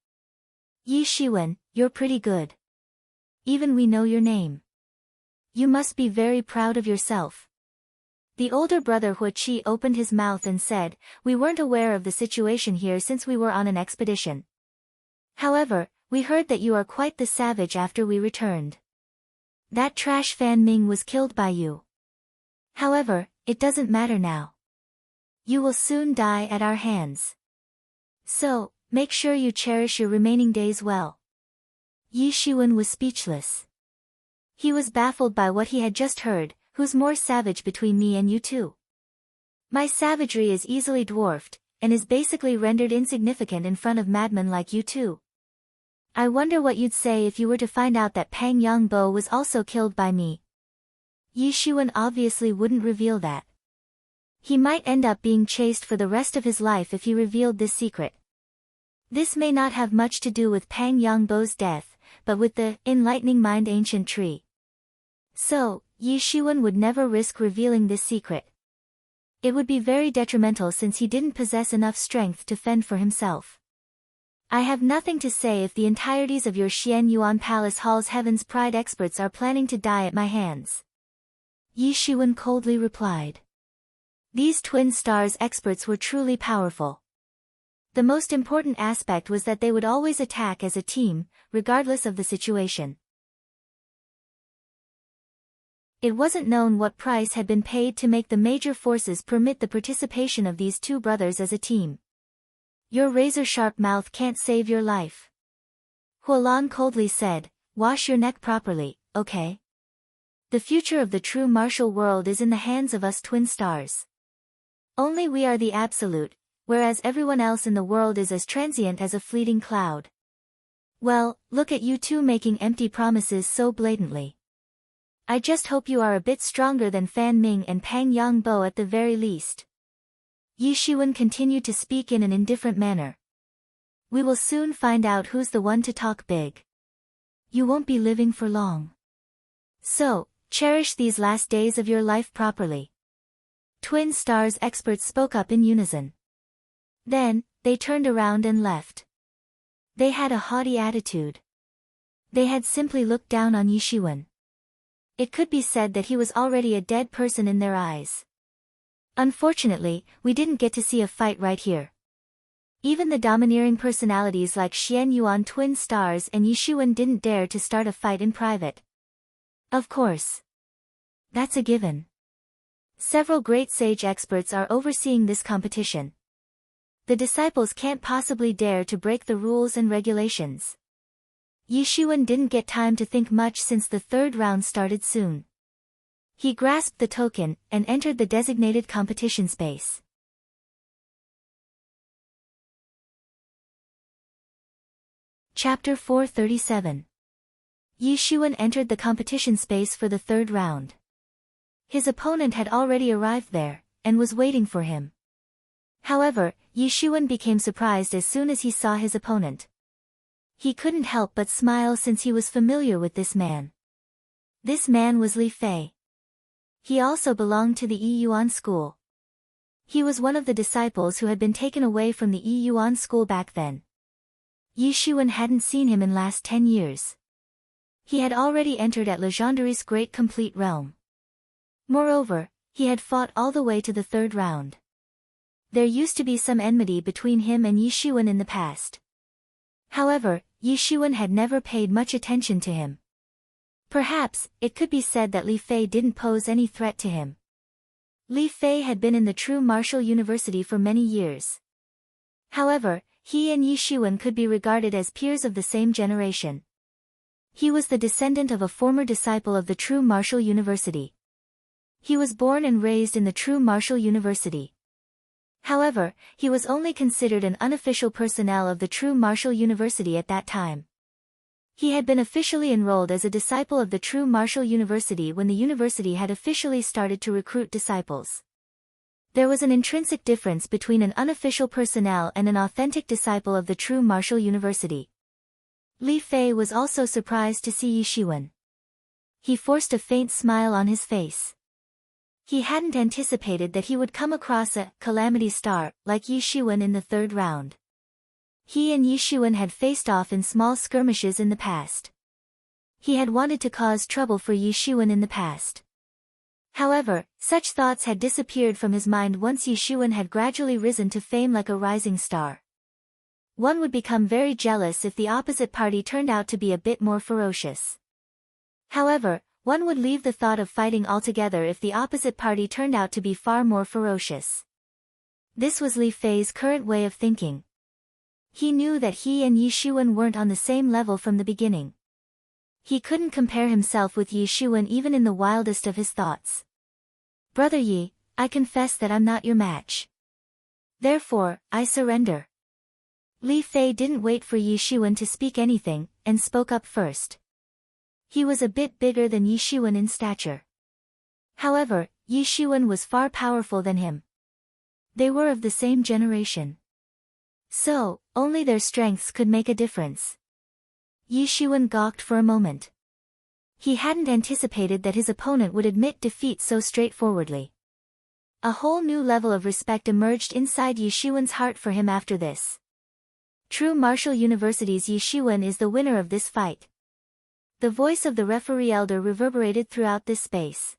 Yi Shiwen, you're pretty good. Even we know your name. You must be very proud of yourself. The older brother Huo Qi opened his mouth and said, we weren't aware of the situation here since we were on an expedition. However, we heard that you are quite the savage after we returned. That trash Fan Ming was killed by you. However, it doesn't matter now. You will soon die at our hands. So, make sure you cherish your remaining days well. Yi Shiwen was speechless. He was baffled by what he had just heard. Who's more savage between me and you two? My savagery is easily dwarfed, and is basically rendered insignificant in front of madmen like you two. I wonder what you'd say if you were to find out that Pang Yangbo was also killed by me. Yi Shiwen obviously wouldn't reveal that. He might end up being chased for the rest of his life if he revealed this secret. This may not have much to do with Pang Yangbo's death, but with the enlightening mind ancient tree. So, Yi Shiwen would never risk revealing this secret. It would be very detrimental since he didn't possess enough strength to fend for himself. I have nothing to say if the entireties of your Xian Yuan Palace Hall's Heaven's Pride experts are planning to die at my hands. Yi Shiwen coldly replied. These twin stars experts were truly powerful. The most important aspect was that they would always attack as a team, regardless of the situation. It wasn't known what price had been paid to make the major forces permit the participation of these two brothers as a team. Your razor-sharp mouth can't save your life. Huo Lan coldly said, wash your neck properly, okay? The future of the true martial world is in the hands of us twin stars. Only we are the absolute, whereas everyone else in the world is as transient as a fleeting cloud. Well, look at you two making empty promises so blatantly. I just hope you are a bit stronger than Fan Ming and Pang Yangbo at the very least. Yi Shiwen continued to speak in an indifferent manner. We will soon find out who's the one to talk big. You won't be living for long. So, cherish these last days of your life properly. Twin stars experts spoke up in unison. Then, they turned around and left. They had a haughty attitude. They had simply looked down on Yi Shiwen. It could be said that he was already a dead person in their eyes. Unfortunately, we didn't get to see a fight right here. Even the domineering personalities like Xian Yuan twin stars and Yi Shuwen didn't dare to start a fight in private. Of course. That's a given. Several great sage experts are overseeing this competition. The disciples can't possibly dare to break the rules and regulations. Yi Shuwen didn't get time to think much since the third round started soon. He grasped the token and entered the designated competition space. Chapter 437. Yi Shuwen entered the competition space for the third round. His opponent had already arrived there, and was waiting for him. However, Yi Shuwen became surprised as soon as he saw his opponent. He couldn't help but smile since he was familiar with this man. This man was Li Fei. He also belonged to the Yi Yuan school. He was one of the disciples who had been taken away from the Yi Yuan school back then. Yi Shuwen hadn't seen him in last 10 years. He had already entered at Legendary's great complete realm. Moreover, he had fought all the way to the third round. There used to be some enmity between him and Yi Shuwen in the past. However, Yi Shuwen had never paid much attention to him. Perhaps, it could be said that Li Fei didn't pose any threat to him. Li Fei had been in the true martial university for many years. However, he and Yi Shuwen could be regarded as peers of the same generation. He was the descendant of a former disciple of the true martial university. He was born and raised in the true martial university. However, he was only considered an unofficial personnel of the true martial university at that time. He had been officially enrolled as a disciple of the true martial university when the university had officially started to recruit disciples. There was an intrinsic difference between an unofficial personnel and an authentic disciple of the true martial university. Li Fei was also surprised to see Yi Shuwen. He forced a faint smile on his face. He hadn't anticipated that he would come across a calamity star like Yi Shuwen in the third round. He and Yi Shuwen had faced off in small skirmishes in the past. He had wanted to cause trouble for Yi Shuwen in the past. However, such thoughts had disappeared from his mind once Yi Shuwen had gradually risen to fame like a rising star. One would become very jealous if the opposite party turned out to be a bit more ferocious. However, one would leave the thought of fighting altogether if the opposite party turned out to be far more ferocious. This was Li Fei's current way of thinking. He knew that he and Yi Shuwen weren't on the same level from the beginning. He couldn't compare himself with Yi Shuwen even in the wildest of his thoughts. Brother Yi, I confess that I'm not your match. Therefore, I surrender. Li Fei didn't wait for Yi Shuwen to speak anything, and spoke up first. He was a bit bigger than Yi Shuwen in stature. However, Yi Shuwen was far powerful than him. They were of the same generation. So, only their strengths could make a difference. Yi Shuwen gawked for a moment. He hadn't anticipated that his opponent would admit defeat so straightforwardly. A whole new level of respect emerged inside Yi Shuwen's heart for him after this. True Martial University's Yi Shuwen is the winner of this fight. The voice of the referee elder reverberated throughout this space.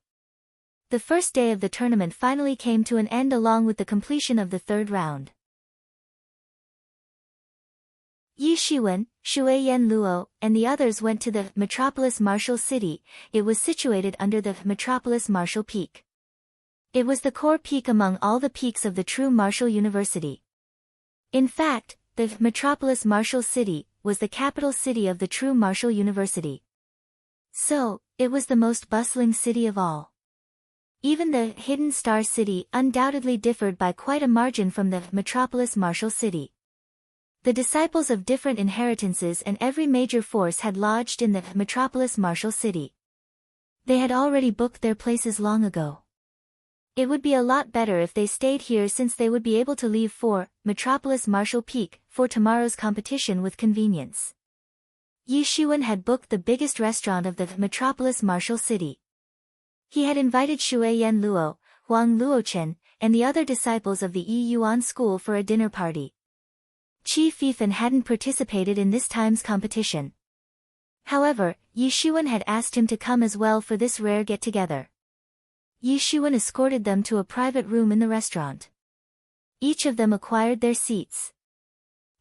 The first day of the tournament finally came to an end along with the completion of the third round. Yi Shuwen, Shuiyan Luo, and the others went to the Metropolis Martial City. It was situated under the Metropolis Martial Peak. It was the core peak among all the peaks of the true Martial University. In fact, the Metropolis Martial City was the capital city of the true Martial University. So, it was the most bustling city of all. Even the Hidden Star City undoubtedly differed by quite a margin from the Metropolis Martial City. The disciples of different inheritances and every major force had lodged in the Metropolis Martial City. They had already booked their places long ago. It would be a lot better if they stayed here since they would be able to leave for Metropolis Martial Peak for tomorrow's competition with convenience. Yi Shuwen had booked the biggest restaurant of the Metropolis Martial City. He had invited Shuiyan Luo, Huang Luochen, and the other disciples of the Yi Yuan school for a dinner party. Qi Fifan hadn't participated in this time's competition. However, Yi Shuwen had asked him to come as well for this rare get-together. Yi Shuwen escorted them to a private room in the restaurant. Each of them acquired their seats.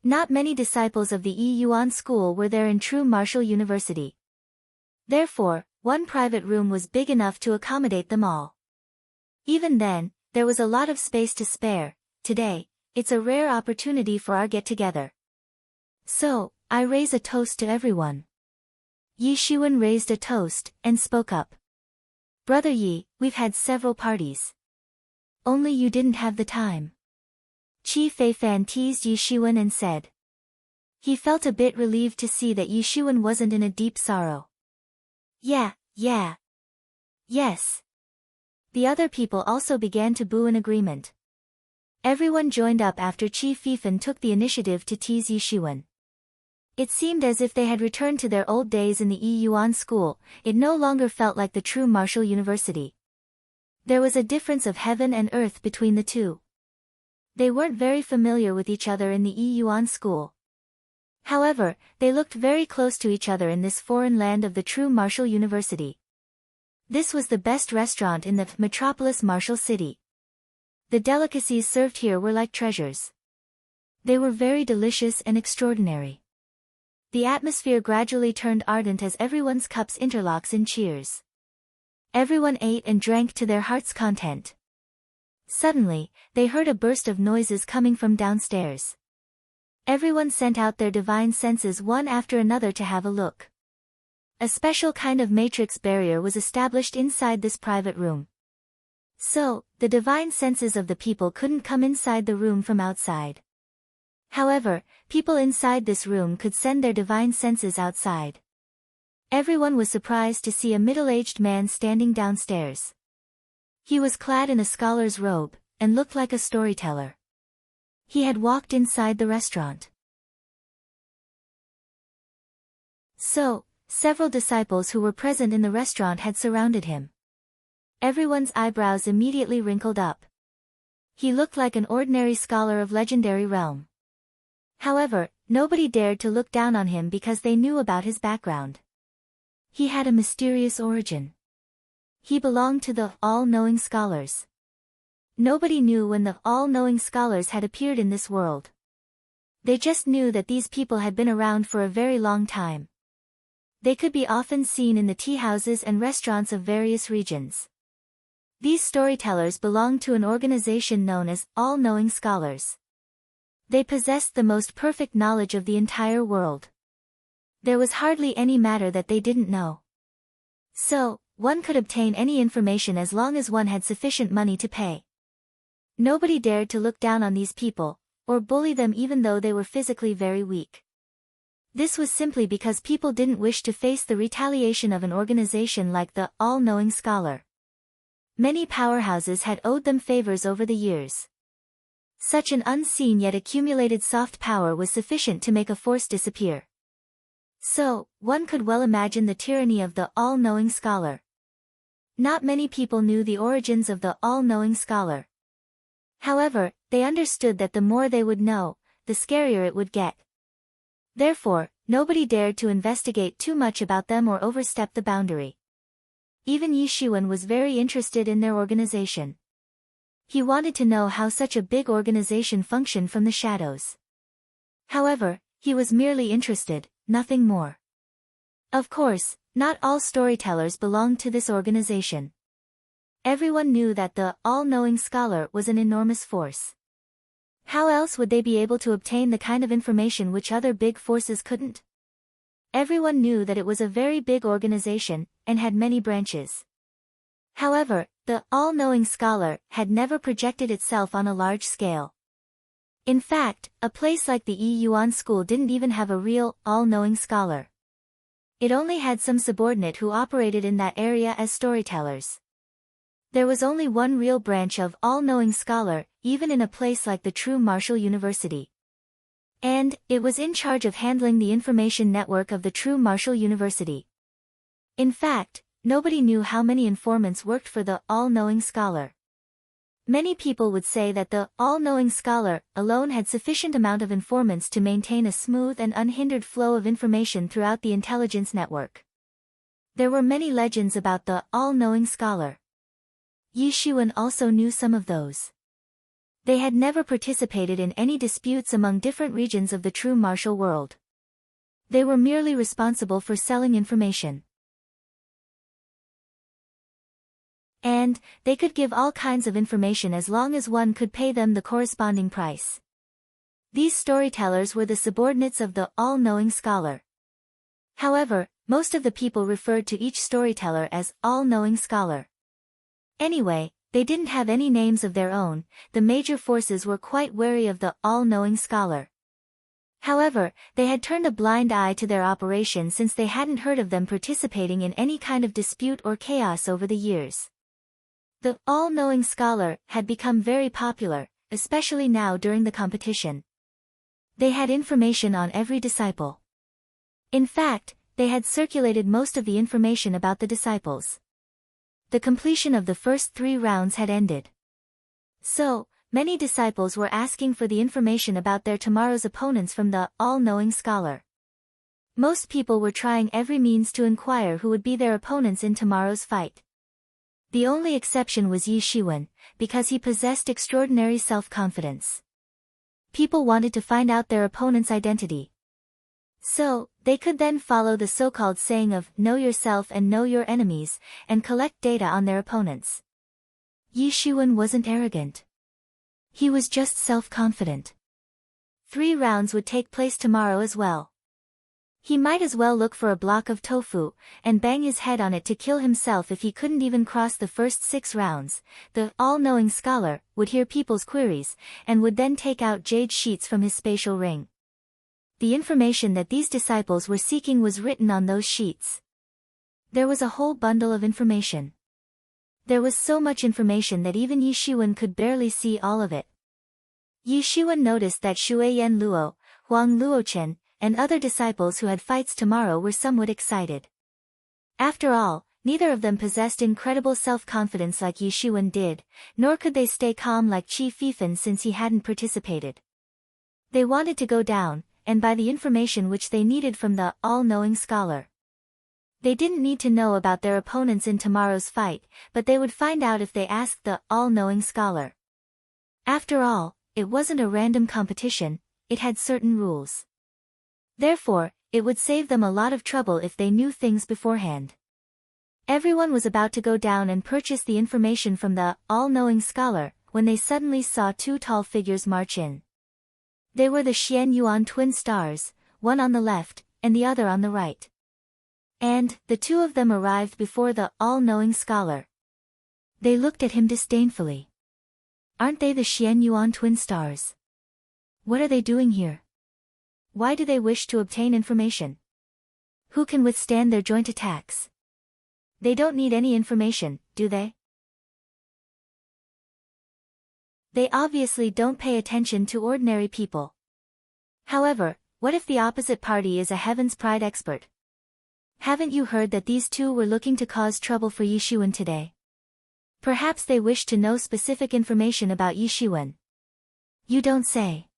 Not many disciples of the Yuan school were there in true martial university. Therefore, one private room was big enough to accommodate them all. Even then, there was a lot of space to spare. Today, it's a rare opportunity for our get-together. So, I raise a toast to everyone. Yi Shiwen raised a toast, and spoke up. Brother Yi, we've had several parties. Only you didn't have the time. Qi Feifan teased Yi Shiwen and said. He felt a bit relieved to see that Yi Shiwen wasn't in a deep sorrow. Yeah. Yes. The other people also began to boo in agreement. Everyone joined up after Qi Feifan took the initiative to tease Yi Shiwen. It seemed as if they had returned to their old days in the Yuan school. It no longer felt like the true martial university. There was a difference of heaven and earth between the two. They weren't very familiar with each other in the Yuan school. However, they looked very close to each other in this foreign land of the true martial university. This was the best restaurant in the metropolis martial city. The delicacies served here were like treasures. They were very delicious and extraordinary. The atmosphere gradually turned ardent as everyone's cups interlocks in cheers. Everyone ate and drank to their heart's content. Suddenly, they heard a burst of noises coming from downstairs. Everyone sent out their divine senses one after another to have a look. A special kind of matrix barrier was established inside this private room. So, the divine senses of the people couldn't come inside the room from outside. However, people inside this room could send their divine senses outside. Everyone was surprised to see a middle-aged man standing downstairs. He was clad in a scholar's robe, and looked like a storyteller. He had walked inside the restaurant. So, several disciples who were present in the restaurant had surrounded him. Everyone's eyebrows immediately wrinkled up. He looked like an ordinary scholar of legendary realm. However, nobody dared to look down on him because they knew about his background. He had a mysterious origin. He belonged to the all-knowing scholars. Nobody knew when the all-knowing scholars had appeared in this world. They just knew that these people had been around for a very long time. They could be often seen in the tea houses and restaurants of various regions. These storytellers belonged to an organization known as All-Knowing Scholars. They possessed the most perfect knowledge of the entire world. There was hardly any matter that they didn't know. So, one could obtain any information as long as one had sufficient money to pay. Nobody dared to look down on these people, or bully them even though they were physically very weak. This was simply because people didn't wish to face the retaliation of an organization like the All-Knowing Scholar. Many powerhouses had owed them favors over the years. Such an unseen yet accumulated soft power was sufficient to make a force disappear. So, one could well imagine the tyranny of the All-Knowing Scholar. Not many people knew the origins of the All-Knowing Scholar. However, they understood that the more they would know, the scarier it would get. Therefore, nobody dared to investigate too much about them or overstep the boundary. Even Yi Shiwen was very interested in their organization. He wanted to know how such a big organization functioned from the shadows. However, he was merely interested, nothing more. Of course, not all storytellers belonged to this organization. Everyone knew that the All-Knowing Scholar was an enormous force. How else would they be able to obtain the kind of information which other big forces couldn't? Everyone knew that it was a very big organization, and had many branches. However, the All-Knowing Scholar had never projected itself on a large scale. In fact, a place like the Yuan school didn't even have a real, all-knowing scholar. It only had some subordinate who operated in that area as storytellers. There was only one real branch of all-knowing scholar, even in a place like the true martial university. And, it was in charge of handling the information network of the true martial university. In fact, nobody knew how many informants worked for the all-knowing scholar. Many people would say that the all-knowing scholar alone had sufficient amount of informants to maintain a smooth and unhindered flow of information throughout the intelligence network. There were many legends about the all-knowing scholar. Yi Shiwen also knew some of those. They had never participated in any disputes among different regions of the true martial world. They were merely responsible for selling information. And they could give all kinds of information as long as one could pay them the corresponding price. These storytellers were the subordinates of the all-knowing scholar. However, most of the people referred to each storyteller as all-knowing scholar. Anyway, they didn't have any names of their own. The major forces were quite wary of the all-knowing scholar. However, they had turned a blind eye to their operation since they hadn't heard of them participating in any kind of dispute or chaos over the years. The all-knowing scholar had become very popular, especially now during the competition. They had information on every disciple. In fact, they had circulated most of the information about the disciples. The completion of the first 3 rounds had ended. So, many disciples were asking for the information about their tomorrow's opponents from the all-knowing scholar. Most people were trying every means to inquire who would be their opponents in tomorrow's fight. The only exception was Yi Shiwen, because he possessed extraordinary self-confidence. People wanted to find out their opponent's identity. So, they could then follow the so-called saying of know yourself and know your enemies, and collect data on their opponents. Yi Shiwen wasn't arrogant. He was just self-confident. 3 rounds would take place tomorrow as well. He might as well look for a block of tofu, and bang his head on it to kill himself if he couldn't even cross the first 6 rounds. The all-knowing scholar would hear people's queries, and would then take out jade sheets from his spatial ring. The information that these disciples were seeking was written on those sheets. There was a whole bundle of information. There was so much information that even Yi Shiwen could barely see all of it. Yi Shiwen noticed that Shuiyan Luo, Huang Luochen, and other disciples who had fights tomorrow were somewhat excited. After all, neither of them possessed incredible self-confidence like Yi Shiwen did, nor could they stay calm like Qi Fifan since he hadn't participated. They wanted to go down, and buy the information which they needed from the all-knowing scholar. They didn't need to know about their opponents in tomorrow's fight, but they would find out if they asked the all-knowing scholar. After all, it wasn't a random competition, it had certain rules. Therefore, it would save them a lot of trouble if they knew things beforehand. Everyone was about to go down and purchase the information from the all-knowing scholar, when they suddenly saw 2 tall figures march in. They were the Xian Yuan twin stars, one on the left, and the other on the right. And, the 2 of them arrived before the all-knowing scholar. They looked at him disdainfully. Aren't they the Xian Yuan twin stars? What are they doing here? Why do they wish to obtain information? Who can withstand their joint attacks? They don't need any information, do they? They obviously don't pay attention to ordinary people. However, what if the opposite party is a Heaven's Pride expert? Haven't you heard that these 2 were looking to cause trouble for Yi Shiwen today? Perhaps they wish to know specific information about Yi Shiwen. You don't say.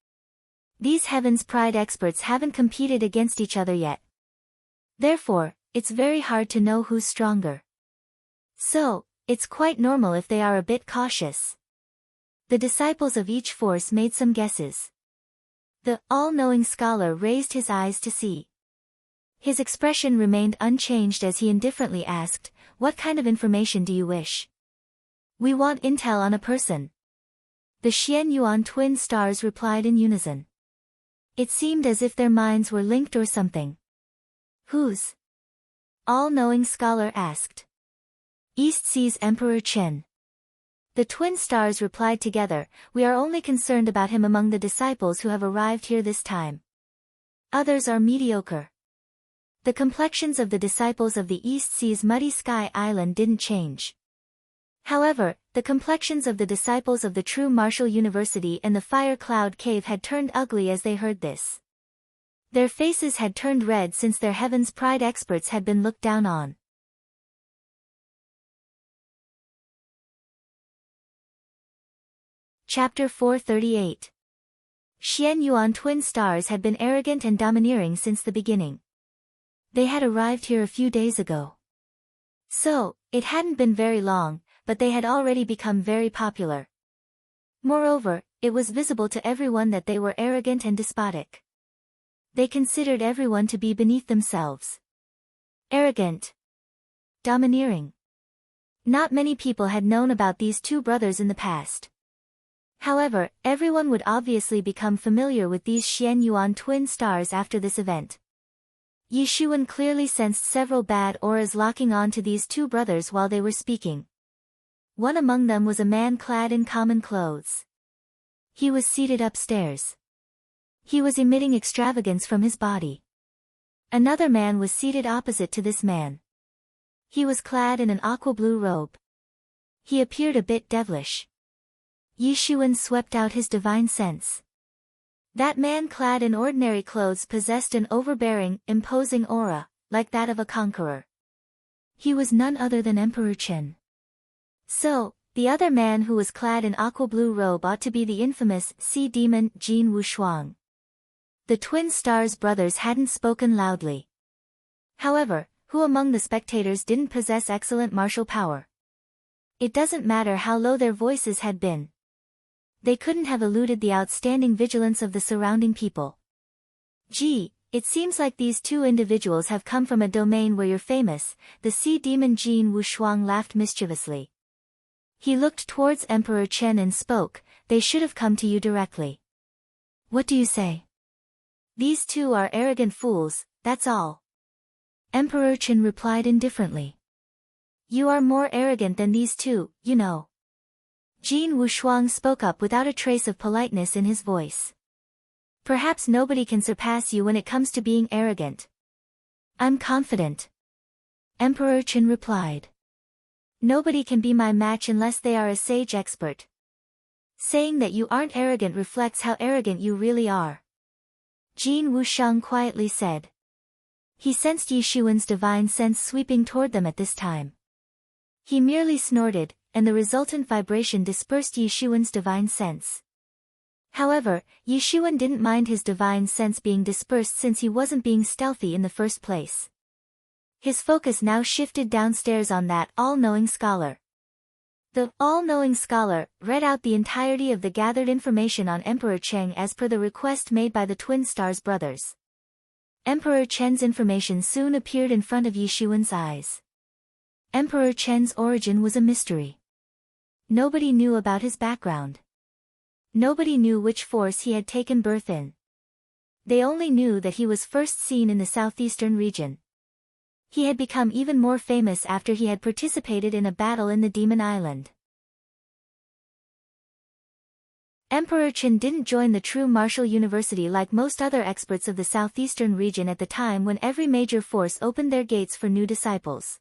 These Heaven's Pride experts haven't competed against each other yet. Therefore, it's very hard to know who's stronger. So, it's quite normal if they are a bit cautious. The disciples of each force made some guesses. The all-knowing scholar raised his eyes to see. His expression remained unchanged as he indifferently asked, "What kind of information do you wish?" "We want intel on a person." The Xian Yuan twin stars replied in unison. It seemed as if their minds were linked or something. "Whose?" All-knowing scholar asked. "East Sea's Emperor Chen." The twin stars replied together, "We are only concerned about him among the disciples who have arrived here this time. Others are mediocre." The complexions of the disciples of the East Sea's Muddy Sky Island didn't change. However, the complexions of the disciples of the true Martial University and the Fire Cloud Cave had turned ugly as they heard this. Their faces had turned red since their Heaven's Pride experts had been looked down on. Chapter 438. Xian Yuan twin stars had been arrogant and domineering since the beginning. They had arrived here a few days ago. So, it hadn't been very long, but they had already become very popular. Moreover, it was visible to everyone that they were arrogant and despotic. They considered everyone to be beneath themselves. Arrogant. Domineering. Not many people had known about these two brothers in the past. However, everyone would obviously become familiar with these Xian Yuan twin stars after this event. Yi Shuwen clearly sensed several bad auras locking on to these two brothers while they were speaking. One among them was a man clad in common clothes. He was seated upstairs. He was emitting extravagance from his body. Another man was seated opposite to this man. He was clad in an aqua blue robe. He appeared a bit devilish. Yi Shuwen swept out his divine sense. That man clad in ordinary clothes possessed an overbearing, imposing aura, like that of a conqueror. He was none other than Emperor Chen. So, the other man who was clad in aqua blue robe ought to be the infamous sea demon Jin Wushuang. The twin stars brothers hadn't spoken loudly. However, who among the spectators didn't possess excellent martial power? It doesn't matter how low their voices had been. They couldn't have eluded the outstanding vigilance of the surrounding people. Gee, it seems like these two individuals have come from a domain where you're famous, the sea demon Jin Wushuang laughed mischievously. He looked towards Emperor Chen and spoke, they should have come to you directly. What do you say? These two are arrogant fools, that's all. Emperor Chen replied indifferently. You are more arrogant than these two, you know. Jin Wushuang spoke up without a trace of politeness in his voice. Perhaps nobody can surpass you when it comes to being arrogant. I'm confident. Emperor Chen replied. Nobody can be my match unless they are a sage expert. Saying that you aren't arrogant reflects how arrogant you really are. Jin Wushuang quietly said. He sensed Yi Shuwen's divine sense sweeping toward them at this time. He merely snorted, and the resultant vibration dispersed Yi Shuwen's divine sense. However, Yi Shuwen didn't mind his divine sense being dispersed since he wasn't being stealthy in the first place. His focus now shifted downstairs on that all-knowing scholar. The all-knowing scholar read out the entirety of the gathered information on Emperor Cheng as per the request made by the Twin Stars brothers. Emperor Chen's information soon appeared in front of Yi Shuwen's eyes. Emperor Chen's origin was a mystery. Nobody knew about his background. Nobody knew which force he had taken birth in. They only knew that he was first seen in the southeastern region. He had become even more famous after he had participated in a battle in the Demon Island. Emperor Chen didn't join the true martial university like most other experts of the southeastern region at the time when every major force opened their gates for new disciples.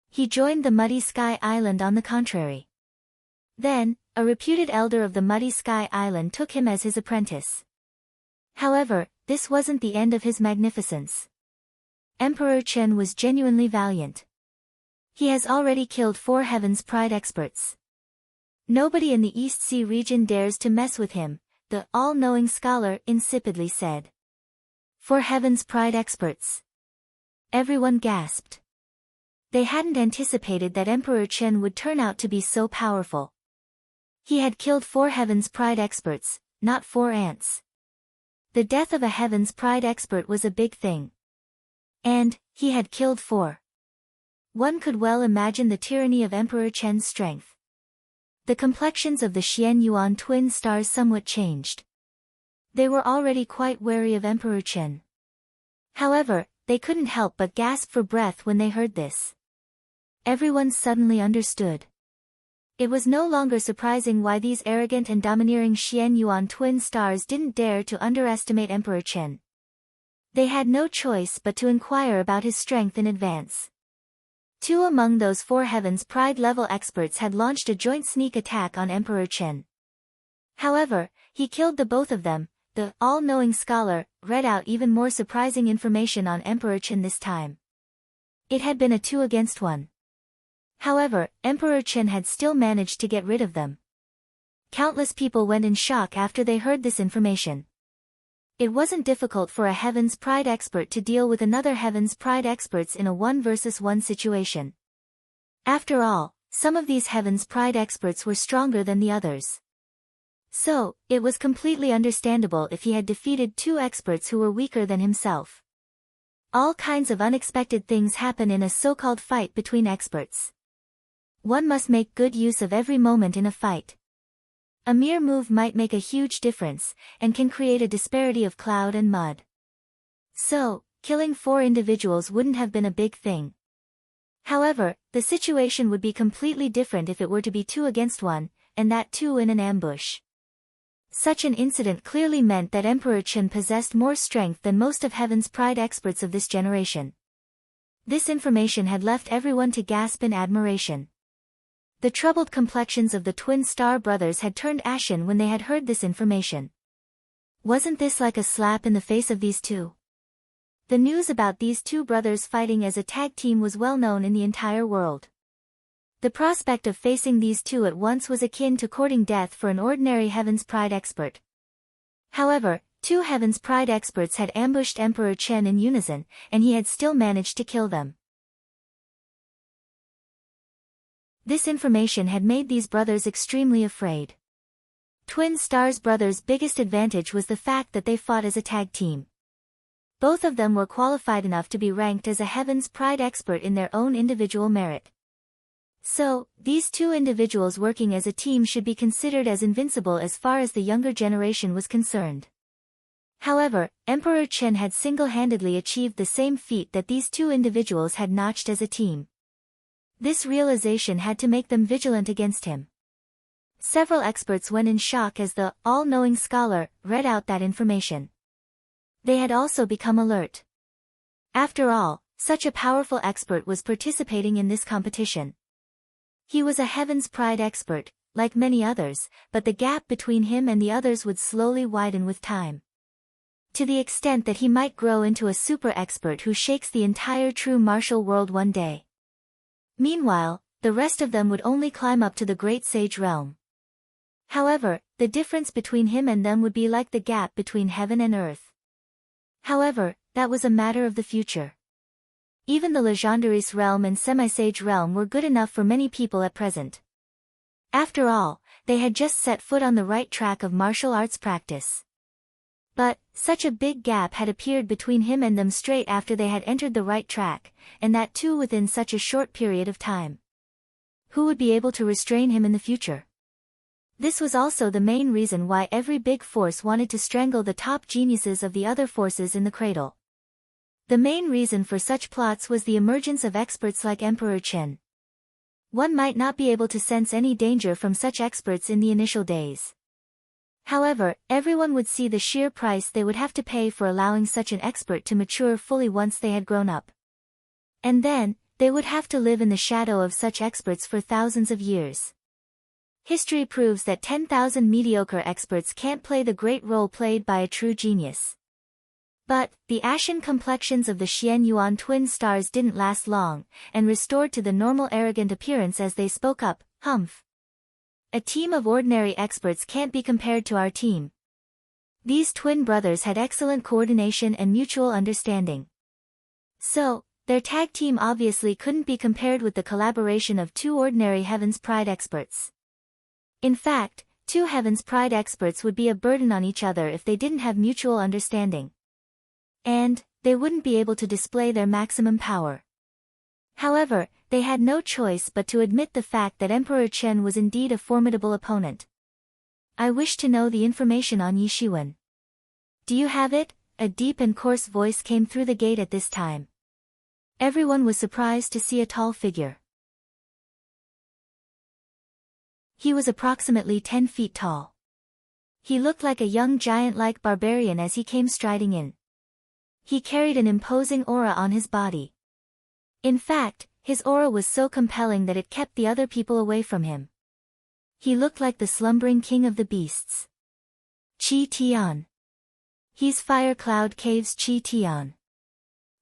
He joined the Muddy Sky Island on the contrary. Then, a reputed elder of the Muddy Sky Island took him as his apprentice. However, this wasn't the end of his magnificence. Emperor Chen was genuinely valiant. He has already killed 4 Heaven's Pride experts. Nobody in the East Sea region dares to mess with him, the all-knowing scholar insipidly said. 4 Heaven's Pride experts. Everyone gasped. They hadn't anticipated that Emperor Chen would turn out to be so powerful. He had killed 4 Heaven's Pride experts, not 4 ants. The death of a Heaven's Pride expert was a big thing. And, he had killed 4. One could well imagine the tyranny of Emperor Chen's strength. The complexions of the Xian Yuan twin stars somewhat changed. They were already quite wary of Emperor Chen. However, they couldn't help but gasp for breath when they heard this. Everyone suddenly understood. It was no longer surprising why these arrogant and domineering Xian Yuan twin stars didn't dare to underestimate Emperor Chen. They had no choice but to inquire about his strength in advance. 2 among those 4 Heaven's Pride level experts had launched a joint sneak attack on Emperor Chen. However, he killed the both of them. The all-knowing scholar read out even more surprising information on Emperor Chen this time. It had been a 2 against 1. However, Emperor Chen had still managed to get rid of them. Countless people went in shock after they heard this information. It wasn't difficult for a Heaven's Pride expert to deal with another Heaven's Pride experts in a 1 versus 1 situation. After all, some of these Heaven's Pride experts were stronger than the others. So, it was completely understandable if he had defeated two experts who were weaker than himself. All kinds of unexpected things happen in a so-called fight between experts. One must make good use of every moment in a fight. A mere move might make a huge difference, and can create a disparity of cloud and mud. So, killing 4 individuals wouldn't have been a big thing. However, the situation would be completely different if it were to be 2 against 1, and that too in an ambush. Such an incident clearly meant that Emperor Chen possessed more strength than most of Heaven's Pride experts of this generation. This information had left everyone to gasp in admiration. The troubled complexions of the twin star brothers had turned ashen when they had heard this information. Wasn't this like a slap in the face of these two? The news about these two brothers fighting as a tag team was well known in the entire world. The prospect of facing these two at once was akin to courting death for an ordinary Heaven's Pride expert. However, 2 Heaven's Pride experts had ambushed Emperor Chen in unison, and he had still managed to kill them. This information had made these brothers extremely afraid. Twin Stars brothers' biggest advantage was the fact that they fought as a tag team. Both of them were qualified enough to be ranked as a Heaven's Pride expert in their own individual merit. So, these 2 individuals working as a team should be considered as invincible as far as the younger generation was concerned. However, Emperor Chen had single-handedly achieved the same feat that these 2 individuals had notched as a team. This realization had to make them vigilant against him. Several experts went in shock as the all-knowing scholar read out that information. They had also become alert. After all, such a powerful expert was participating in this competition. He was a Heaven's Pride expert, like many others, but the gap between him and the others would slowly widen with time. To the extent that he might grow into a super expert who shakes the entire true martial world one day. Meanwhile, the rest of them would only climb up to the Great Sage realm. However, the difference between him and them would be like the gap between heaven and earth. However, that was a matter of the future. Even the Legendaris realm and Semi-Sage realm were good enough for many people at present. After all, they had just set foot on the right track of martial arts practice. But, such a big gap had appeared between him and them straight after they had entered the right track, and that too within such a short period of time. Who would be able to restrain him in the future? This was also the main reason why every big force wanted to strangle the top geniuses of the other forces in the cradle. The main reason for such plots was the emergence of experts like Emperor Chen. One might not be able to sense any danger from such experts in the initial days. However, everyone would see the sheer price they would have to pay for allowing such an expert to mature fully once they had grown up. And then, they would have to live in the shadow of such experts for thousands of years. History proves that 10,000 mediocre experts can't play the great role played by a true genius. But, the ashen complexions of the Xian Yuan twin stars didn't last long, and restored to the normal arrogant appearance as they spoke up, "Humph. A team of ordinary experts can't be compared to our team." These twin brothers had excellent coordination and mutual understanding. So, their tag team obviously couldn't be compared with the collaboration of 2 ordinary Heaven's Pride experts. In fact, 2 Heaven's Pride experts would be a burden on each other if they didn't have mutual understanding. And, they wouldn't be able to display their maximum power. However, they had no choice but to admit the fact that Emperor Chen was indeed a formidable opponent. "I wish to know the information on Yi Shiwen." "Do you have it?" A deep and coarse voice came through the gate at this time. Everyone was surprised to see a tall figure. He was approximately 10 feet tall. He looked like a young giant-like barbarian as he came striding in. He carried an imposing aura on his body. In fact, his aura was so compelling that it kept the other people away from him. He looked like the slumbering king of the beasts. Qi Tian. He's Fire Cloud Cave's Qi Tian.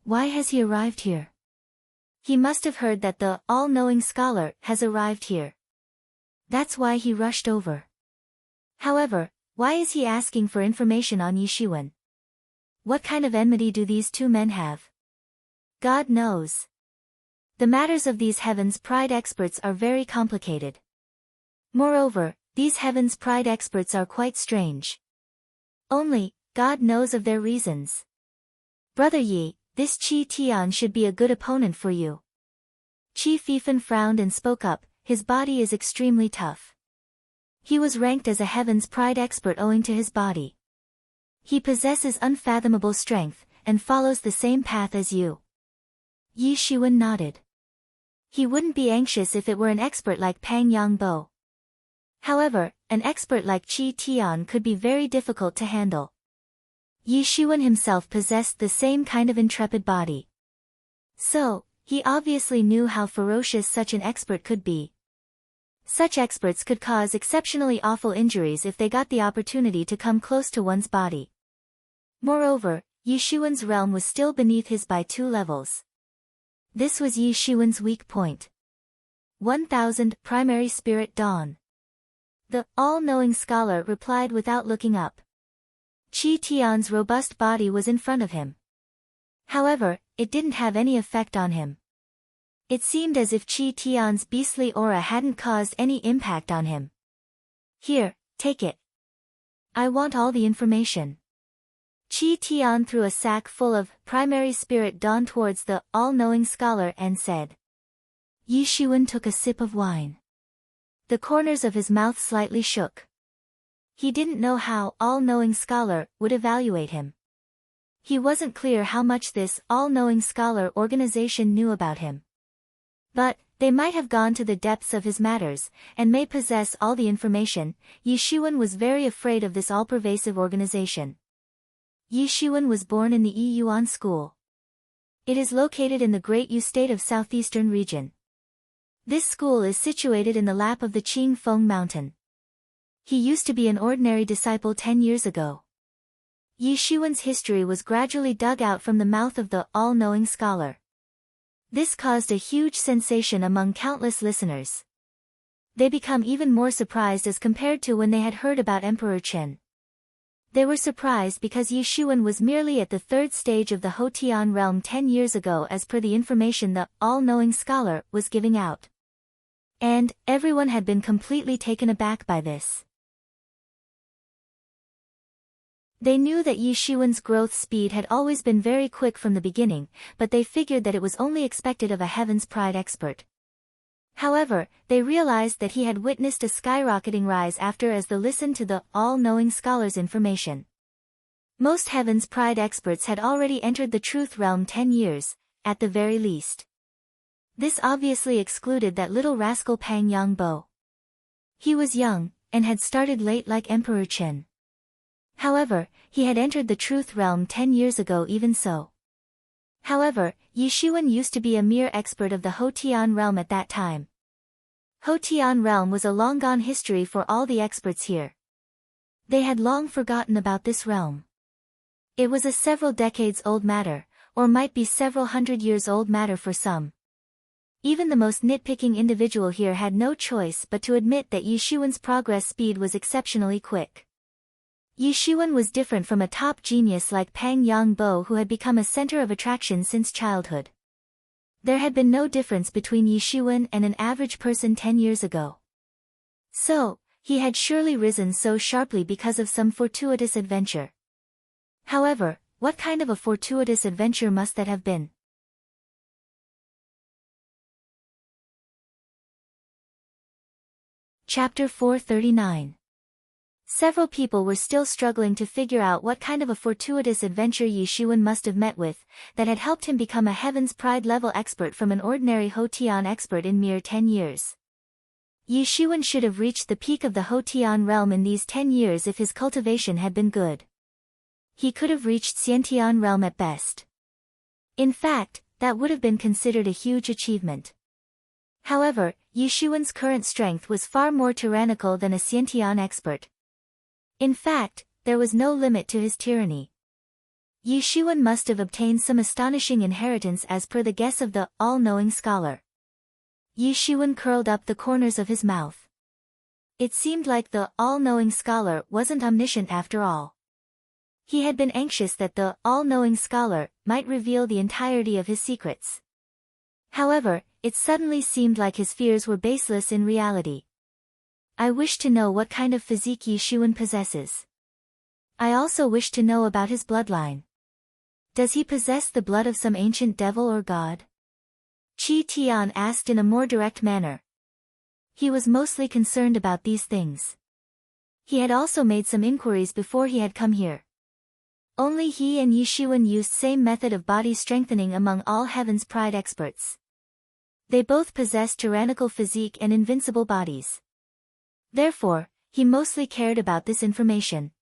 Why has he arrived here? He must have heard that the all-knowing scholar has arrived here. That's why he rushed over. However, why is he asking for information on Yi Shiwen? What kind of enmity do these 2 men have? God knows. The matters of these Heaven's Pride experts are very complicated. Moreover, these Heaven's Pride experts are quite strange. Only, God knows of their reasons. Brother Yi, this Qi Tian should be a good opponent for you. Qi Fifan frowned and spoke up, his body is extremely tough. He was ranked as a Heaven's Pride expert owing to his body. He possesses unfathomable strength, and follows the same path as you. Yi Shiwen nodded. He wouldn't be anxious if it were an expert like Pang Yangbo. However, an expert like Qi Tian could be very difficult to handle. Yi Shiwen himself possessed the same kind of intrepid body. So, he obviously knew how ferocious such an expert could be. Such experts could cause exceptionally awful injuries if they got the opportunity to come close to one's body. Moreover, Yi Shiwen's realm was still beneath his by 2 levels. This was Yi Shiwen's weak point. 1000 Primary Spirit Dawn. The all-knowing scholar replied without looking up. Qi Tian's robust body was in front of him. However, it didn't have any effect on him. It seemed as if Qi Tian's beastly aura hadn't caused any impact on him. Here, take it. I want all the information. Qi Tian threw a sack full of primary spirit dawn towards the all-knowing scholar and said. Yi Shiwen took a sip of wine. The corners of his mouth slightly shook. He didn't know how all-knowing scholar would evaluate him. He wasn't clear how much this all-knowing scholar organization knew about him. But, they might have gone to the depths of his matters, and may possess all the information. Yi Shiwen was very afraid of this all-pervasive organization. Yi Shiwen was born in the Yi Yuan School. It is located in the Great Yu State of Southeastern region. This school is situated in the lap of the Qing Feng Mountain. He used to be an ordinary disciple 10 years ago. Yi Shiwen's history was gradually dug out from the mouth of the all-knowing scholar. This caused a huge sensation among countless listeners. They become even more surprised as compared to when they had heard about Emperor Chen. They were surprised because Yi Shiwen was merely at the 3rd stage of the Hotian realm 10 years ago as per the information the all-knowing scholar was giving out. And, everyone had been completely taken aback by this. They knew that Yi Shiwen's growth speed had always been very quick from the beginning, but they figured that it was only expected of a Heaven's Pride expert. However, they realized that he had witnessed a skyrocketing rise after as they listened to the all-knowing scholar's information. Most Heaven's Pride experts had already entered the truth realm 10 years, at the very least. This obviously excluded that little rascal Pang Yangbo. He was young, and had started late like Emperor Chen. However, he had entered the truth realm 10 years ago even so. However, Yi Shiwen used to be a mere expert of the Hotian realm at that time. Hotian realm was a long-gone history for all the experts here. They had long forgotten about this realm. It was a several decades old matter, or might be several hundred years old matter for some. Even the most nitpicking individual here had no choice but to admit that Yi Shiwen's progress speed was exceptionally quick. Yi Shiwen was different from a top genius like Pang Yangbo who had become a center of attraction since childhood. There had been no difference between Yi Shiwen and an average person 10 years ago. So, he had surely risen so sharply because of some fortuitous adventure. However, what kind of a fortuitous adventure must that have been? Chapter 439. Several people were still struggling to figure out what kind of a fortuitous adventure Yi Shiwen must have met with, that had helped him become a Heaven's Pride level expert from an ordinary Hotian expert in mere 10 years. Yi Shiwen should have reached the peak of the Hotian realm in these 10 years if his cultivation had been good. He could have reached Xiantian realm at best. In fact, that would have been considered a huge achievement. However, Yi Shiwen's current strength was far more tyrannical than a Xiantian expert. In fact, there was no limit to his tyranny. Yi Shiwen must have obtained some astonishing inheritance as per the guess of the all-knowing scholar. Yi Shiwen curled up the corners of his mouth. It seemed like the all-knowing scholar wasn't omniscient after all. He had been anxious that the all-knowing scholar might reveal the entirety of his secrets. However, it suddenly seemed like his fears were baseless in reality. I wish to know what kind of physique Yishuan possesses. I also wish to know about his bloodline. Does he possess the blood of some ancient devil or god? Qi Tian asked in a more direct manner. He was mostly concerned about these things. He had also made some inquiries before he had come here. Only he and Yishuan used same method of body strengthening among all Heaven's Pride experts. They both possessed tyrannical physique and invincible bodies. Therefore, he mostly cared about this information.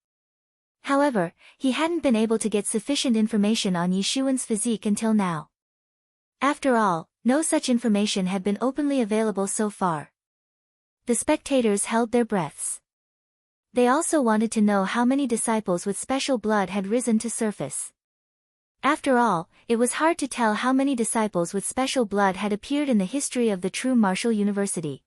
However, he hadn't been able to get sufficient information on Yishuan's physique until now. After all, no such information had been openly available so far. The spectators held their breaths. They also wanted to know how many disciples with special blood had risen to surface. After all, it was hard to tell how many disciples with special blood had appeared in the history of the true martial university.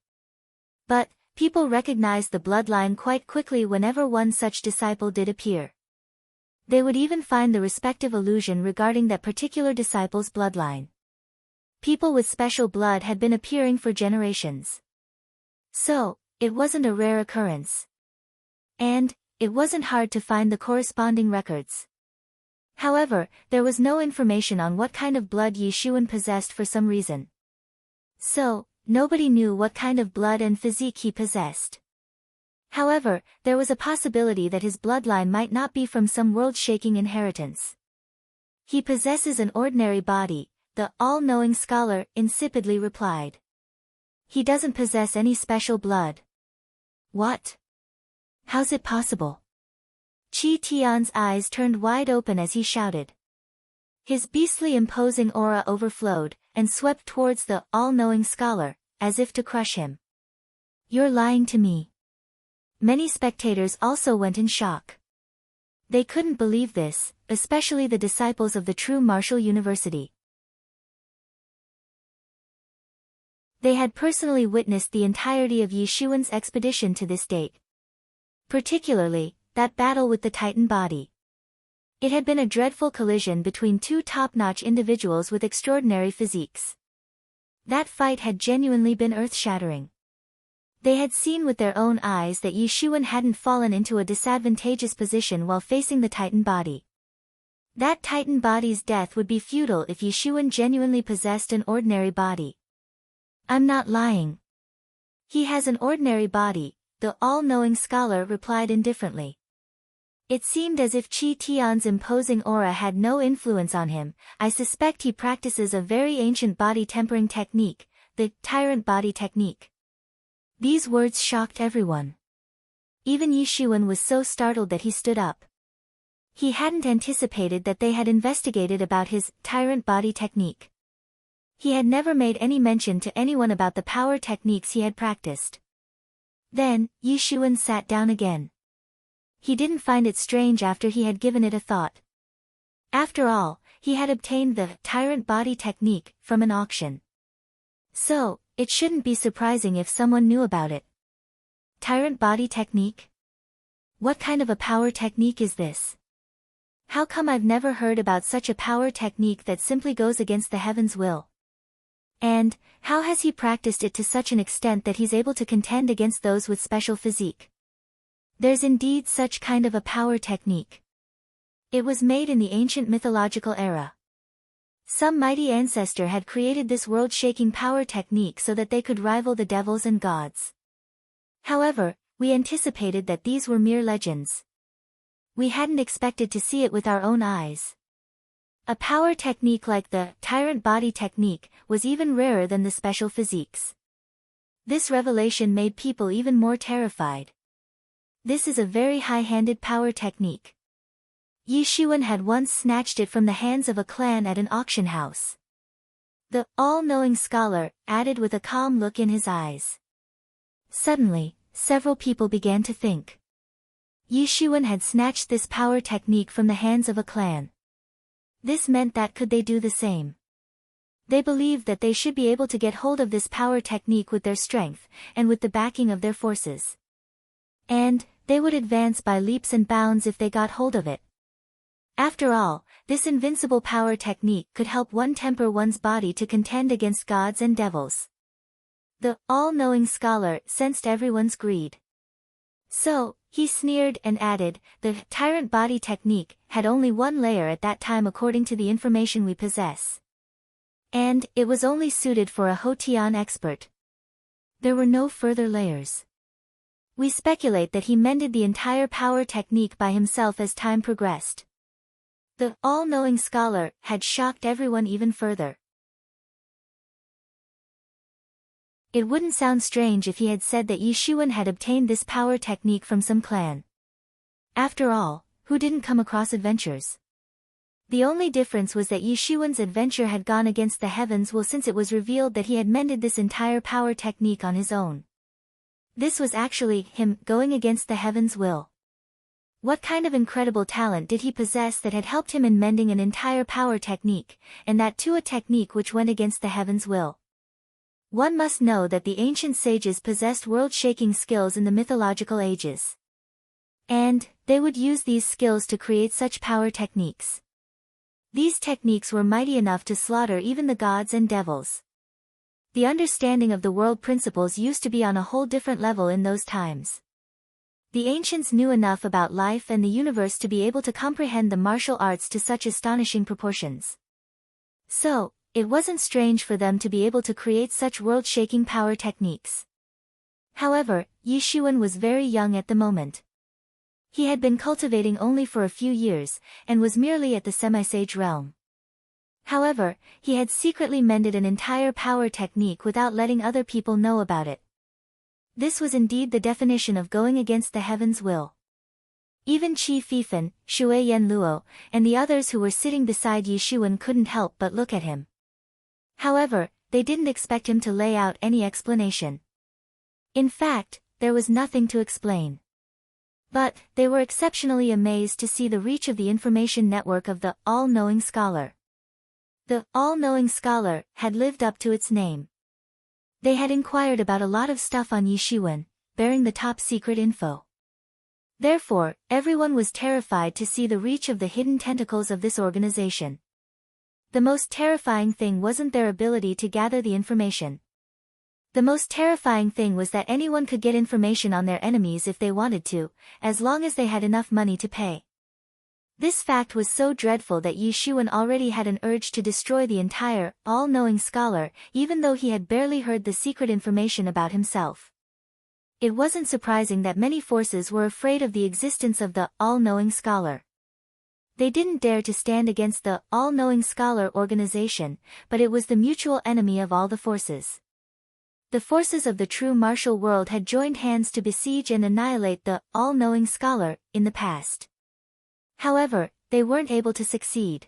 But, people recognized the bloodline quite quickly whenever one such disciple did appear. They would even find the respective allusion regarding that particular disciple's bloodline. People with special blood had been appearing for generations. So, it wasn't a rare occurrence. And, it wasn't hard to find the corresponding records. However, there was no information on what kind of blood Yishuan possessed for some reason. So, nobody knew what kind of blood and physique he possessed. However, there was a possibility that his bloodline might not be from some world-shaking inheritance. He possesses an ordinary body, the all-knowing scholar insipidly replied. He doesn't possess any special blood. What? How's it possible? Qi Tian's eyes turned wide open as he shouted. His beastly imposing aura overflowed, and swept towards the all-knowing scholar, as if to crush him. You're lying to me. Many spectators also went in shock. They couldn't believe this, especially the disciples of the true martial university. They had personally witnessed the entirety of Yishuan's expedition to this date. Particularly, that battle with the Titan body. It had been a dreadful collision between two top-notch individuals with extraordinary physiques. That fight had genuinely been earth-shattering. They had seen with their own eyes that Yishuan hadn't fallen into a disadvantageous position while facing the Titan body. That Titan body's death would be futile if Yishuan genuinely possessed an ordinary body. I'm not lying. He has an ordinary body, the all-knowing scholar replied indifferently. It seemed as if Qi Tian's imposing aura had no influence on him. I suspect he practices a very ancient body tempering technique, the tyrant body technique. These words shocked everyone. Even Yishuan was so startled that he stood up. He hadn't anticipated that they had investigated about his tyrant body technique. He had never made any mention to anyone about the power techniques he had practiced. Then, Yishuan sat down again. He didn't find it strange after he had given it a thought. After all, he had obtained the tyrant body technique from an auction. So, it shouldn't be surprising if someone knew about it. Tyrant body technique? What kind of a power technique is this? How come I've never heard about such a power technique that simply goes against the heaven's will? And, how has he practiced it to such an extent that he's able to contend against those with special physique? There's indeed such kind of a power technique. It was made in the ancient mythological era. Some mighty ancestor had created this world-shaking power technique so that they could rival the devils and gods. However, we anticipated that these were mere legends. We hadn't expected to see it with our own eyes. A power technique like the tyrant body technique was even rarer than the special physiques. This revelation made people even more terrified. This is a very high-handed power technique. Yishuan had once snatched it from the hands of a clan at an auction house. The all-knowing scholar added with a calm look in his eyes. Suddenly, several people began to think. Yishuan had snatched this power technique from the hands of a clan. This meant that could they do the same? They believed that they should be able to get hold of this power technique with their strength, and with the backing of their forces. And, they would advance by leaps and bounds if they got hold of it. After all, this invincible power technique could help one temper one's body to contend against gods and devils. The all-knowing scholar sensed everyone's greed. So, he sneered and added, the tyrant body technique had only one layer at that time according to the information we possess. And it was only suited for a Hotian expert. There were no further layers. We speculate that he mended the entire power technique by himself as time progressed. The all-knowing scholar had shocked everyone even further. It wouldn't sound strange if he had said that Yishuan had obtained this power technique from some clan. After all, who didn't come across adventures? The only difference was that Yishuan's adventure had gone against the heavens' will, since it was revealed that he had mended this entire power technique on his own. This was actually him going against the heavens' will. What kind of incredible talent did he possess that had helped him in mending an entire power technique, and that too a technique which went against the heavens' will? One must know that the ancient sages possessed world-shaking skills in the mythological ages. And they would use these skills to create such power techniques. These techniques were mighty enough to slaughter even the gods and devils. The understanding of the world principles used to be on a whole different level in those times. The ancients knew enough about life and the universe to be able to comprehend the martial arts to such astonishing proportions. So, it wasn't strange for them to be able to create such world-shaking power techniques. However, Yishuan was very young at the moment. He had been cultivating only for a few years, and was merely at the semi-sage realm. However, he had secretly mended an entire power technique without letting other people know about it. This was indeed the definition of going against the heavens' will. Even Qi Fifan, Shui Yen Luo, and the others who were sitting beside Yishuan couldn't help but look at him. However, they didn't expect him to lay out any explanation. In fact, there was nothing to explain. But they were exceptionally amazed to see the reach of the information network of the all-knowing scholar. The all-knowing scholar had lived up to its name. They had inquired about a lot of stuff on Yishuan, bearing the top-secret info. Therefore, everyone was terrified to see the reach of the hidden tentacles of this organization. The most terrifying thing wasn't their ability to gather the information. The most terrifying thing was that anyone could get information on their enemies if they wanted to, as long as they had enough money to pay. This fact was so dreadful that Yishuan already had an urge to destroy the entire, all-knowing scholar, even though he had barely heard the secret information about himself. It wasn't surprising that many forces were afraid of the existence of the all-knowing scholar. They didn't dare to stand against the all-knowing scholar organization, but it was the mutual enemy of all the forces. The forces of the true martial world had joined hands to besiege and annihilate the all-knowing scholar in the past. However, they weren't able to succeed.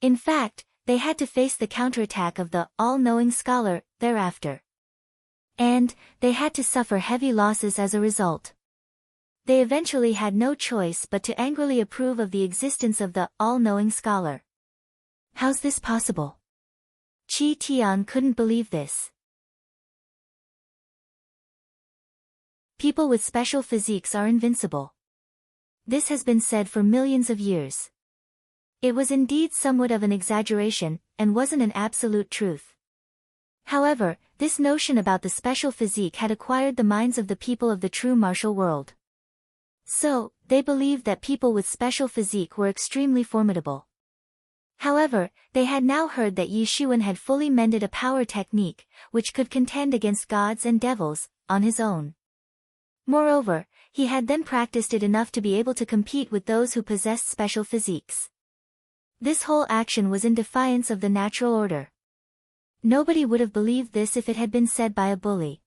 In fact, they had to face the counterattack of the all-knowing scholar thereafter. And they had to suffer heavy losses as a result. They eventually had no choice but to angrily approve of the existence of the all-knowing scholar. How's this possible? Qi Tian couldn't believe this. People with special physiques are invincible. This has been said for millions of years. It was indeed somewhat of an exaggeration, and wasn't an absolute truth. However, this notion about the special physique had acquired the minds of the people of the true martial world. So, they believed that people with special physique were extremely formidable. However, they had now heard that Yishuan had fully mended a power technique, which could contend against gods and devils, on his own. Moreover, he had then practiced it enough to be able to compete with those who possessed special physiques. This whole action was in defiance of the natural order. Nobody would have believed this if it had been said by a bully.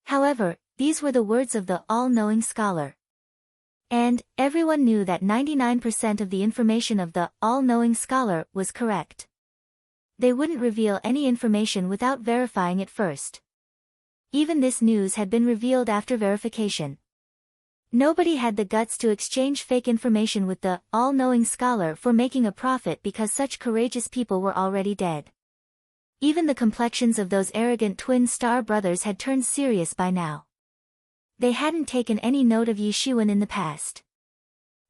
However, these were the words of the all-knowing scholar. And everyone knew that 99% of the information of the all-knowing scholar was correct. They wouldn't reveal any information without verifying it first. Even this news had been revealed after verification. Nobody had the guts to exchange fake information with the all-knowing scholar for making a profit because such courageous people were already dead. Even the complexions of those arrogant twin star brothers had turned serious by now. They hadn't taken any note of Yishuan in the past.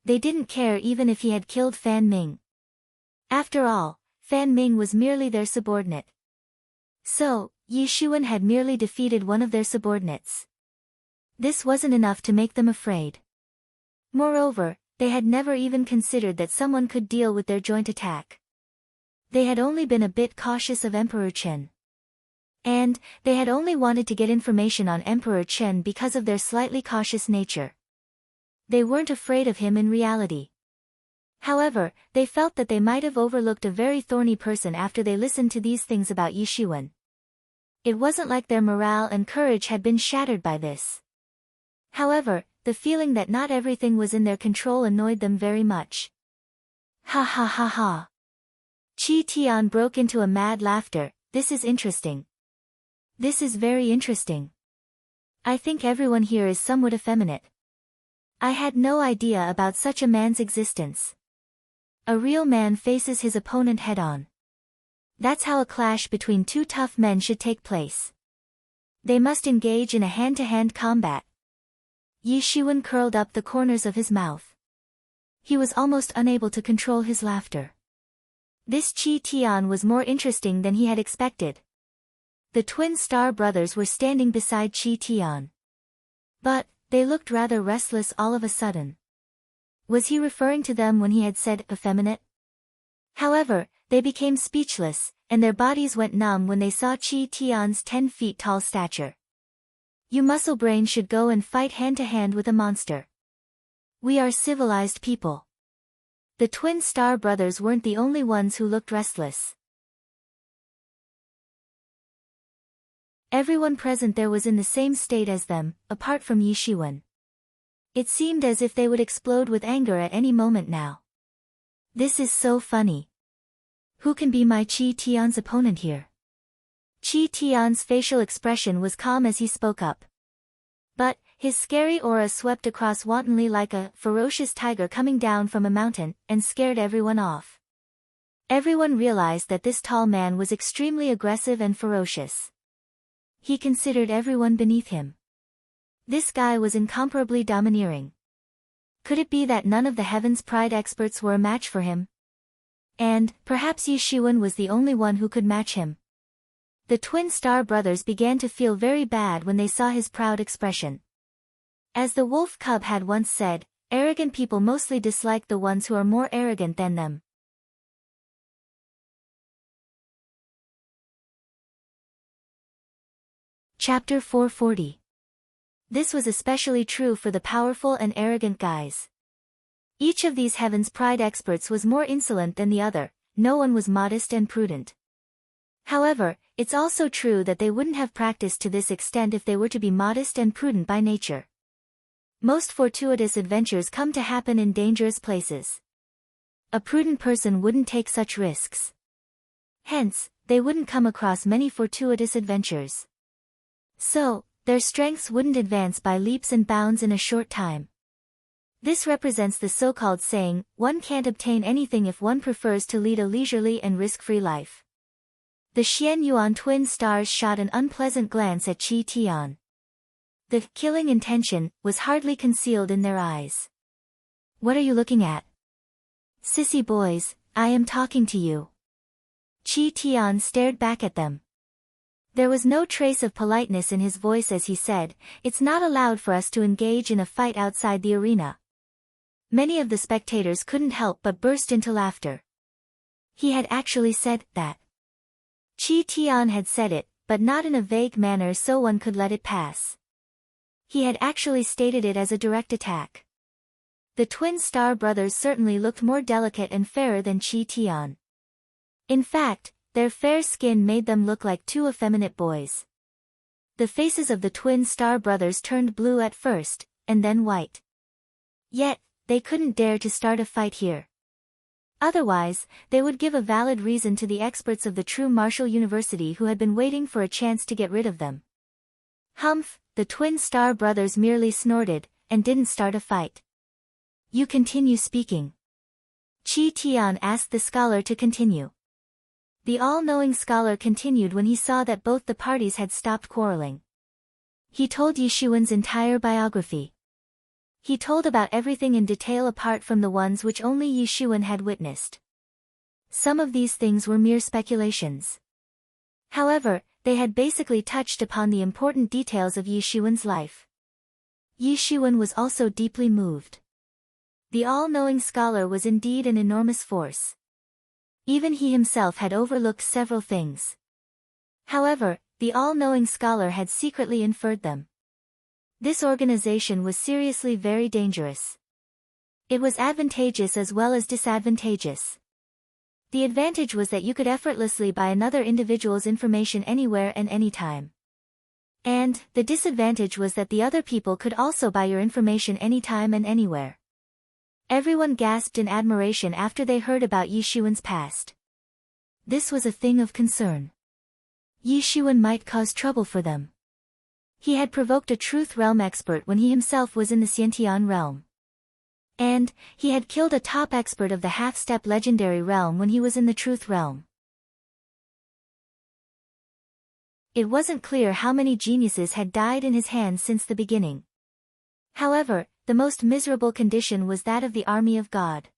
They didn't care even if he had killed Fan Ming. After all, Fan Ming was merely their subordinate. So, Yishuan had merely defeated one of their subordinates. This wasn't enough to make them afraid. Moreover, they had never even considered that someone could deal with their joint attack. They had only been a bit cautious of Emperor Chen. And, they had only wanted to get information on Emperor Chen because of their slightly cautious nature. They weren't afraid of him in reality. However, they felt that they might have overlooked a very thorny person after they listened to these things about Yi Shiwen. It wasn't like their morale and courage had been shattered by this. However, the feeling that not everything was in their control annoyed them very much. Ha ha ha ha. Qi Tian broke into a mad laughter. This is interesting. This is very interesting. I think everyone here is somewhat effeminate. I had no idea about such a man's existence. A real man faces his opponent head-on. That's how a clash between two tough men should take place. They must engage in a hand-to-hand combat. Yi Shiwen curled up the corners of his mouth. He was almost unable to control his laughter. This Qi Tian was more interesting than he had expected. The twin star brothers were standing beside Qi Tian. But, they looked rather restless all of a sudden. Was he referring to them when he had said effeminate? However, they became speechless, and their bodies went numb when they saw Qi Tian's 10 feet tall stature. You muscle brain should go and fight hand-to-hand with a monster. We are civilized people. The twin star brothers weren't the only ones who looked restless. Everyone present there was in the same state as them, apart from Yi Shiwen. It seemed as if they would explode with anger at any moment now. This is so funny. Who can be my Qi Tian's opponent here? Qi Tian's facial expression was calm as he spoke up. But, his scary aura swept across wantonly like a ferocious tiger coming down from a mountain, and scared everyone off. Everyone realized that this tall man was extremely aggressive and ferocious. He considered everyone beneath him. This guy was incomparably domineering. Could it be that none of the Heaven's Pride experts were a match for him? And, perhaps Yi Shiwen was the only one who could match him. The twin star brothers began to feel very bad when they saw his proud expression. As the wolf cub had once said, arrogant people mostly dislike the ones who are more arrogant than them. Chapter 440. This was especially true for the powerful and arrogant guys. Each of these Heaven's Pride experts was more insolent than the other, no one was modest and prudent. However, it's also true that they wouldn't have practiced to this extent if they were to be modest and prudent by nature. Most fortuitous adventures come to happen in dangerous places. A prudent person wouldn't take such risks. Hence, they wouldn't come across many fortuitous adventures. So, their strengths wouldn't advance by leaps and bounds in a short time. This represents the so-called saying, one can't obtain anything if one prefers to lead a leisurely and risk-free life. The Xian Yuan twin stars shot an unpleasant glance at Qi Tian. The killing intention was hardly concealed in their eyes. What are you looking at? Sissy boys, I am talking to you. Qi Tian stared back at them. There was no trace of politeness in his voice as he said, it's not allowed for us to engage in a fight outside the arena. Many of the spectators couldn't help but burst into laughter. He had actually said that. Qi Tian had said it, but not in a vague manner so one could let it pass. He had actually stated it as a direct attack. The twin star brothers certainly looked more delicate and fairer than Qi Tian. In fact, their fair skin made them look like two effeminate boys. The faces of the twin star brothers turned blue at first, and then white. Yet, they couldn't dare to start a fight here. Otherwise, they would give a valid reason to the experts of the true martial university who had been waiting for a chance to get rid of them. Humph, the twin star brothers merely snorted, and didn't start a fight. You continue speaking. Qi Tian asked the scholar to continue. The all-knowing scholar continued when he saw that both the parties had stopped quarreling. He told Yi Shiwen's entire biography. He told about everything in detail apart from the ones which only Yi Shiwen had witnessed. Some of these things were mere speculations. However, they had basically touched upon the important details of Yi Shiwen's life. Yi Shiwen was also deeply moved. The all-knowing scholar was indeed an enormous force. Even he himself had overlooked several things. However, the all-knowing scholar had secretly inferred them. This organization was seriously very dangerous. It was advantageous as well as disadvantageous. The advantage was that you could effortlessly buy another individual's information anywhere and anytime. And the disadvantage was that the other people could also buy your information anytime and anywhere. Everyone gasped in admiration after they heard about Yi Shiwen's past. This was a thing of concern. Yi Shiwen might cause trouble for them. He had provoked a Truth Realm expert when he himself was in the Xiantian realm. And he had killed a top expert of the half-step legendary realm when he was in the Truth Realm. It wasn't clear how many geniuses had died in his hands since the beginning. However, the most miserable condition was that of the army of God.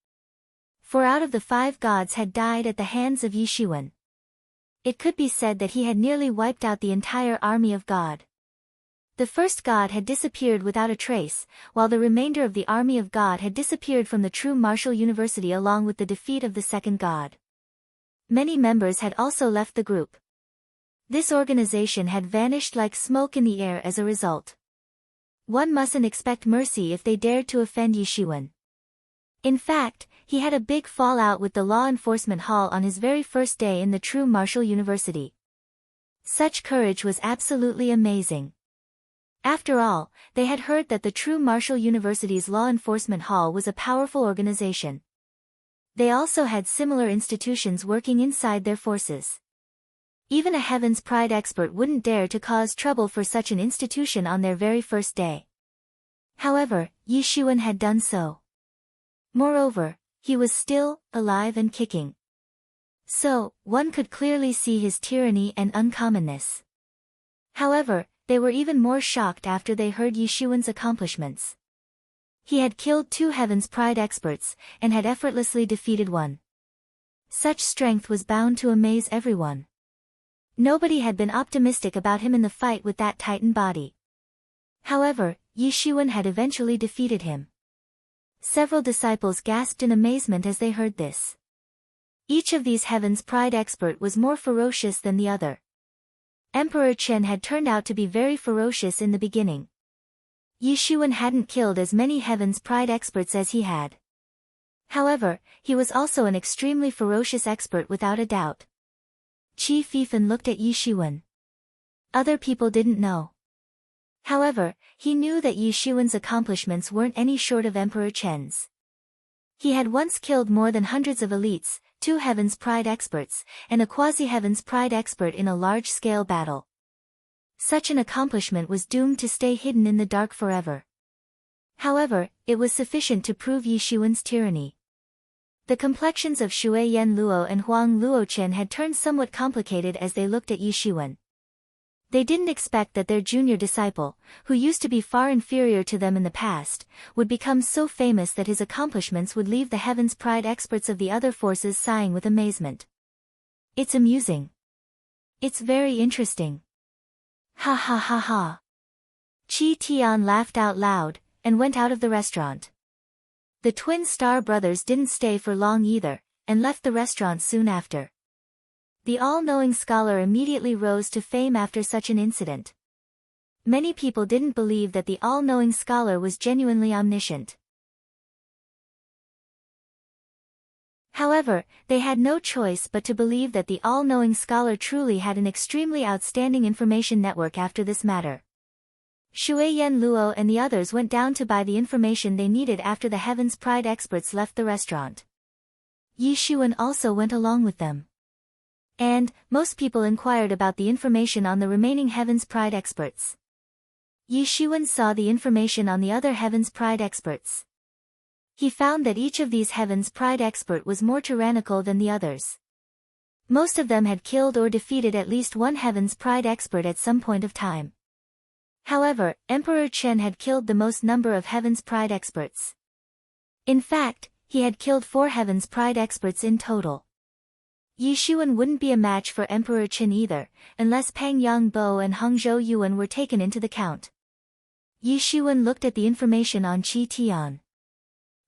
4 out of the 5 gods had died at the hands of Yi Shiwen. It could be said that he had nearly wiped out the entire army of God. The first god had disappeared without a trace, while the remainder of the army of God had disappeared from the true martial university along with the defeat of the second god. Many members had also left the group. This organization had vanished like smoke in the air as a result. One mustn't expect mercy if they dared to offend Yi Shiwen. In fact, he had a big fallout with the Law Enforcement Hall on his very first day in the true martial university. Such courage was absolutely amazing. After all, they had heard that the true martial university's Law Enforcement Hall was a powerful organization. They also had similar institutions working inside their forces. Even a Heaven's Pride expert wouldn't dare to cause trouble for such an institution on their very first day. However, Yi Shiwen had done so. Moreover, he was still alive and kicking. So, one could clearly see his tyranny and uncommonness. However, they were even more shocked after they heard Yi Shiwen's accomplishments. He had killed 2 Heaven's Pride experts, and had effortlessly defeated one. Such strength was bound to amaze everyone. Nobody had been optimistic about him in the fight with that titan body. However, Yi Shiwen had eventually defeated him. Several disciples gasped in amazement as they heard this. Each of these Heaven's Pride expert was more ferocious than the other. Emperor Chen had turned out to be very ferocious in the beginning. Yi Shiwen hadn't killed as many Heaven's Pride experts as he had. However, he was also an extremely ferocious expert without a doubt. Qi Fifan looked at Yi Shiwen. Other people didn't know. However, he knew that Yi Shiwen's accomplishments weren't any short of Emperor Chen's. He had once killed more than hundreds of elites, 2 Heaven's Pride experts, and a quasi-Heaven's Pride expert in a large-scale battle. Such an accomplishment was doomed to stay hidden in the dark forever. However, it was sufficient to prove Yi Shiwen's tyranny. The complexions of Shui Yen Luo and Huang Luochen had turned somewhat complicated as they looked at Yi Shiwen. They didn't expect that their junior disciple, who used to be far inferior to them in the past, would become so famous that his accomplishments would leave the Heaven's Pride experts of the other forces sighing with amazement. It's amusing. It's very interesting. Ha ha ha ha. Qi Tian laughed out loud, and went out of the restaurant. The twin Star brothers didn't stay for long either, and left the restaurant soon after. The all-knowing scholar immediately rose to fame after such an incident. Many people didn't believe that the all-knowing scholar was genuinely omniscient. However, they had no choice but to believe that the all-knowing scholar truly had an extremely outstanding information network after this matter. Shui Yen Luo and the others went down to buy the information they needed after the Heaven's Pride experts left the restaurant. Yi Shiwen also went along with them. And, most people inquired about the information on the remaining Heaven's Pride experts. Yi Shiwen saw the information on the other Heaven's Pride experts. He found that each of these Heaven's Pride expert was more tyrannical than the others. Most of them had killed or defeated at least one Heaven's Pride expert at some point of time. However, Emperor Chen had killed the most number of Heaven's Pride experts. In fact, he had killed 4 Heaven's Pride experts in total. Yi Shiwen wouldn't be a match for Emperor Chen either, unless Pang Yangbo and Hangzhou Yuan were taken into the count. Yi Shiwen looked at the information on Qi Tian.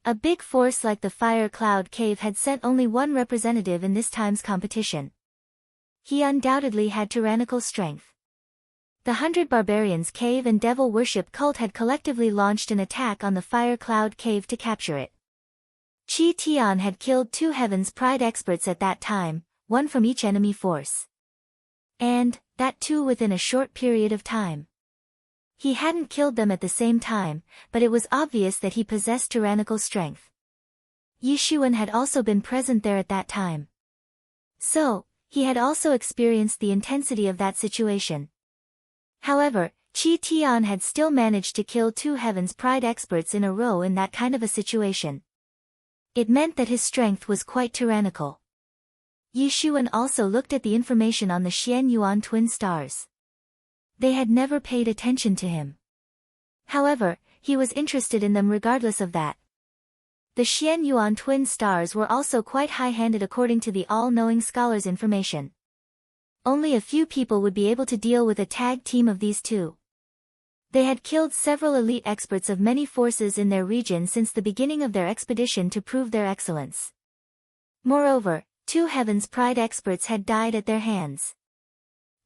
A big force like the Fire Cloud Cave had sent only one representative in this time's competition. He undoubtedly had tyrannical strength. The 100 Barbarians Cave and Devil Worship Cult had collectively launched an attack on the Fire Cloud Cave to capture it. Qi Tian had killed 2 Heaven's Pride experts at that time, one from each enemy force. And, that too within a short period of time. He hadn't killed them at the same time, but it was obvious that he possessed tyrannical strength. Yi Shiwen had also been present there at that time. So, he had also experienced the intensity of that situation. However, Qi Tian had still managed to kill 2 Heaven's Pride experts in a row in that kind of a situation. It meant that his strength was quite tyrannical. Yi Shiwen also looked at the information on the Xian Yuan twin stars. They had never paid attention to him. However, he was interested in them regardless of that. The Xian Yuan twin stars were also quite high-handed according to the all-knowing scholar's information. Only a few people would be able to deal with a tag team of these two. They had killed several elite experts of many forces in their region since the beginning of their expedition to prove their excellence. Moreover, 2 Heaven's Pride experts had died at their hands.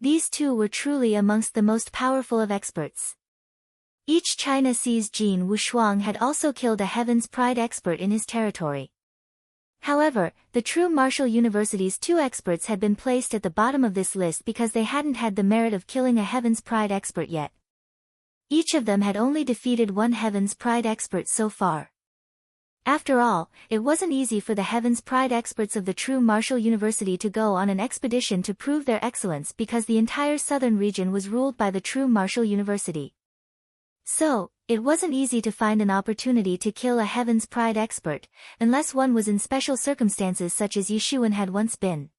These two were truly amongst the most powerful of experts. Each China Sea's Jin Wushuang had also killed a Heaven's Pride expert in his territory. However, the true Martial University's 2 experts had been placed at the bottom of this list because they hadn't had the merit of killing a Heaven's Pride expert yet. Each of them had only defeated 1 Heaven's Pride expert so far. After all, it wasn't easy for the Heaven's Pride experts of the true Martial University to go on an expedition to prove their excellence because the entire southern region was ruled by the true Martial University. So, it wasn't easy to find an opportunity to kill a Heaven's Pride expert, unless one was in special circumstances such as Yi Shiwen had once been.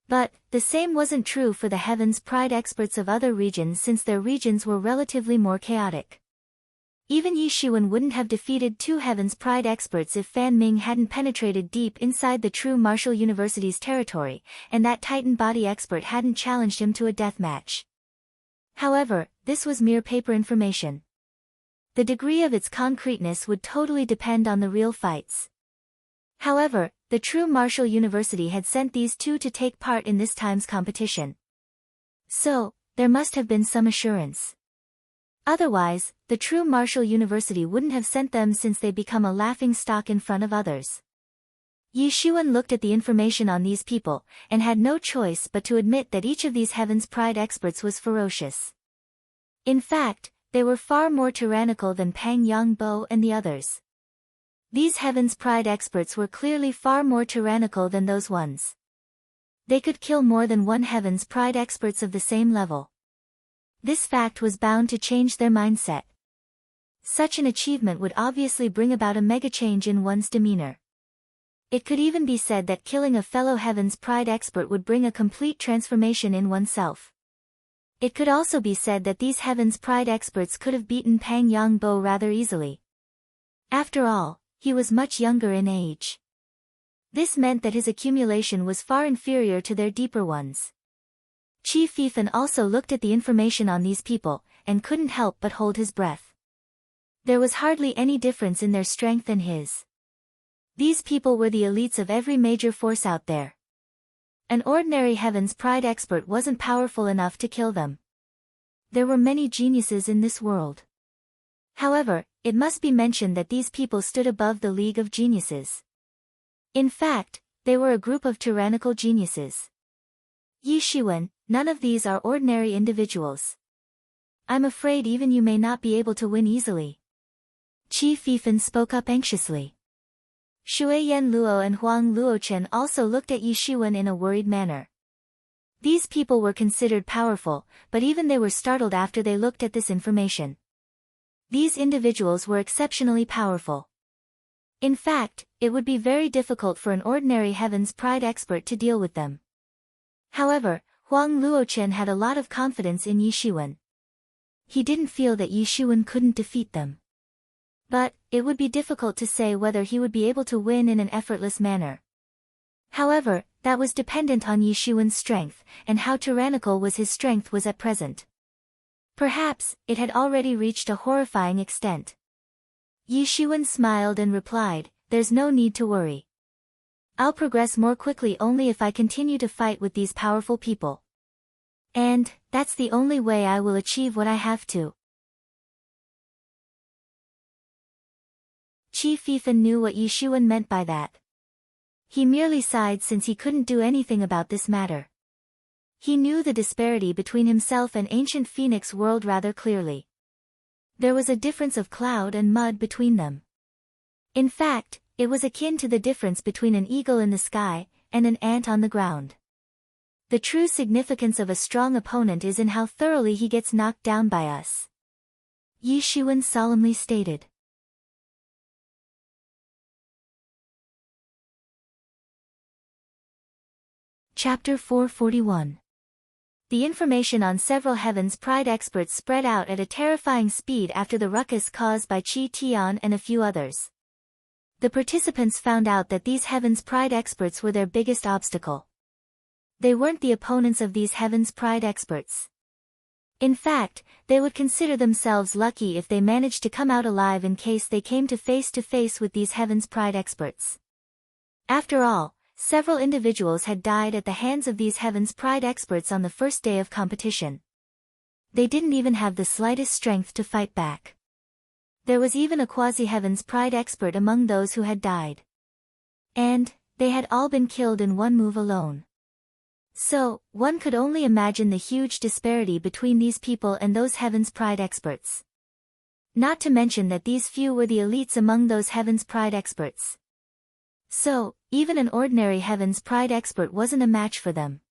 But, the same wasn't true for the Heaven's Pride experts of other regions since their regions were relatively more chaotic. Even Yi Shiwen wouldn't have defeated 2 Heaven's Pride experts if Fan Ming hadn't penetrated deep inside the true Martial University's territory, and that Titan body expert hadn't challenged him to a deathmatch. However, this was mere paper information. The degree of its concreteness would totally depend on the real fights. However, the true Martial University had sent these 2 to take part in this time's competition. So, there must have been some assurance. Otherwise, the true Martial University wouldn't have sent them since they become a laughing stock in front of others. Yi Shiwen looked at the information on these people, and had no choice but to admit that each of these Heaven's Pride experts was ferocious. In fact, they were far more tyrannical than Pang Yongbo and the others. These Heaven's Pride experts were clearly far more tyrannical than those ones. They could kill more than 1 Heaven's Pride experts of the same level. This fact was bound to change their mindset. Such an achievement would obviously bring about a mega change in one's demeanor. It could even be said that killing a fellow Heaven's Pride expert would bring a complete transformation in oneself. It could also be said that these Heaven's Pride experts could have beaten Pang Yongbo rather easily. After all, he was much younger in age. This meant that his accumulation was far inferior to their deeper ones. Qi Fifan also looked at the information on these people, and couldn't help but hold his breath. There was hardly any difference in their strength and his. These people were the elites of every major force out there. An ordinary Heaven's Pride expert wasn't powerful enough to kill them. There were many geniuses in this world. However, it must be mentioned that these people stood above the League of Geniuses. In fact, they were a group of tyrannical geniuses. Yi Shiwen, none of these are ordinary individuals. I'm afraid even you may not be able to win easily. Qi Fifan spoke up anxiously. Shui Yan Luo and Huang Luochen also looked at Yi Shiwen in a worried manner. These people were considered powerful, but even they were startled after they looked at this information. These individuals were exceptionally powerful. In fact, it would be very difficult for an ordinary Heaven's Pride expert to deal with them. However, Huang Luochen had a lot of confidence in Yi Shiwen. He didn't feel that Yi Shiwen couldn't defeat them. But, it would be difficult to say whether he would be able to win in an effortless manner. However, that was dependent on Yi Shiwen's strength, and how tyrannical his strength was at present. Perhaps, it had already reached a horrifying extent. Yi Shiwen smiled and replied, "There's no need to worry. I'll progress more quickly only if I continue to fight with these powerful people. And, that's the only way I will achieve what I have to." Qi Fifan knew what Yi Shiwen meant by that. He merely sighed since he couldn't do anything about this matter. He knew the disparity between himself and ancient Phoenix world rather clearly. There was a difference of cloud and mud between them. In fact, it was akin to the difference between an eagle in the sky and an ant on the ground. The true significance of a strong opponent is in how thoroughly he gets knocked down by us. Yi Shiwen solemnly stated. Chapter 441. The information on several Heaven's Pride experts spread out at a terrifying speed after the ruckus caused by Qi Tian and a few others. The participants found out that these Heaven's Pride experts were their biggest obstacle. They weren't the opponents of these Heaven's Pride experts. In fact, they would consider themselves lucky if they managed to come out alive in case they came to face with these Heaven's Pride experts. After all, several individuals had died at the hands of these Heaven's Pride experts on the first day of competition. They didn't even have the slightest strength to fight back. There was even a quasi-Heaven's Pride expert among those who had died. And, they had all been killed in one move alone. So, one could only imagine the huge disparity between these people and those Heaven's Pride experts. Not to mention that these few were the elites among those Heaven's Pride experts. So, even an ordinary Heaven's Pride expert wasn't a match for them.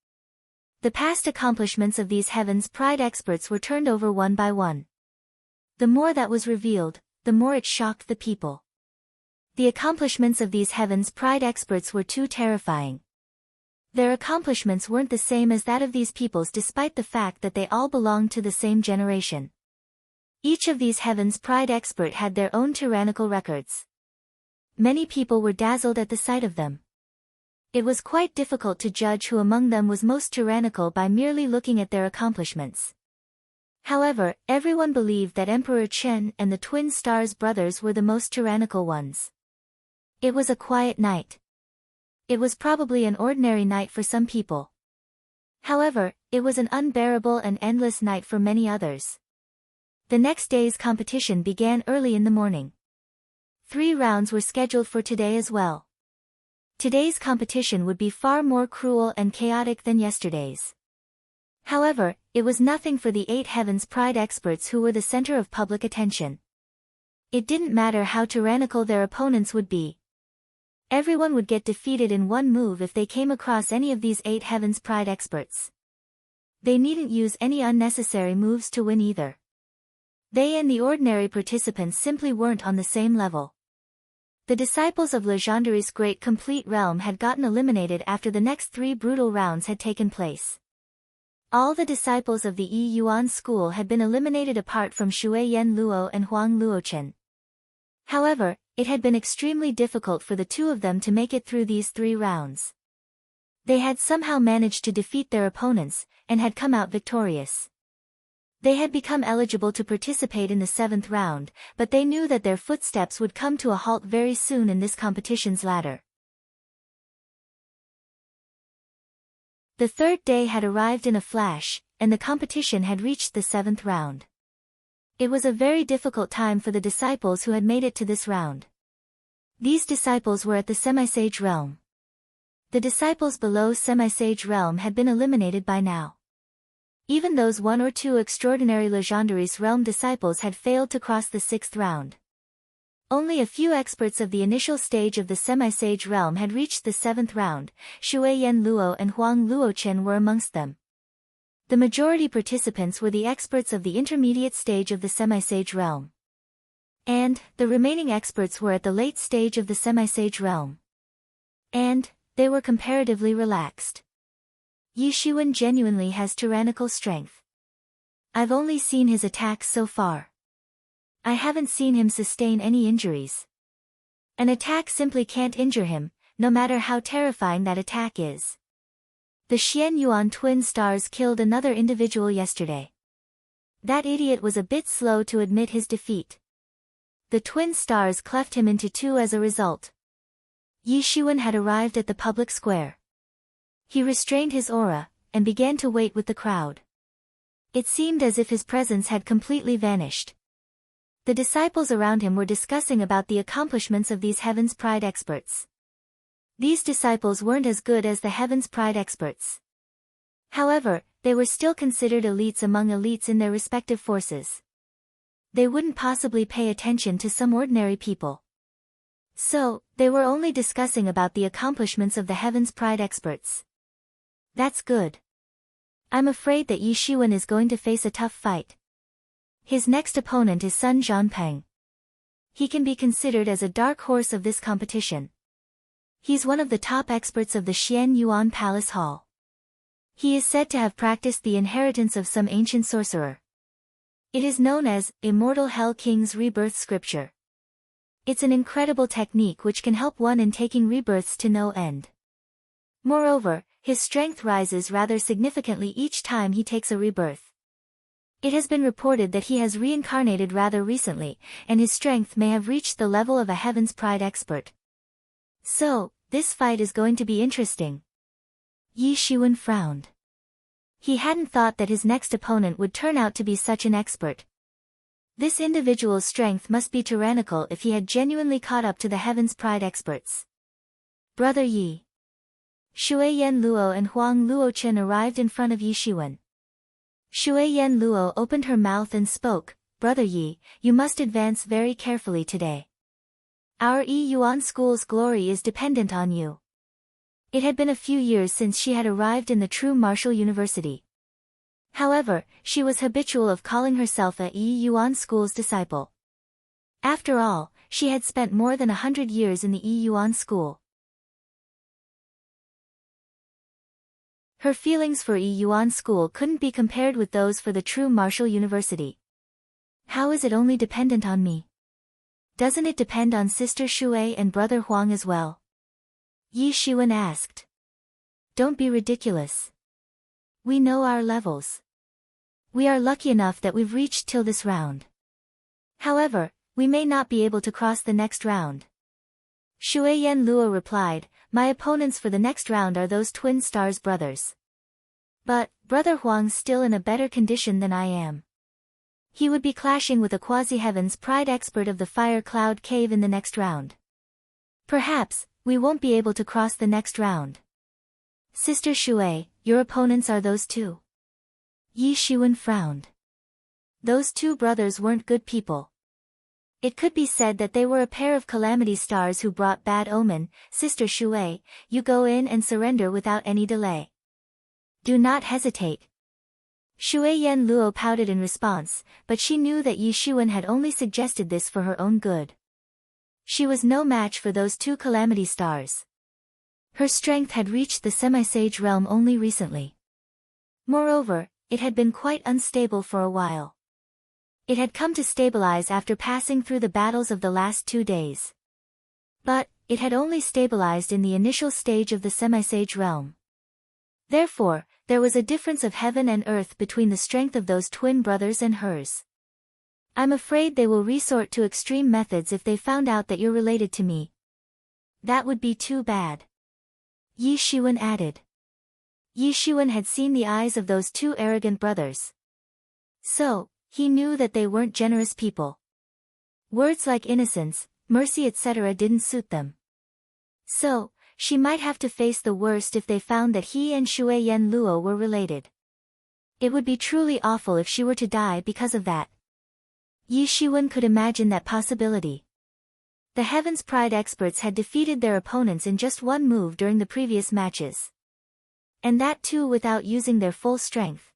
The past accomplishments of these Heaven's Pride experts were turned over one by one. The more that was revealed, the more it shocked the people. The accomplishments of these Heaven's Pride experts were too terrifying. Their accomplishments weren't the same as that of these peoples despite the fact that they all belonged to the same generation. Each of these Heaven's Pride expert had their own tyrannical records. Many people were dazzled at the sight of them. It was quite difficult to judge who among them was most tyrannical by merely looking at their accomplishments. However, everyone believed that Emperor Chen and the Twin Stars brothers were the most tyrannical ones. It was a quiet night. It was probably an ordinary night for some people. However, it was an unbearable and endless night for many others. The next day's competition began early in the morning. 3 rounds were scheduled for today as well. Today's competition would be far more cruel and chaotic than yesterday's. However, it was nothing for the 8 Heaven's Pride experts who were the center of public attention. It didn't matter how tyrannical their opponents would be. Everyone would get defeated in one move if they came across any of these 8 Heaven's Pride experts. They needn't use any unnecessary moves to win either. They and the ordinary participants simply weren't on the same level. The disciples of Legendary's Great Complete Realm had gotten eliminated after the next 3 brutal rounds had taken place. All the disciples of the Yi Yuan school had been eliminated apart from Shui Yen Luo and Huang Luochen. However, it had been extremely difficult for the 2 of them to make it through these 3 rounds. They had somehow managed to defeat their opponents, and had come out victorious. They had become eligible to participate in the 7th round, but they knew that their footsteps would come to a halt very soon in this competition's ladder. The 3rd day had arrived in a flash, and the competition had reached the 7th round. It was a very difficult time for the disciples who had made it to this round. These disciples were at the Semi-Sage realm. The disciples below Semi-Sage realm had been eliminated by now. Even those 1 or 2 extraordinary Legendary's realm disciples had failed to cross the 6th round. Only a few experts of the initial stage of the Semi-Sage realm had reached the 7th round. Shui Yen Luo and Huang Luochen were amongst them. The majority participants were the experts of the intermediate stage of the Semi-Sage realm. And, the remaining experts were at the late stage of the Semi-Sage realm. And, they were comparatively relaxed. Yi Shiwen genuinely has tyrannical strength. I've only seen his attacks so far. I haven't seen him sustain any injuries. An attack simply can't injure him, no matter how terrifying that attack is. The Xian Yuan Twin Stars killed another individual yesterday. That idiot was a bit slow to admit his defeat. The twin stars cleft him into two as a result. Yi Shiwen had arrived at the public square. He restrained his aura, and began to wait with the crowd. It seemed as if his presence had completely vanished. The disciples around him were discussing about the accomplishments of these Heaven's Pride experts. These disciples weren't as good as the Heaven's Pride experts. However, they were still considered elites among elites in their respective forces. They wouldn't possibly pay attention to some ordinary people. So, they were only discussing about the accomplishments of the Heaven's Pride experts. That's good. I'm afraid that Yi Shiwen is going to face a tough fight. His next opponent is Sun Zhanpeng. He can be considered as a dark horse of this competition. He's one of the top experts of the Xian Yuan Palace Hall. He is said to have practiced the inheritance of some ancient sorcerer. It is known as Immortal Hell King's Rebirth Scripture. It's an incredible technique which can help one in taking rebirths to no end. Moreover, his strength rises rather significantly each time he takes a rebirth. It has been reported that he has reincarnated rather recently, and his strength may have reached the level of a Heaven's Pride expert. So, this fight is going to be interesting. Yi Shiwen frowned. He hadn't thought that his next opponent would turn out to be such an expert. This individual's strength must be tyrannical if he had genuinely caught up to the Heaven's Pride experts. Brother Yi. Shui Yan Luo and Huang Luochen arrived in front of Yi Shiwen. Shui Yan Luo opened her mouth and spoke, Brother Yi, you must advance very carefully today. Our Yi Yuan school's glory is dependent on you. It had been a few years since she had arrived in the true martial university. However, she was habitual of calling herself a Yi Yuan school's disciple. After all, she had spent more than 100 years in the Yi Yuan school. Her feelings for Yi Yuan school couldn't be compared with those for the true martial university. How is it only dependent on me? Doesn't it depend on Sister Shui and Brother Huang as well? Yi Shiwen asked. Don't be ridiculous. We know our levels. We are lucky enough that we've reached till this round. However, we may not be able to cross the next round. Shui Yan Luo replied, my opponents for the next round are those twin stars brothers. But, Brother Huang's still in a better condition than I am. He would be clashing with a quasi-Heaven's Pride expert of the Fire Cloud Cave in the next round. Perhaps, we won't be able to cross the next round. Sister Shui, your opponents are those two? Yi Shiwen frowned. Those two brothers weren't good people. It could be said that they were a pair of calamity stars who brought bad omen. Sister Shui, you go in and surrender without any delay. Do not hesitate. Shui Yan Luo pouted in response, but she knew that Yi Shiwen had only suggested this for her own good. She was no match for those two calamity stars. Her strength had reached the semi-sage realm only recently. Moreover, it had been quite unstable for a while. It had come to stabilize after passing through the battles of the last 2 days. But, it had only stabilized in the initial stage of the semi-sage realm. Therefore, there was a difference of heaven and earth between the strength of those twin brothers and hers. I'm afraid they will resort to extreme methods if they found out that you're related to me. That would be too bad. Yi Shiwen added. Yi Shiwen had seen the eyes of those two arrogant brothers. So, he knew that they weren't generous people. Words like innocence, mercy etc. didn't suit them. So, she might have to face the worst if they found that he and Shui Yan Luo were related. It would be truly awful if she were to die because of that. Yi Shiwen could imagine that possibility. The Heaven's Pride experts had defeated their opponents in just one move during the previous matches. And that too without using their full strength.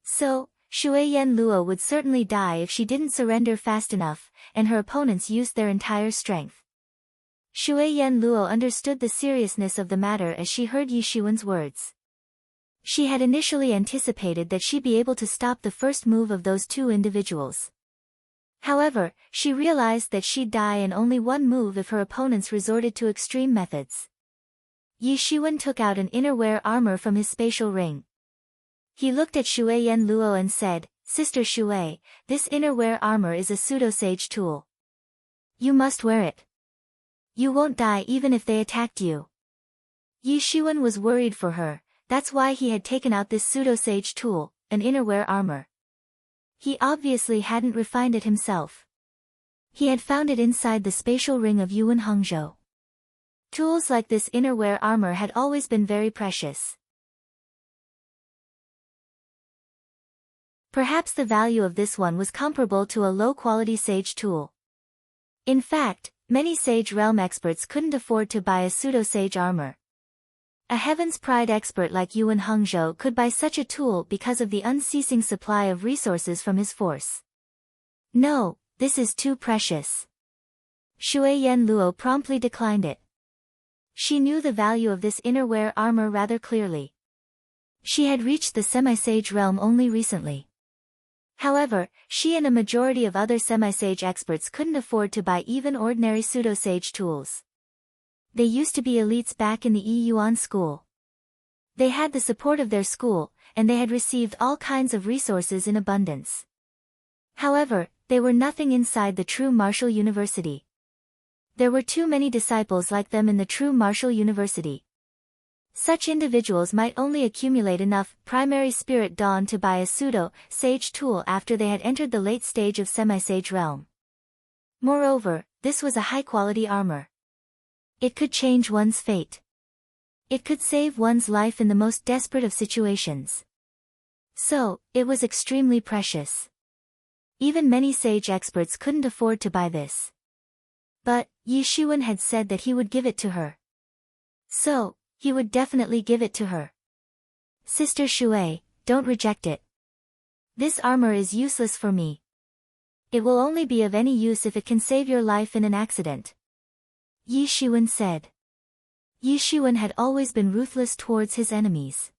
So, Shui Yan Luo would certainly die if she didn't surrender fast enough, and her opponents used their entire strength. Shui Yan Luo understood the seriousness of the matter as she heard Yi Shiwen's words. She had initially anticipated that she'd be able to stop the first move of those two individuals. However, she realized that she'd die in only one move if her opponents resorted to extreme methods. Yi Shiwen took out an innerwear armor from his spatial ring. He looked at Shui Yan Luo and said, Sister Shui, this innerwear armor is a pseudo-sage tool. You must wear it. You won't die even if they attacked you. Yi Xuan was worried for her, that's why he had taken out this pseudo-sage tool, an innerwear armor. He obviously hadn't refined it himself. He had found it inside the spatial ring of Yuan Hongzhou. Tools like this innerwear armor had always been very precious. Perhaps the value of this one was comparable to a low-quality sage tool. In fact, many Sage Realm experts couldn't afford to buy a pseudo-sage armor. A Heaven's Pride expert like Yuan Hongzhou could buy such a tool because of the unceasing supply of resources from his force. No, this is too precious. Shui Yen Luo promptly declined it. She knew the value of this innerwear armor rather clearly. She had reached the semi-sage realm only recently. However, she and a majority of other semi-sage experts couldn't afford to buy even ordinary pseudo-sage tools. They used to be elites back in the Yuan school. They had the support of their school, and they had received all kinds of resources in abundance. However, they were nothing inside the true martial university. There were too many disciples like them in the true martial university. Such individuals might only accumulate enough primary spirit dawn to buy a pseudo-sage tool after they had entered the late stage of semi-sage realm. Moreover, this was a high-quality armor. It could change one's fate. It could save one's life in the most desperate of situations. So, it was extremely precious. Even many sage experts couldn't afford to buy this. But, Yi Xuan had said that he would give it to her. So, he would definitely give it to her. Sister Shui, don't reject it. This armor is useless for me. It will only be of any use if it can save your life in an accident. Yi Xuan said. Yi Xuan had always been ruthless towards his enemies.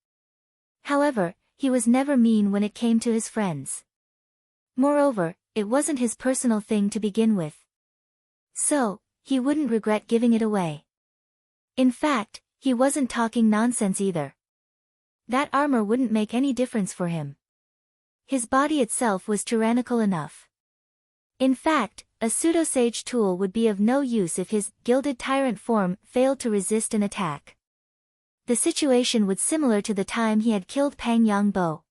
However, he was never mean when it came to his friends. Moreover, it wasn't his personal thing to begin with. So, he wouldn't regret giving it away. In fact, he wasn't talking nonsense either. That armor wouldn't make any difference for him. His body itself was tyrannical enough. In fact, a pseudo-sage tool would be of no use if his gilded tyrant form failed to resist an attack. The situation was similar to the time he had killed Pang Yangbo.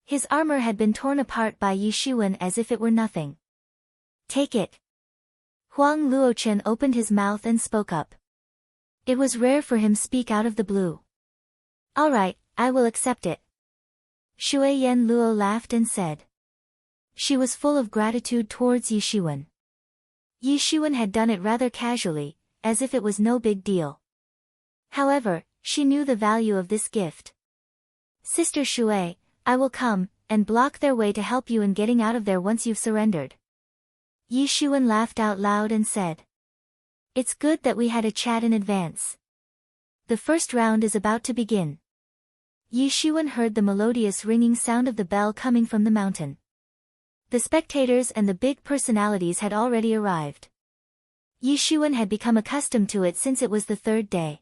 His armor had been torn apart by Yi Xuan as if it were nothing. Take it. Huang Luochen opened his mouth and spoke up. It was rare for him to speak out of the blue. All right, I will accept it. Shui Yen Luo laughed and said. She was full of gratitude towards Yi Xuan. Yi Xuan had done it rather casually, as if it was no big deal. However, she knew the value of this gift. Sister Shui, I will come, and block their way to help you in getting out of there once you've surrendered. Yi Xuan laughed out loud and said. It's good that we had a chat in advance. The first round is about to begin. Yi Xuan heard the melodious ringing sound of the bell coming from the mountain. The spectators and the big personalities had already arrived. Yi Xuan had become accustomed to it since it was the third day.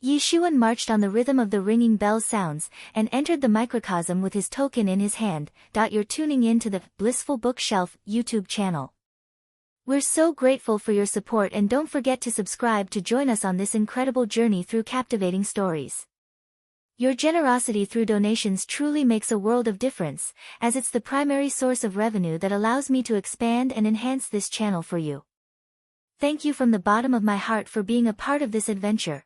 Yi Xuan marched on the rhythm of the ringing bell sounds, and entered the microcosm with his token in his hand. You're tuning in to the Blissful Bookshelf YouTube channel. We're so grateful for your support, and don't forget to subscribe to join us on this incredible journey through captivating stories. Your generosity through donations truly makes a world of difference, as it's the primary source of revenue that allows me to expand and enhance this channel for you. Thank you from the bottom of my heart for being a part of this adventure.